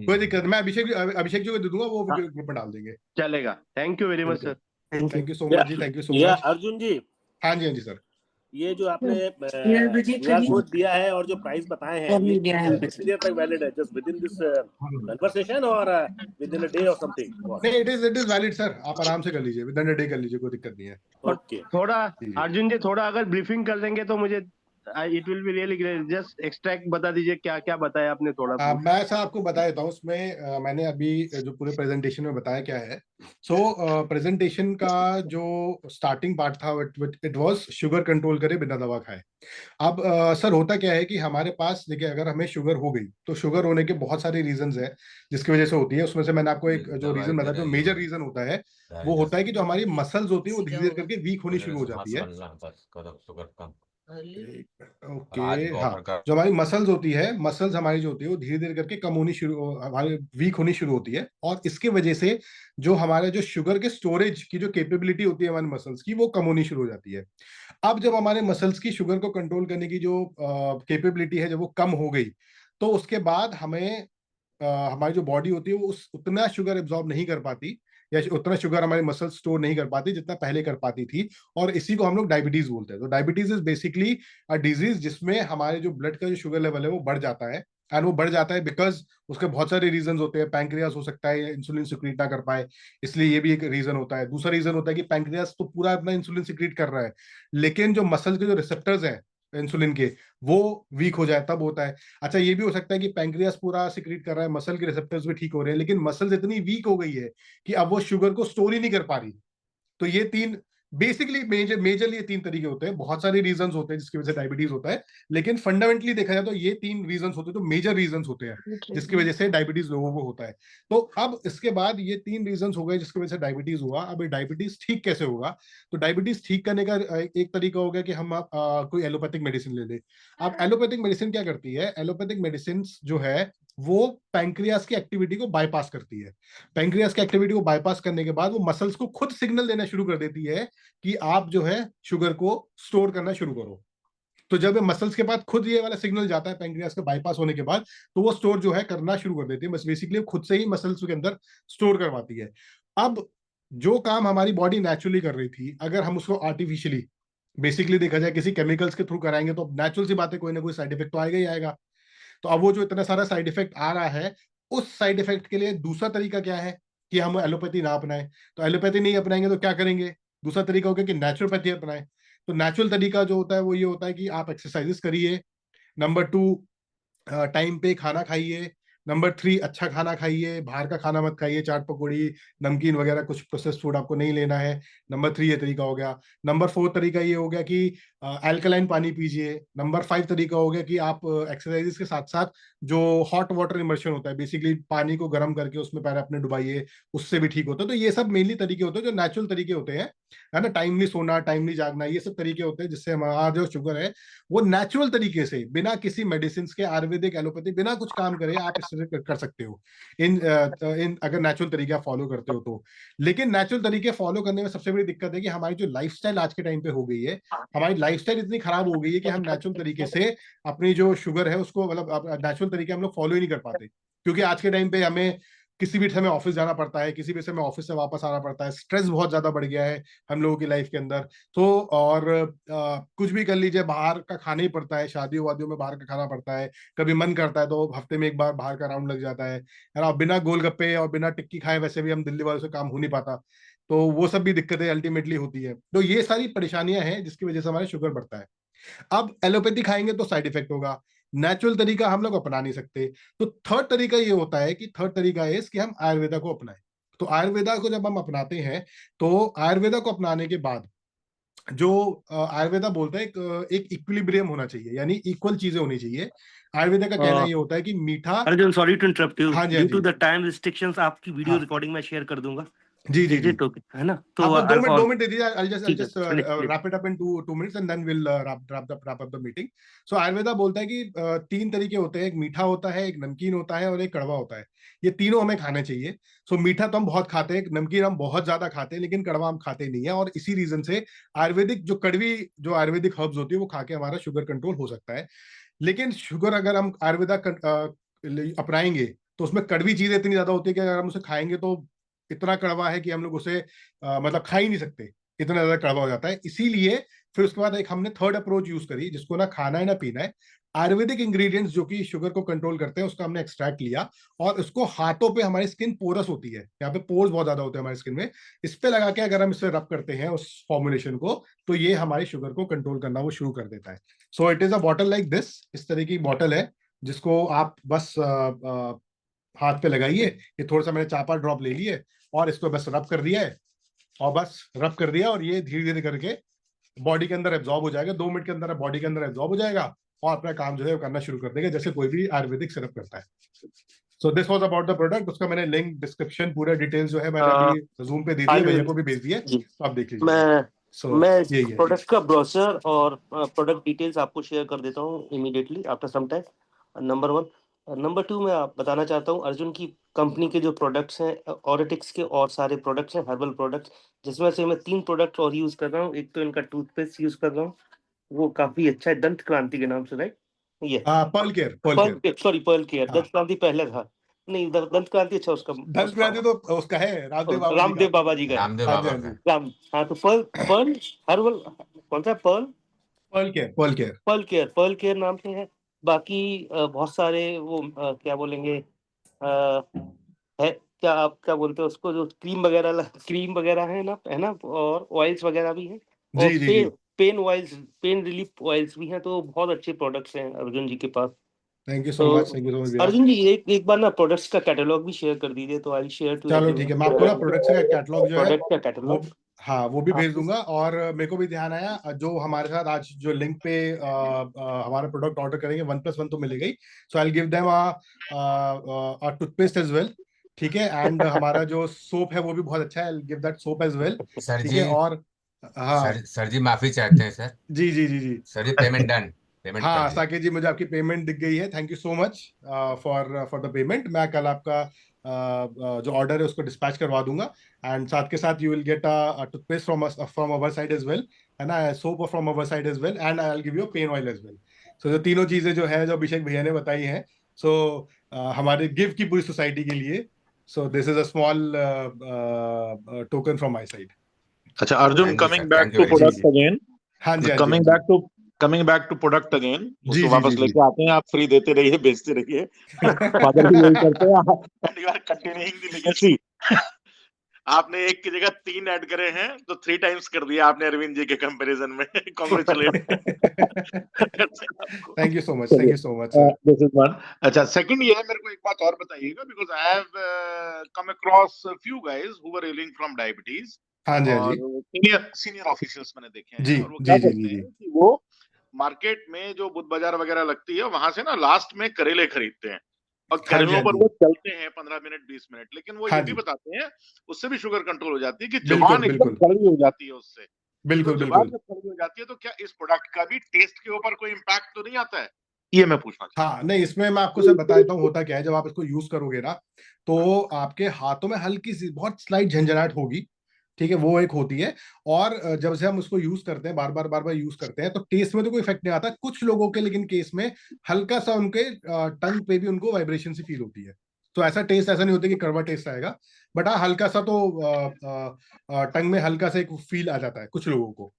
कोई दिक्कत नहीं, मैं अभिषेक जी को दे दूंगा, वो हाँ। ग्रुप में डाल देंगे। चलेगा। थैंक यू वेरी मच बिल्कुल, sir. Thank you so much जी, thank you so much. Arjun ji, हाँ जी हाँ जी सर। ये जो आपने QR कोड दिया है और जो प्राइस बताए हैं, ये कितनी देर तक वैलिड है? Just with in this conversation और विद इन अ डे और समथिंग? नहीं, इट इज वैलिड सर, आप आराम से कर लीजिए, विद इन अ डे कर लीजिए, कोई दिक्कत नहीं है। ओके। थोड़ा जी। अर्जुन जी थोड़ा अगर ब्रीफिंग कर देंगे तो मुझे it will be really great. Just extract बता दीजिए क्या क्या बताया आपने थोड़ा। मैं सर आपको बता देता हूँ, उसमें मैंने अभी जो पूरे प्रेजेंटेशन में बताया क्या है। सो प्रेजेंटेशन का जो स्टार्टिंग पार्ट था, इट वाज शुगर कंट्रोल करे बिना दवा खाए। अब सर होता क्या है कि हमारे पास देखिए, अगर हमें शुगर हो गई तो शुगर होने के बहुत सारे रीजंस है जिसकी वजह से होती है। उसमें से मैंने आपको एक जो रीजन बताया, जो मेजर रीजन होता है वो होता है कि जो हमारी मसल्स होती है वो धीरे धीरे करके वीक होनी शुरू हो जाती है। ओके, हाँ, जो हमारी मसल्स होती है, मसल्स हमारी जो होती है वो धीरे धीरे करके कम होनी शुरू, हमारी वीक होनी शुरू होती है, और इसके वजह से जो हमारे जो शुगर के स्टोरेज की जो कैपेबिलिटी होती है हमारे मसल्स की, वो कम होनी शुरू हो जाती है। अब जब हमारे मसल्स की शुगर को कंट्रोल करने की जो कैपेबिलिटी है जब वो कम हो गई, तो उसके बाद हमें हमारी जो बॉडी होती है वो उतना शुगर एब्जॉर्ब नहीं कर पाती, या उतना शुगर हमारी मसल स्टोर नहीं कर पाती जितना पहले कर पाती थी, और इसी को हम लोग डायबिटीज बोलते हैं। तो diabetes is basically a disease जिसमें हमारे जो ब्लड का जो शुगर लेवल है वो बढ़ जाता है, एंड वो बढ़ जाता है बिकॉज उसके बहुत सारे रीजन होते हैं। पैंक्रियास हो सकता है इंसुलिन सिक्रीट ना कर पाए, इसलिए ये भी एक रीजन होता है। दूसरा रीजन होता है कि पैंक्रियास तो पूरा अपना इंसुलिन सिक्रीट कर रहा है, लेकिन जो मसल के जो रिसेप्टर्स हैं इंसुलिन के, वो वीक हो जाए, तब होता है। अच्छा, ये भी हो सकता है कि पैंक्रियास पूरा सिक्रीट कर रहा है, मसल के रिसेप्टर्स भी ठीक हो रहे हैं, लेकिन मसल्स इतनी वीक हो गई है कि अब वो शुगर को स्टोर ही नहीं कर पा रही। तो ये तीन बेसिकली मेजरली ये तीन तरीके होते हैं। बहुत सारे रीजंस होते हैं जिसकी वजह से डायबिटीज होता है, लेकिन फंडामेंटली देखा जाए तो ये तीन रीजंस होते हैं, तो मेजर रीजंस होते हैं जिसकी वजह से डायबिटीज लोगों को होता है। तो अब इसके बाद ये तीन रीजंस हो गए जिसकी वजह से डायबिटीज हुआ। अब डायबिटीज ठीक कैसे होगा? तो डायबिटीज ठीक करने का एक तरीका हो गया कि हम कोई एलोपैथिक मेडिसिन ले ले। अब एलोपैथिक मेडिसिन क्या करती है? एलोपैथिक मेडिसिन जो है वो पैंक्रियास की एक्टिविटी को बाईपास करती है। पैंक्रियास की एक्टिविटी को बाईपास करने के बाद वो मसल्स को खुद सिग्नल देना शुरू कर देती है कि आप जो है शुगर को स्टोर करना शुरू करो। तो जब मसल्स के बाद खुद ये वाला सिग्नल जाता है पैंक्रियास का बाईपास होने के बाद, तो वो स्टोर जो है करना शुरू कर देती है। बस बेसिकली खुद से ही मसल्स के अंदर स्टोर करवाती है। अब जो काम हमारी बॉडी नेचुरली कर रही थी, अगर हम उसको आर्टिफिशियली बेसिकली देखा जाए किसी केमिकल्स के थ्रू कराएंगे, तो नेचुरल सी बात है कोई ना कोई साइड इफेक्ट तो आएगा ही आएगा। तो अब वो जो इतना सारा साइड इफेक्ट आ रहा है, उस साइड इफेक्ट के लिए दूसरा तरीका क्या है कि हम एलोपैथी ना अपनाएं। तो एलोपैथी नहीं अपनाएंगे तो क्या करेंगे? दूसरा तरीका हो गया कि नेचुरोपैथी अपनाएं। तो नेचुरल तरीका जो होता है वो ये होता है कि आप एक्सरसाइजेस करिए। नंबर 2, टाइम पे खाना खाइए। नंबर 3, अच्छा खाना खाइए, बाहर का खाना मत खाइए, चाट पकौड़ी नमकीन वगैरह कुछ प्रोसेस्ड फूड आपको नहीं लेना है। नंबर 3 ये तरीका हो गया। नंबर 4 तरीका ये हो गया कि अल्कलाइन पानी पीजिए। नंबर 5 तरीका हो गया कि आप एक्सरसाइजेस के साथ साथ जो हॉट वाटर इमर्शन होता है, बेसिकली पानी को गर्म करके उसमें पैर अपने डुबाइए, उससे भी ठीक होता है। तो ये सब मेनली तरीके होते हैं जो नेचुरल तरीके होते हैं, है ना। टाइमली सोना, टाइमली जागना, ये सब तरीके होते हैं जिससे हमारा जो शुगर है वो नेचुरल तरीके से, बिना किसी मेडिसिन के, आयुर्वेदिक, एलोपैथी, बिना कुछ काम करे आप इससे कर सकते हो इन अगर नेचुरल तरीके आप फॉलो करते हो तो। लेकिन नेचुरल तरीके फॉलो करने में सबसे बड़ी दिक्कत है कि हमारी जो लाइफस्टाइल आज के टाइम पे हो गई है, हमारी लाइफस्टाइल इतनी खराब हो गई है कि हम नेचुरल तरीके से अपनी जो शुगर है उसको, मतलब नेचुरल तरीके हम लोग फॉलो ही नहीं कर पाते। क्योंकि आज के टाइम पे हमें किसी भी समय ऑफिस जाना पड़ता है, किसी भी समय ऑफिस से वापस आना पड़ता है, स्ट्रेस बहुत ज्यादा बढ़ गया है हम लोगों की लाइफ के अंदर। तो और कुछ भी कर लीजिए, बाहर का खाना ही पड़ता है, शादियों वादियों में बाहर का खाना पड़ता है, कभी मन करता है तो हफ्ते में एक बार बाहर का राउंड लग जाता है ना। बिना गोलगप्पे और बिना टिक्की खाए वैसे भी हम दिल्ली वालों से काम हो नहीं पाता। तो वो सब भी दिक्कतें अल्टीमेटली होती है। तो ये सारी परेशानियां हैं जिसकी वजह से हमारा शुगर बढ़ता है। अब एलोपैथी खाएंगे तो साइड इफेक्ट होगा, नेचुरल तरीका हम लोग अपना नहीं सकते। तो थर्ड तरीका ये होता है कि थर्ड तरीका है कि हम आयुर्वेदा को अपनाएं। तो आयुर्वेदा को जब हम अपनाते हैं, तो आयुर्वेदा को अपनाने के बाद जो आयुर्वेदा बोलता है एक इक्विलिब्रियम होना चाहिए, यानी इक्वल चीजें होनी चाहिए। आयुर्वेदा का कहना ये होता है कि मीठा। Arjun, sorry to interrupt you, हाँ जी, ड्यू हाँ टू जी, द टाइम रिस्ट्रिक्शंस आपकी वीडियो हाँ रिकॉर्डिंग में शेयर कर दूंगा। जी जी इज जी। इट ओके, है ना? तो आप बस 2 मिनट दे दीजिए। ठीक है, I'll just finish. wrap it up in 2 minutes and then we'll wrap up the meeting. So Ayurveda बोलता है कि 3 तरीके होते हैं, एक मीठा होता है, एक नमकीन होता है और एक कड़वा होता है। ये तीनों हमें खाने चाहिए। सो मीठा तो हम बहुत खाते हैं, नमकीन हम बहुत ज्यादा खाते हैं, लेकिन कड़वा हम खाते नहीं है। और इसी रीजन से आयुर्वेदिक जो आयुर्वेदिक हर्ब्स होती है वो खा के हमारा शुगर कंट्रोल हो सकता है। लेकिन शुगर अगर हम आयुर्वेदा अपनाएंगे तो उसमें कड़वी चीजें इतनी ज्यादा होती है कि अगर हम उसे खाएंगे तो इतना कड़वा है कि हम लोग उसे मतलब खा ही नहीं सकते, इतना ज्यादा कड़वा हो जाता है। इसीलिए फिर उसके बाद एक हमने थर्ड अप्रोच यूज करी, जिसको ना खाना है ना पीना है। आयुर्वेदिक इंग्रेडिएंट्स जो कि शुगर को कंट्रोल करते हैं उसका हमने एक्सट्रैक्ट लिया और उसको हाथों पे, हमारी स्किन पोरस होती है, यहाँ पे पोर्स बहुत ज्यादा होते हैं हमारी स्किन में, इस पे लगा के अगर हम इसे रब करते हैं उस फॉर्मुलेशन को, तो ये हमारे शुगर को कंट्रोल करना वो शुरू कर देता है। So it is a bottle like this, इस तरह की बॉटल है जिसको आप बस हाथ पे लगाइए। ये थोड़ा सा मैंने चापा ड्रॉप ले लिए और इसको बस रब कर दिया है, और बस रब कर दिया, और ये धीरे धीरे करके बॉडी के अंदर एब्जॉर्ब हो जाएगा। 2 मिनट के अंदर बॉडी के अंदर एब्जॉर्ब हो जाएगा और अपना काम जो है वो करना शुरू कर देगा, जैसे कोई भी आयुर्वेदिक सिरप करता है। So this was about the product. उसका मैंने लिंक, डिस्क्रिप्शन, पूरा डिटेल्स जो है मैंने अभी जूम पे दे दिए, भैया को भी भेज दिए, तो आप देख लीजिए। मैं प्रोडक्ट का ब्रोशर और प्रोडक्ट डिटेल्स आपको शेयर कर देता हूँ immediately after some time. Number 1। Number 2, मैं आप बताना चाहता हूँ अर्जुन की कंपनी के जो प्रोडक्ट्स हैं, ऑरिटिक्स के और सारे प्रोडक्ट्स हैं, हर्बल प्रोडक्ट्स, जिसमें से मैं 3 प्रोडक्ट और यूज कर रहा हूँ। एक तो इनका टूथपेस्ट यूज कर रहा हूँ, वो काफी अच्छा है, दंत क्रांति के नाम से, राइट? ये pearl care, sorry, pearl care. Dant Kranti पहले था, नहीं, दंत क्रांति अच्छा उसका, दंत क्रांति तो उसका है रामदेव बाबा जी का। रामदेव हाँ जी, बाबा हाँ जी। का। हाँ, तो पर्ल हर्बल, कौन सा? पर्ल केयर नाम से है। बाकी बहुत सारे वो क्या बोलेंगे, है क्या, आप क्या बोलते हो उसको, जो क्रीम वगैरह है ना, और ऑयल्स वगैरह भी हैं, और जी जी जी। पेन रिलीफ ऑयल्स भी हैं। तो बहुत अच्छे प्रोडक्ट्स हैं अर्जुन जी के पास। थैंक यू सो तो much, thank you so much भैया। अर्जुन जी, एक बार ना प्रोडक्ट्स का कैटलॉग भी शेयर कर दीजिए, तो आई शेयर टू चलो ठीक है, मैं आपको ना प्रोडक्ट्स का कैटलॉग जो है प्रोडक्ट का वो, कैटलॉग हाँ, वो भी भेज दूंगा। और मेरे को भी ध्यान आया, जो हमारे साथ आज जो लिंक पे हमारा प्रोडक्ट ऑर्डर करेंगे 1+1 तो मिलेगा ही। So I will give them a toothpaste as well, ठीक है। एंड हमारा जो सोप है वो भी बहुत अच्छा है, I will give that soap as well, sir ठीक जी, है। और हाँ सर जी माफी चाहते हैं सर। जी जी जी जी। सर जी, पेमेंट डन। पेमेंट हाँ कर दिया। साकेत जी, मुझे आपकी पेमेंट दिख गई है। Thank you so much for the payment. मैं कल आपका जो ऑर्डर है उसको डिस्पैच करवा दूंगा, एंड साथ के साथ you will get a toothpaste from our side as well, है ना, soap from our side as well, and I will give you pain oil as well. So जो तीनों चीजें जो है, जो अभिषेक भैया ने बताई हैं, सो हमारे गिव की पूरी सोसाइटी के लिए, so this is a small token from my side. अच्छा Arjun, Thank you, coming sir. Back Thank you to very much. Product again, हाँ जी, हाँ जी, कमिंग हाँ बैक टू प्रोडक्ट अगेन, जी, उसको जी, वापस जी, लेके आते हैं, आप फ्री देते रहिए, बेचते रहिए, फादर भी यही करते हैं, and you are continuing the legacy. आपने एक की जगह 3 ऐड करे हैं, तो 3 टाइम्स कर दिया आपने अरविंद जी के कंपैरिजन में। Congratulation. Thank you so much, thank you so much sir. This is one. अच्छा, सेकंड ये है, मेरे को एक बात और बताइएगा, because I have come across few guys who were reeling from diabetes, हाँ जी, हाँ और जी, सीनियर ऑफिशियल्स मैंने देखे हैं, जी, और वो जी, क्या जी, करते जी, हैं कि वो मार्केट में जो बुध बाजार वगैरह लगती है, वहां से ना लास्ट में करेले खरीदते हैं, और हाँ जी, करेलों हाँ पर जी, वो चलते हैं 15 मिनट 20 मिनट, लेकिन वो हाँ ये भी जी, बताते हैं उससे भी शुगर कंट्रोल हो जाती है, कि बिल्कुल, जुबान एकदम बिल्कुल, कड़वी हो जाती है उससे। तो बिल्कुल, जुबान बिल्कुल। जब कड़वी हो जाती है, तो क्या इस प्रोडक्ट का भी टेस्ट के ऊपर कोई इम्पैक्ट तो नहीं आता है? ये मैं पूछना चाहता हाँ नहीं, इसमें मैं आपको सर बता देता हूँ होता क्या है। जब आप इसको यूज करोगे ना, तो आपके हाथों में हल्की सी बहुत स्लाइट झंझनाहट होगी, ठीक है, वो एक होती है। और जब से हम उसको यूज करते हैं, बार बार यूज करते हैं, तो टेस्ट में तो कोई इफेक्ट नहीं आता कुछ लोगों के, लेकिन केस में हल्का सा उनके टंग पे भी उनको वाइब्रेशन सी फील होती है। तो ऐसा टेस्ट ऐसा नहीं होता कि कड़वा टेस्ट आएगा, बट हाँ हल्का सा तो टंग में हल्का सा एक फील आ जाता है कुछ लोगों को।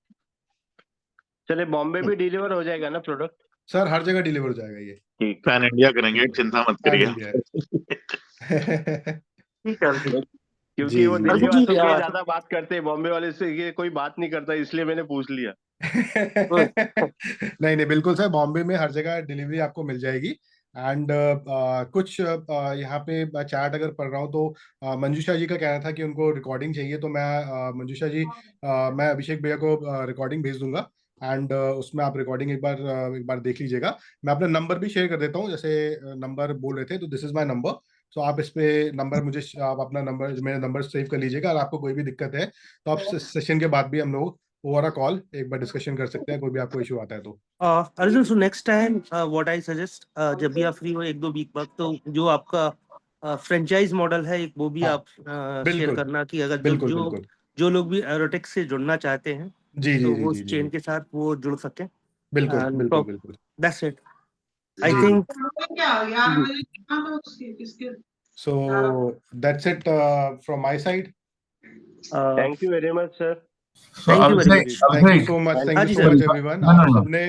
चले बॉम्बे भी डिलीवर हो जाएगा ना प्रोडक्ट? सर हर जगह डिलीवर हो जाएगा ये, हूँ। पैन इंडिया करेंगे, चिंता मत पैन करिए। इंडिया है। क्योंकि जी वो जी दिल्ली जी। वालों से ज्यादा बात करते हैं, बॉम्बे वाले से ये कोई बात नहीं करता, इसलिए मैंने पूछ लिया। नहीं नहीं, बिल्कुल सर, बॉम्बे में हर जगह डिलीवरी आपको मिल जाएगी। एंड कुछ यहाँ पे चैट अगर पढ़ रहा हूँ, तो मंजूषा जी का कहना था कि उनको रिकॉर्डिंग चाहिए, तो मैं मंजूषा जी, मैं अभिषेक भैया को रिकॉर्डिंग भेज दूंगा, एंड उसमें आप रिकॉर्डिंग एक बार देख लीजिएगा। मैं अपना नंबर भी शेयर कर देता हूँ, जैसे नंबर बोल रहे थे, तो दिस इज माय नंबर। तो आप इस पे नंबर मुझे, आप अपना नंबर, मेरा नंबर सेव कर लीजिएगा। अगर आपको कोई भी दिक्कत है, तो आप सेशन के बाद भी हम लोग ओवर अ कॉल एक बार डिस्कशन कर सकते हैं, कोई भी आपको इशू आता है तो। Arjun, so next time what I suggest, जब भी आप फ्री हो 1-2 वीक बाद, तो जो आपका फ्रेंचाइज मॉडल है एक, वो भी हाँ, आप शेयर बिल्कुल करना, कि अगर बिल्कुल बिल्कुल। जो लोग भी एरोटिक्स से जुड़ना चाहते हैं, जी जी तो जी वो जी उस जी चेन जी, के साथ वो जुड़ सकें। बिल्कुल एंड बिल्कुल बिल्कुल। दैट्स इट, आई जी think. So that's it from my side. Thank you very much sir. So thank you very Abhishek, much. Thank you Abhishek, so much, हाँ थैंक यू जी so sir. Much everyone. no, आप no, no. सबने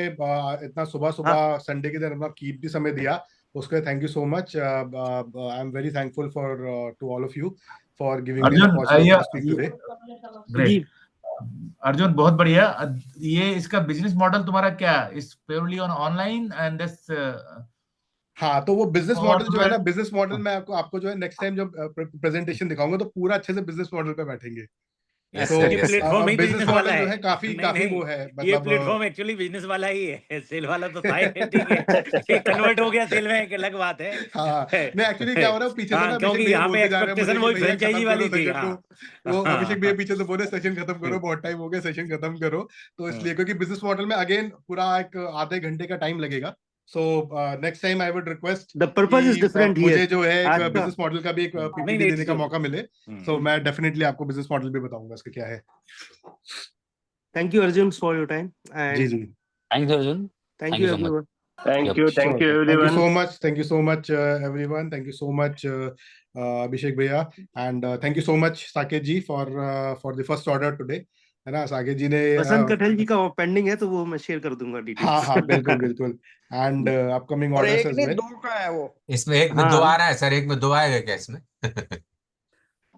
इतना सुबह सुबह संडे के दिन अपना कीमती समय दिया, उसके लिए thank you so much. I am very thankful for to all of you for giving me an Arjun, opportunity to speak today. Great. जी, अर्जुन, बहुत बढ़िया। ये इसका बिजनेस मॉडल तुम्हारा क्या है? Is purely on online and this हाँ, तो वो बिजनेस और मॉडल जो है ना, तुम्हें बिजनेस मॉडल मैं आपको जो है नेक्स्ट टाइम जब प्रेजेंटेशन दिखाऊंगा, तो पूरा अच्छे से बिजनेस मॉडल पे बैठेंगे। Yes, तो sir. ये Yes, sir. प्लेटफॉर्म ही बिजनेस बिजनेस वाला मॉडल जो है। है काफी नहीं काफी नहीं, वो है, ये मतलब प्लेटफॉर्म एक्चुअली बिजनेस वाला ही है। सेल वाला तो था ही, ठीक है, ये कन्वर्ट हो गया सेल में, एक अलग बात है। हाँ नहीं, एक्चुअली क्या हो रहा है, पीछे से ना हाँ, अभिषेक क्योंकि भैया यहाँ पे बोलते जा रहे हैं मुझे एक्सपेक्टेशन कि वही भैया खत्म फ्रेंचाइजी करो वाली थी। सेशन को। हाँ वो अभिषेक भैया हाँ पीछे से बोले सेशन खत्म करो, बहुत टाइम हो गया, सेशन खत्म करो। तो इसलिए, क्योंकि बिजनेस मॉडल में अगेन पूरा एक आधे घंटे का टाइम लगेगा। So next time I would request the purpose is कि डिफरेंट मुझे हियर। जो है एक आज का बिजनेस मॉडल का भी एक नहीं पीपीटी नहीं, देने का मौका मिले। तो मैं डेफिनेटली आपको बिजनेस मॉडल भी बताऊंगा इसका क्या है। Thank you Arjun for your time, जी एंड जी, thanks Arjun, thank thank you you so much. Everyone. Thank you Sure. Thank you everyone. so much. Thank you so much, everyone. Thank you so much, Abhishek Bhaiya, and thank you so much, Saket ji, for the first order today. है ना, साकेत जी ने बसंत कठल जी का पेंडिंग है, तो वो मैं शेयर कर दूंगा हाँ डिटेल्स। हाँ बिल्कुल बिल्कुल, एंड अपकमिंग और ऑर्डर्स एक एज नहीं वेल। 2 का है वो। इसमें एक में 2 हाँ आ रहा है सर, एक में 2 आएगा क्या इसमें?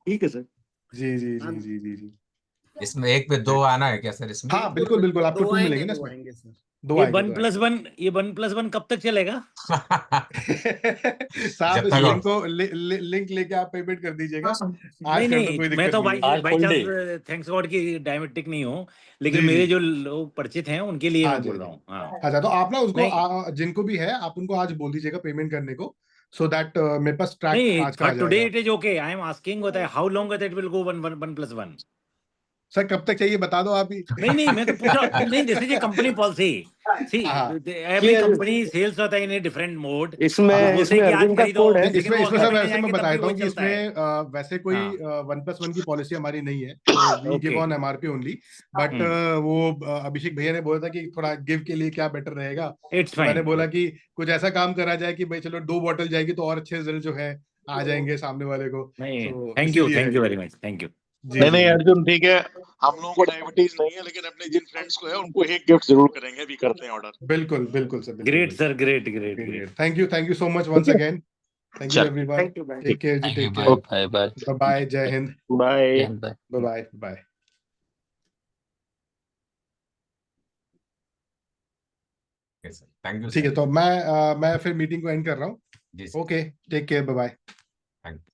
ठीक है सर। जी जी जी जी जी जी, इसमें एक में 2 आना है क्या सर इसमें? हाँ बिल्कुल बिल्कुल, आपको 2 मिलेंगे ना 2 इसमें, आएंगे सर। 2 ये आएंगे, 2 1+1, ये 1+1 कब तक चलेगा? साहब जब इस तक लिंक को लिंक लेके आप पेमेंट कर दीजिएगा। आज नहीं कर दो, नहीं, कोई मैं दिक्कत तो नहीं है। बाई चांस, थैंक्स गॉड की डायबिटिक नहीं हूँ, लेकिन जी जी, मेरे जो लोग परिचित हैं उनके लिए हाँ मैं जी बोल हाँ रहा जी। हूँ। हाँ अच्छा, तो आप ना उसको नहीं जिनको भी है, आप उनको आज बोल दीजिएगा पेमेंट करने को, सो दैट मेरे पास ट्रैक नहीं, आज का आ फॉर टुडे जाएगा। It is okay. I am asking होता है how long that will go 1+1। Sir कब तक चाहिए बता दो आप ही। नहीं नहीं, मैं तो पूछ रहा हूँ, नहीं, this is a company policy. See, हाँ। every company sales होता है in a different mode. इसमें बोलते हैं कि आज अर्जुन का खरीदो, कोड है। लेकिन इसमें वो इसमें घर सब में वैसे मैं जाएंगे तब बता भी देता हूँ वही कि चलता है। इसमें वैसे कोई हाँ। 1+1 की पॉलिसी हमारी नहीं है, तो we give Okay. On MRP only, but वो अभिषेक भैया ने बोला था कि थोड़ा गिव के लिए क्या बेटर रहेगा, It's तो मैंने fine. बोला कि कुछ ऐसा काम करा जाए कि भाई चलो 2 बॉटल जाएगी तो और अच्छे रिजल्ट जो है आ जाएंगे सामने वाले को। नहीं, तो thank you इसीलिए है very ये। much, thank you. जी नहीं जी नहीं जी। अर्जुन ठीक है, हम लोगों को डायबिटीज नहीं है, लेकिन अपने जिन फ्रेंड्स को है उनको एक गिफ्ट जरूर करेंगे, अभी करते हैं ऑर्डर। बिल्कुल बिल्कुल सर, बिल्कुल Great sir, great, great, बिल्कुल। great. Thank you so much once again. Thank you चल everyone. Thank you, take care जी, Thank you. Take Bye. Care. Bye. Bye. Bye, जय हिंद, bye. Bye. Bye bye. Okay, sir. Thank you, ठीक है, sir. तो मैं फिर मीटिंग को एंड कर रहा हूँ। जी sir. Okay, take care, bye bye. Thank you.